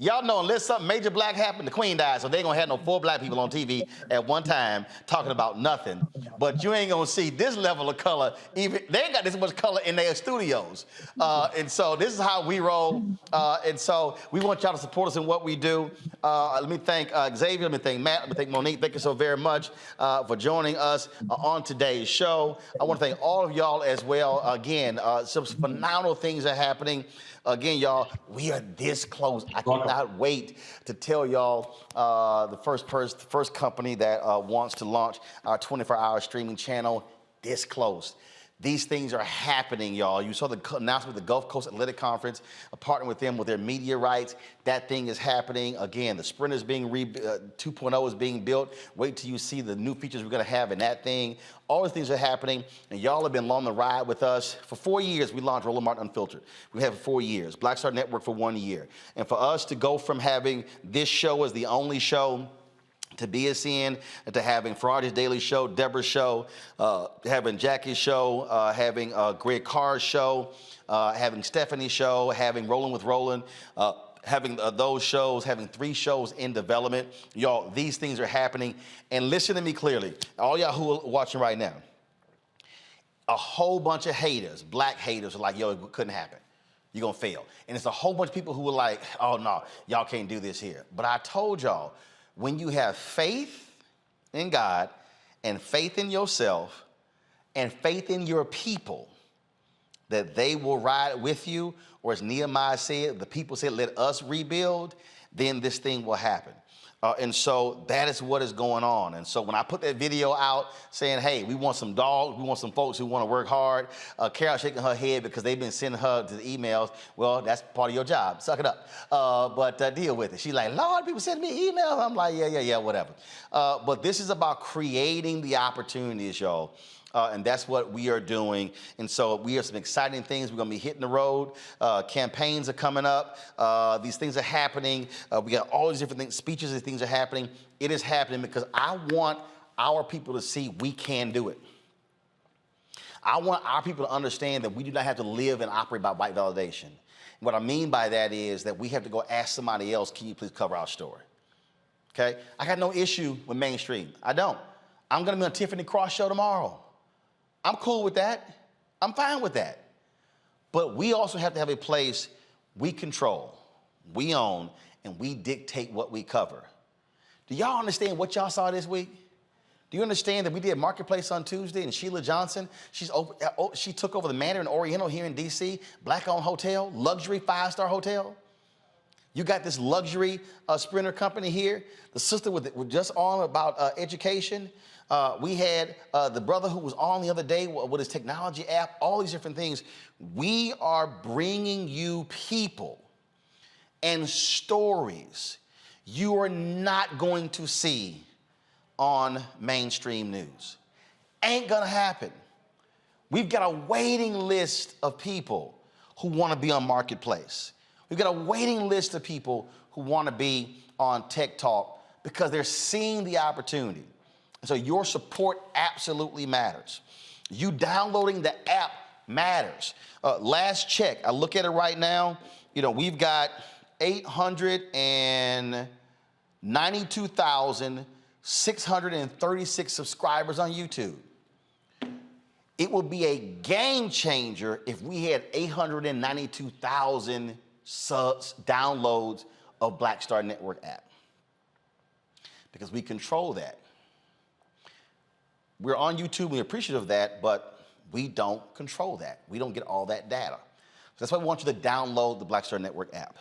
y'all know, unless something major black happened, the queen died, so they ain't gonna have no 4 black people on TV at one time talking about nothing. But you ain't gonna see this level of color. Even they ain't got this much color in their studios. And so this is how we roll. And so we want y'all to support us in what we do. Let me thank Xavier, let me thank Matt, let me thank Monique. Thank you so very much for joining us on today's show. I want to thank all of y'all as well. Again, some phenomenal things are happening. Again, y'all, we are this close. I cannot wait to tell y'all the first company that wants to launch our 24-hour streaming channel this close. These things are happening, y'all. You saw the announcement of the Gulf Coast Athletic Conference, partnering with them with their media rights. That thing is happening. Again, the Sprint is being 2.0 is being built. Wait till you see the new features we're gonna have in that thing. All these things are happening, and y'all have been along the ride with us. For 4 years, we launched Roland Martin Unfiltered. We have 4 years. Black Star Network for 1 year. And for us to go from having this show as the only show to BSN, to having Friday's Daily Show, Deborah's show, having Jackie's show, having Greg Carr's show, having Stephanie's show, having Rolling with Roland, having those shows, having 3 shows in development. Y'all, these things are happening. And listen to me clearly, all y'all who are watching right now, a whole bunch of haters, black haters, are like, yo, it couldn't happen. You're gonna fail. And it's a whole bunch of people who were like, oh no, y'all can't do this here. But I told y'all, when you have faith in God and faith in yourself and faith in your people, that they will ride with you, or as Nehemiah said, the people said, let us rebuild, then this thing will happen. And so that is what is going on. And so when I put that video out saying, hey, we want some dogs, we want some folks who want to work hard, Carol shaking her head because they've been sending her the emails. Well, that's part of your job. Suck it up. But deal with it. She's like, Lord, people send me emails. I'm like, yeah, whatever. But this is about creating the opportunities, y'all. And that's what we are doing. And so we have some exciting things. We're going to be hitting the road. Campaigns are coming up. These things are happening. We got all these different things, speeches and things are happening. It is happening because I want our people to see we can do it. I want our people to understand that we do not have to live and operate by white validation. What I mean by that is that we have to go ask somebody else, can you please cover our story? Okay? I got no issue with mainstream. I don't. I'm going to be on Tiffany Cross show tomorrow. I'm cool with that. I'm fine with that. But we also have to have a place we control, we own, and we dictate what we cover. Do y'all understand what y'all saw this week? Do you understand that we did Marketplace on Tuesday and Sheila Johnson, she took over the Mandarin Oriental here in D.C., black-owned hotel, luxury 5-star hotel. You got this luxury Sprinter company here. The sister with just on about education. We had the brother who was on the other day with his technology app, all these different things. We are bringing you people and stories you are not going to see on mainstream news. Ain't gonna happen. We've got a waiting list of people who wanna be on Marketplace. We've got a waiting list of people who wanna be on Tech Talk because they're seeing the opportunity. So your support absolutely matters. You downloading the app matters. Last check, I look at it right now, we've got 892,636 subscribers on YouTube. It would be a game changer if we had 892,000 downloads of Black Star Network app, because we control that. We're on YouTube, we're appreciative of that, but we don't control that. We don't get all that data. That's why we want you to download the Black Star Network app.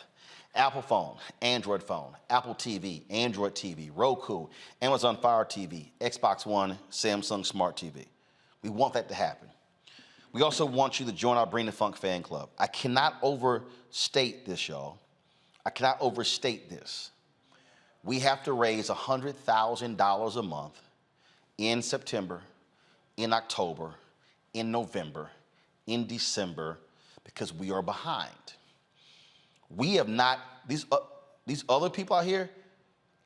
Apple phone, Android phone, Apple TV, Android TV, Roku, Amazon Fire TV, Xbox One, Samsung Smart TV. We want that to happen. We also want you to join our Bring the Funk fan club. I cannot overstate this, y'all. I cannot overstate this. We have to raise $100,000 a month in September, in October, in November, in December, because we are behind. We have not, these other people out here,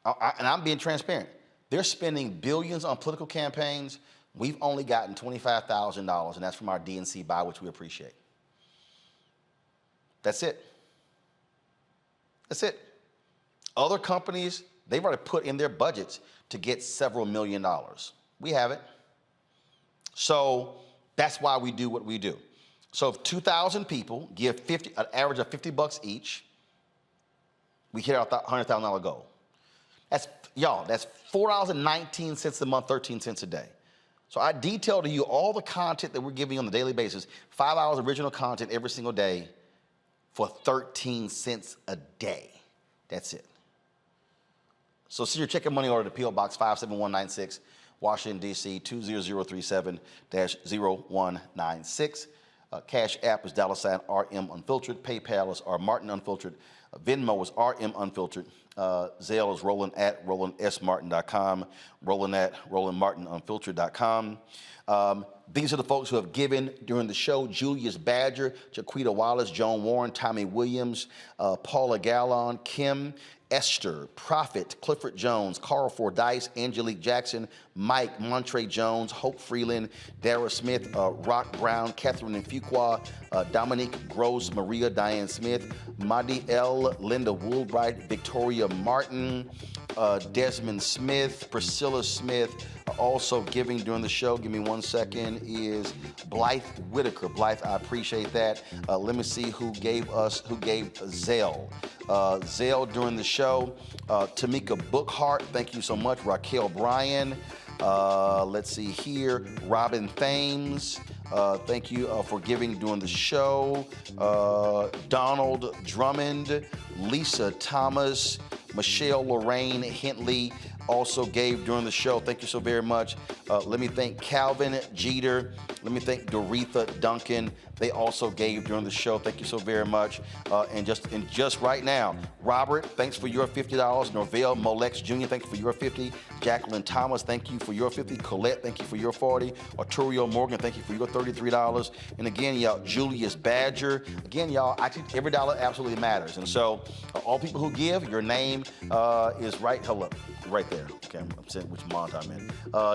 and I'm being transparent, they're spending billions on political campaigns. We've only gotten $25,000, and that's from our DNC buy, which we appreciate. That's it. That's it. Other companies, they've already put in their budgets to get several million dollars. We haven't. So that's why we do what we do. So if 2,000 people give an average of $50 each, we hit our $100,000 goal. That's, y'all, that's $4.19 a month, 13 cents a day. So I detail to you all the content that we're giving on a daily basis, 5 hours of original content every single day for 13 cents a day. That's it. So send your check and money order to P.O. Box 57196, Washington, D.C. 20037-0196. Cash App is $RM Unfiltered. PayPal is R Martin Unfiltered. Venmo is RM Unfiltered. Zelle is Roland at RolandSMartin.com. Roland at RolandMartinUnfiltered.com. These are the folks who have given during the show: Julius Badger, Jaquita Wallace, Joan Warren, Tommy Williams, Paula Gallon, Kim, Esther, Prophet, Clifford Jones, Carl Fordyce, Angelique Jackson, Mike, Montre Jones, Hope Freeland, Dara Smith, Rock Brown, Catherine Fuqua, Dominique Gross, Maria Diane Smith, Madi L, Linda Woolbright, Victoria Martin, Desmond Smith, Priscilla Smith. Also giving during the show, give me 1 second, is Blythe Whitaker. Blythe, I appreciate that. Let me see who gave Zelle. Zelle during the show. Tamika Bookhart, thank you so much. Raquel Bryan. Let's see here. Robin Thames. Thank you for giving during the show. Donald Drummond. Lisa Thomas. Michelle Lorraine Hintley also gave during the show. Thank you so very much. Let me thank Calvin Jeter. Let me thank Doretha Duncan. They also gave during the show. Thank you so very much. And just right now, Robert, thanks for your $50. Norvell Molex Jr., thank you for your $50. Jacqueline Thomas, thank you for your $50. Colette, thank you for your $40. Arturo Morgan, thank you for your $33. And again, y'all, Julius Badger. Again, y'all, I think every dollar absolutely matters. And so all people who give, your name is right there. Okay, I'm saying which month I'm in.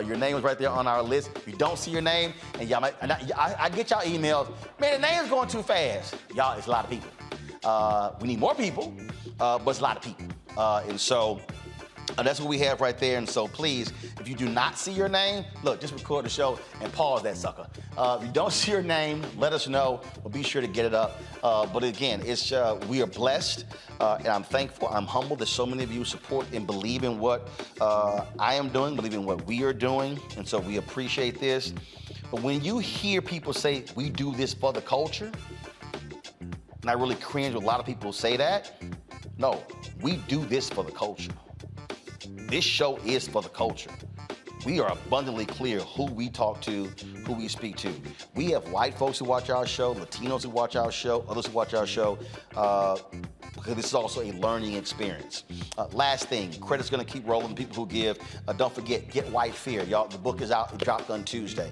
Your name is right there on our list. If you don't see your name, and y'all might, I get y'all emails, man, the name's going too fast. Y'all, it's a lot of people. We need more people, but it's a lot of people. And so that's what we have right there. And so please, if you do not see your name, look, just record the show and pause that sucker. If you don't see your name, let us know. We'll be sure to get it up. But again, we are blessed, and I'm thankful. I'm humbled that so many of you support and believe in what I am doing, believe in what we are doing. And so we appreciate this. But when you hear people say, we do this for the culture, and I really cringe when a lot of people say that. No, we do this for the culture. This show is for the culture. We are abundantly clear who we talk to, who we speak to. We have white folks who watch our show, Latinos who watch our show, others who watch our show, because this is also a learning experience. Last thing, credit's gonna keep rolling, people who give. Don't forget, Get White Fear. Y'all, the book is out, it dropped on Tuesday.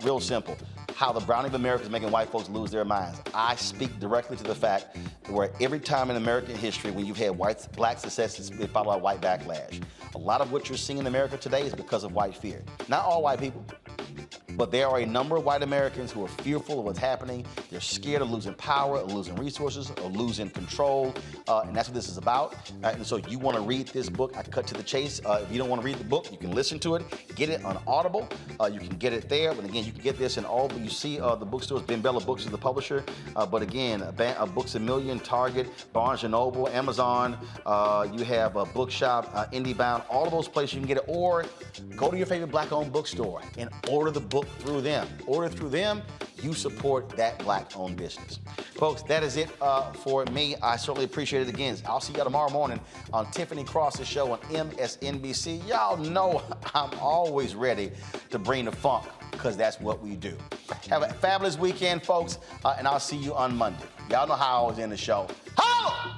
Real simple. How the Browning of America is making white folks lose their minds. I speak directly to the fact where every time in American history when you've had black success, it's been followed by white backlash. A lot of what you're seeing in America today is because of white fear. Not all white people, but there are a number of white Americans who are fearful of what's happening. They're scared of losing power, of losing resources, of losing control, and that's what this is about. And so you want to read this book, I cut to the chase. If you don't want to read the book, you can listen to it, get it on Audible. You can get it there, but again, you can get this in all, you see the bookstores. Ben Bella Books is the publisher, but again, Books A Million, Target, Barnes & Noble, Amazon, you have a Bookshop, IndieBound, all of those places you can get it, or go to your favorite black-owned bookstore and order the book through them. Order through them, you support that Black-owned business. Folks, that is it for me. I certainly appreciate it again. I'll see y'all tomorrow morning on Tiffany Cross's show on MSNBC. Y'all know I'm always ready to bring the funk, because that's what we do. Have a fabulous weekend, folks, and I'll see you on Monday. Y'all know how I always end the show. Holla!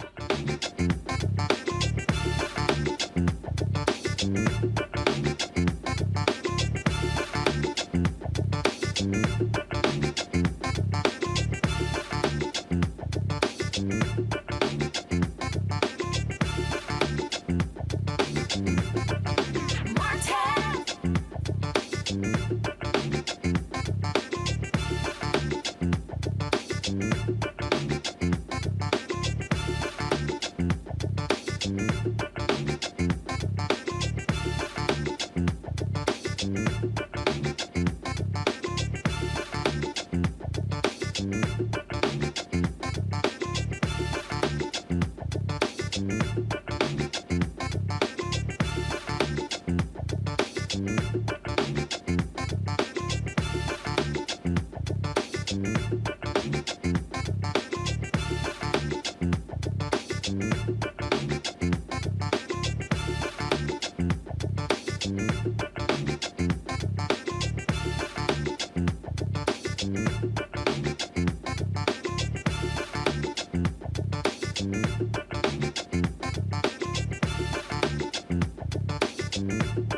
Mm-hmm.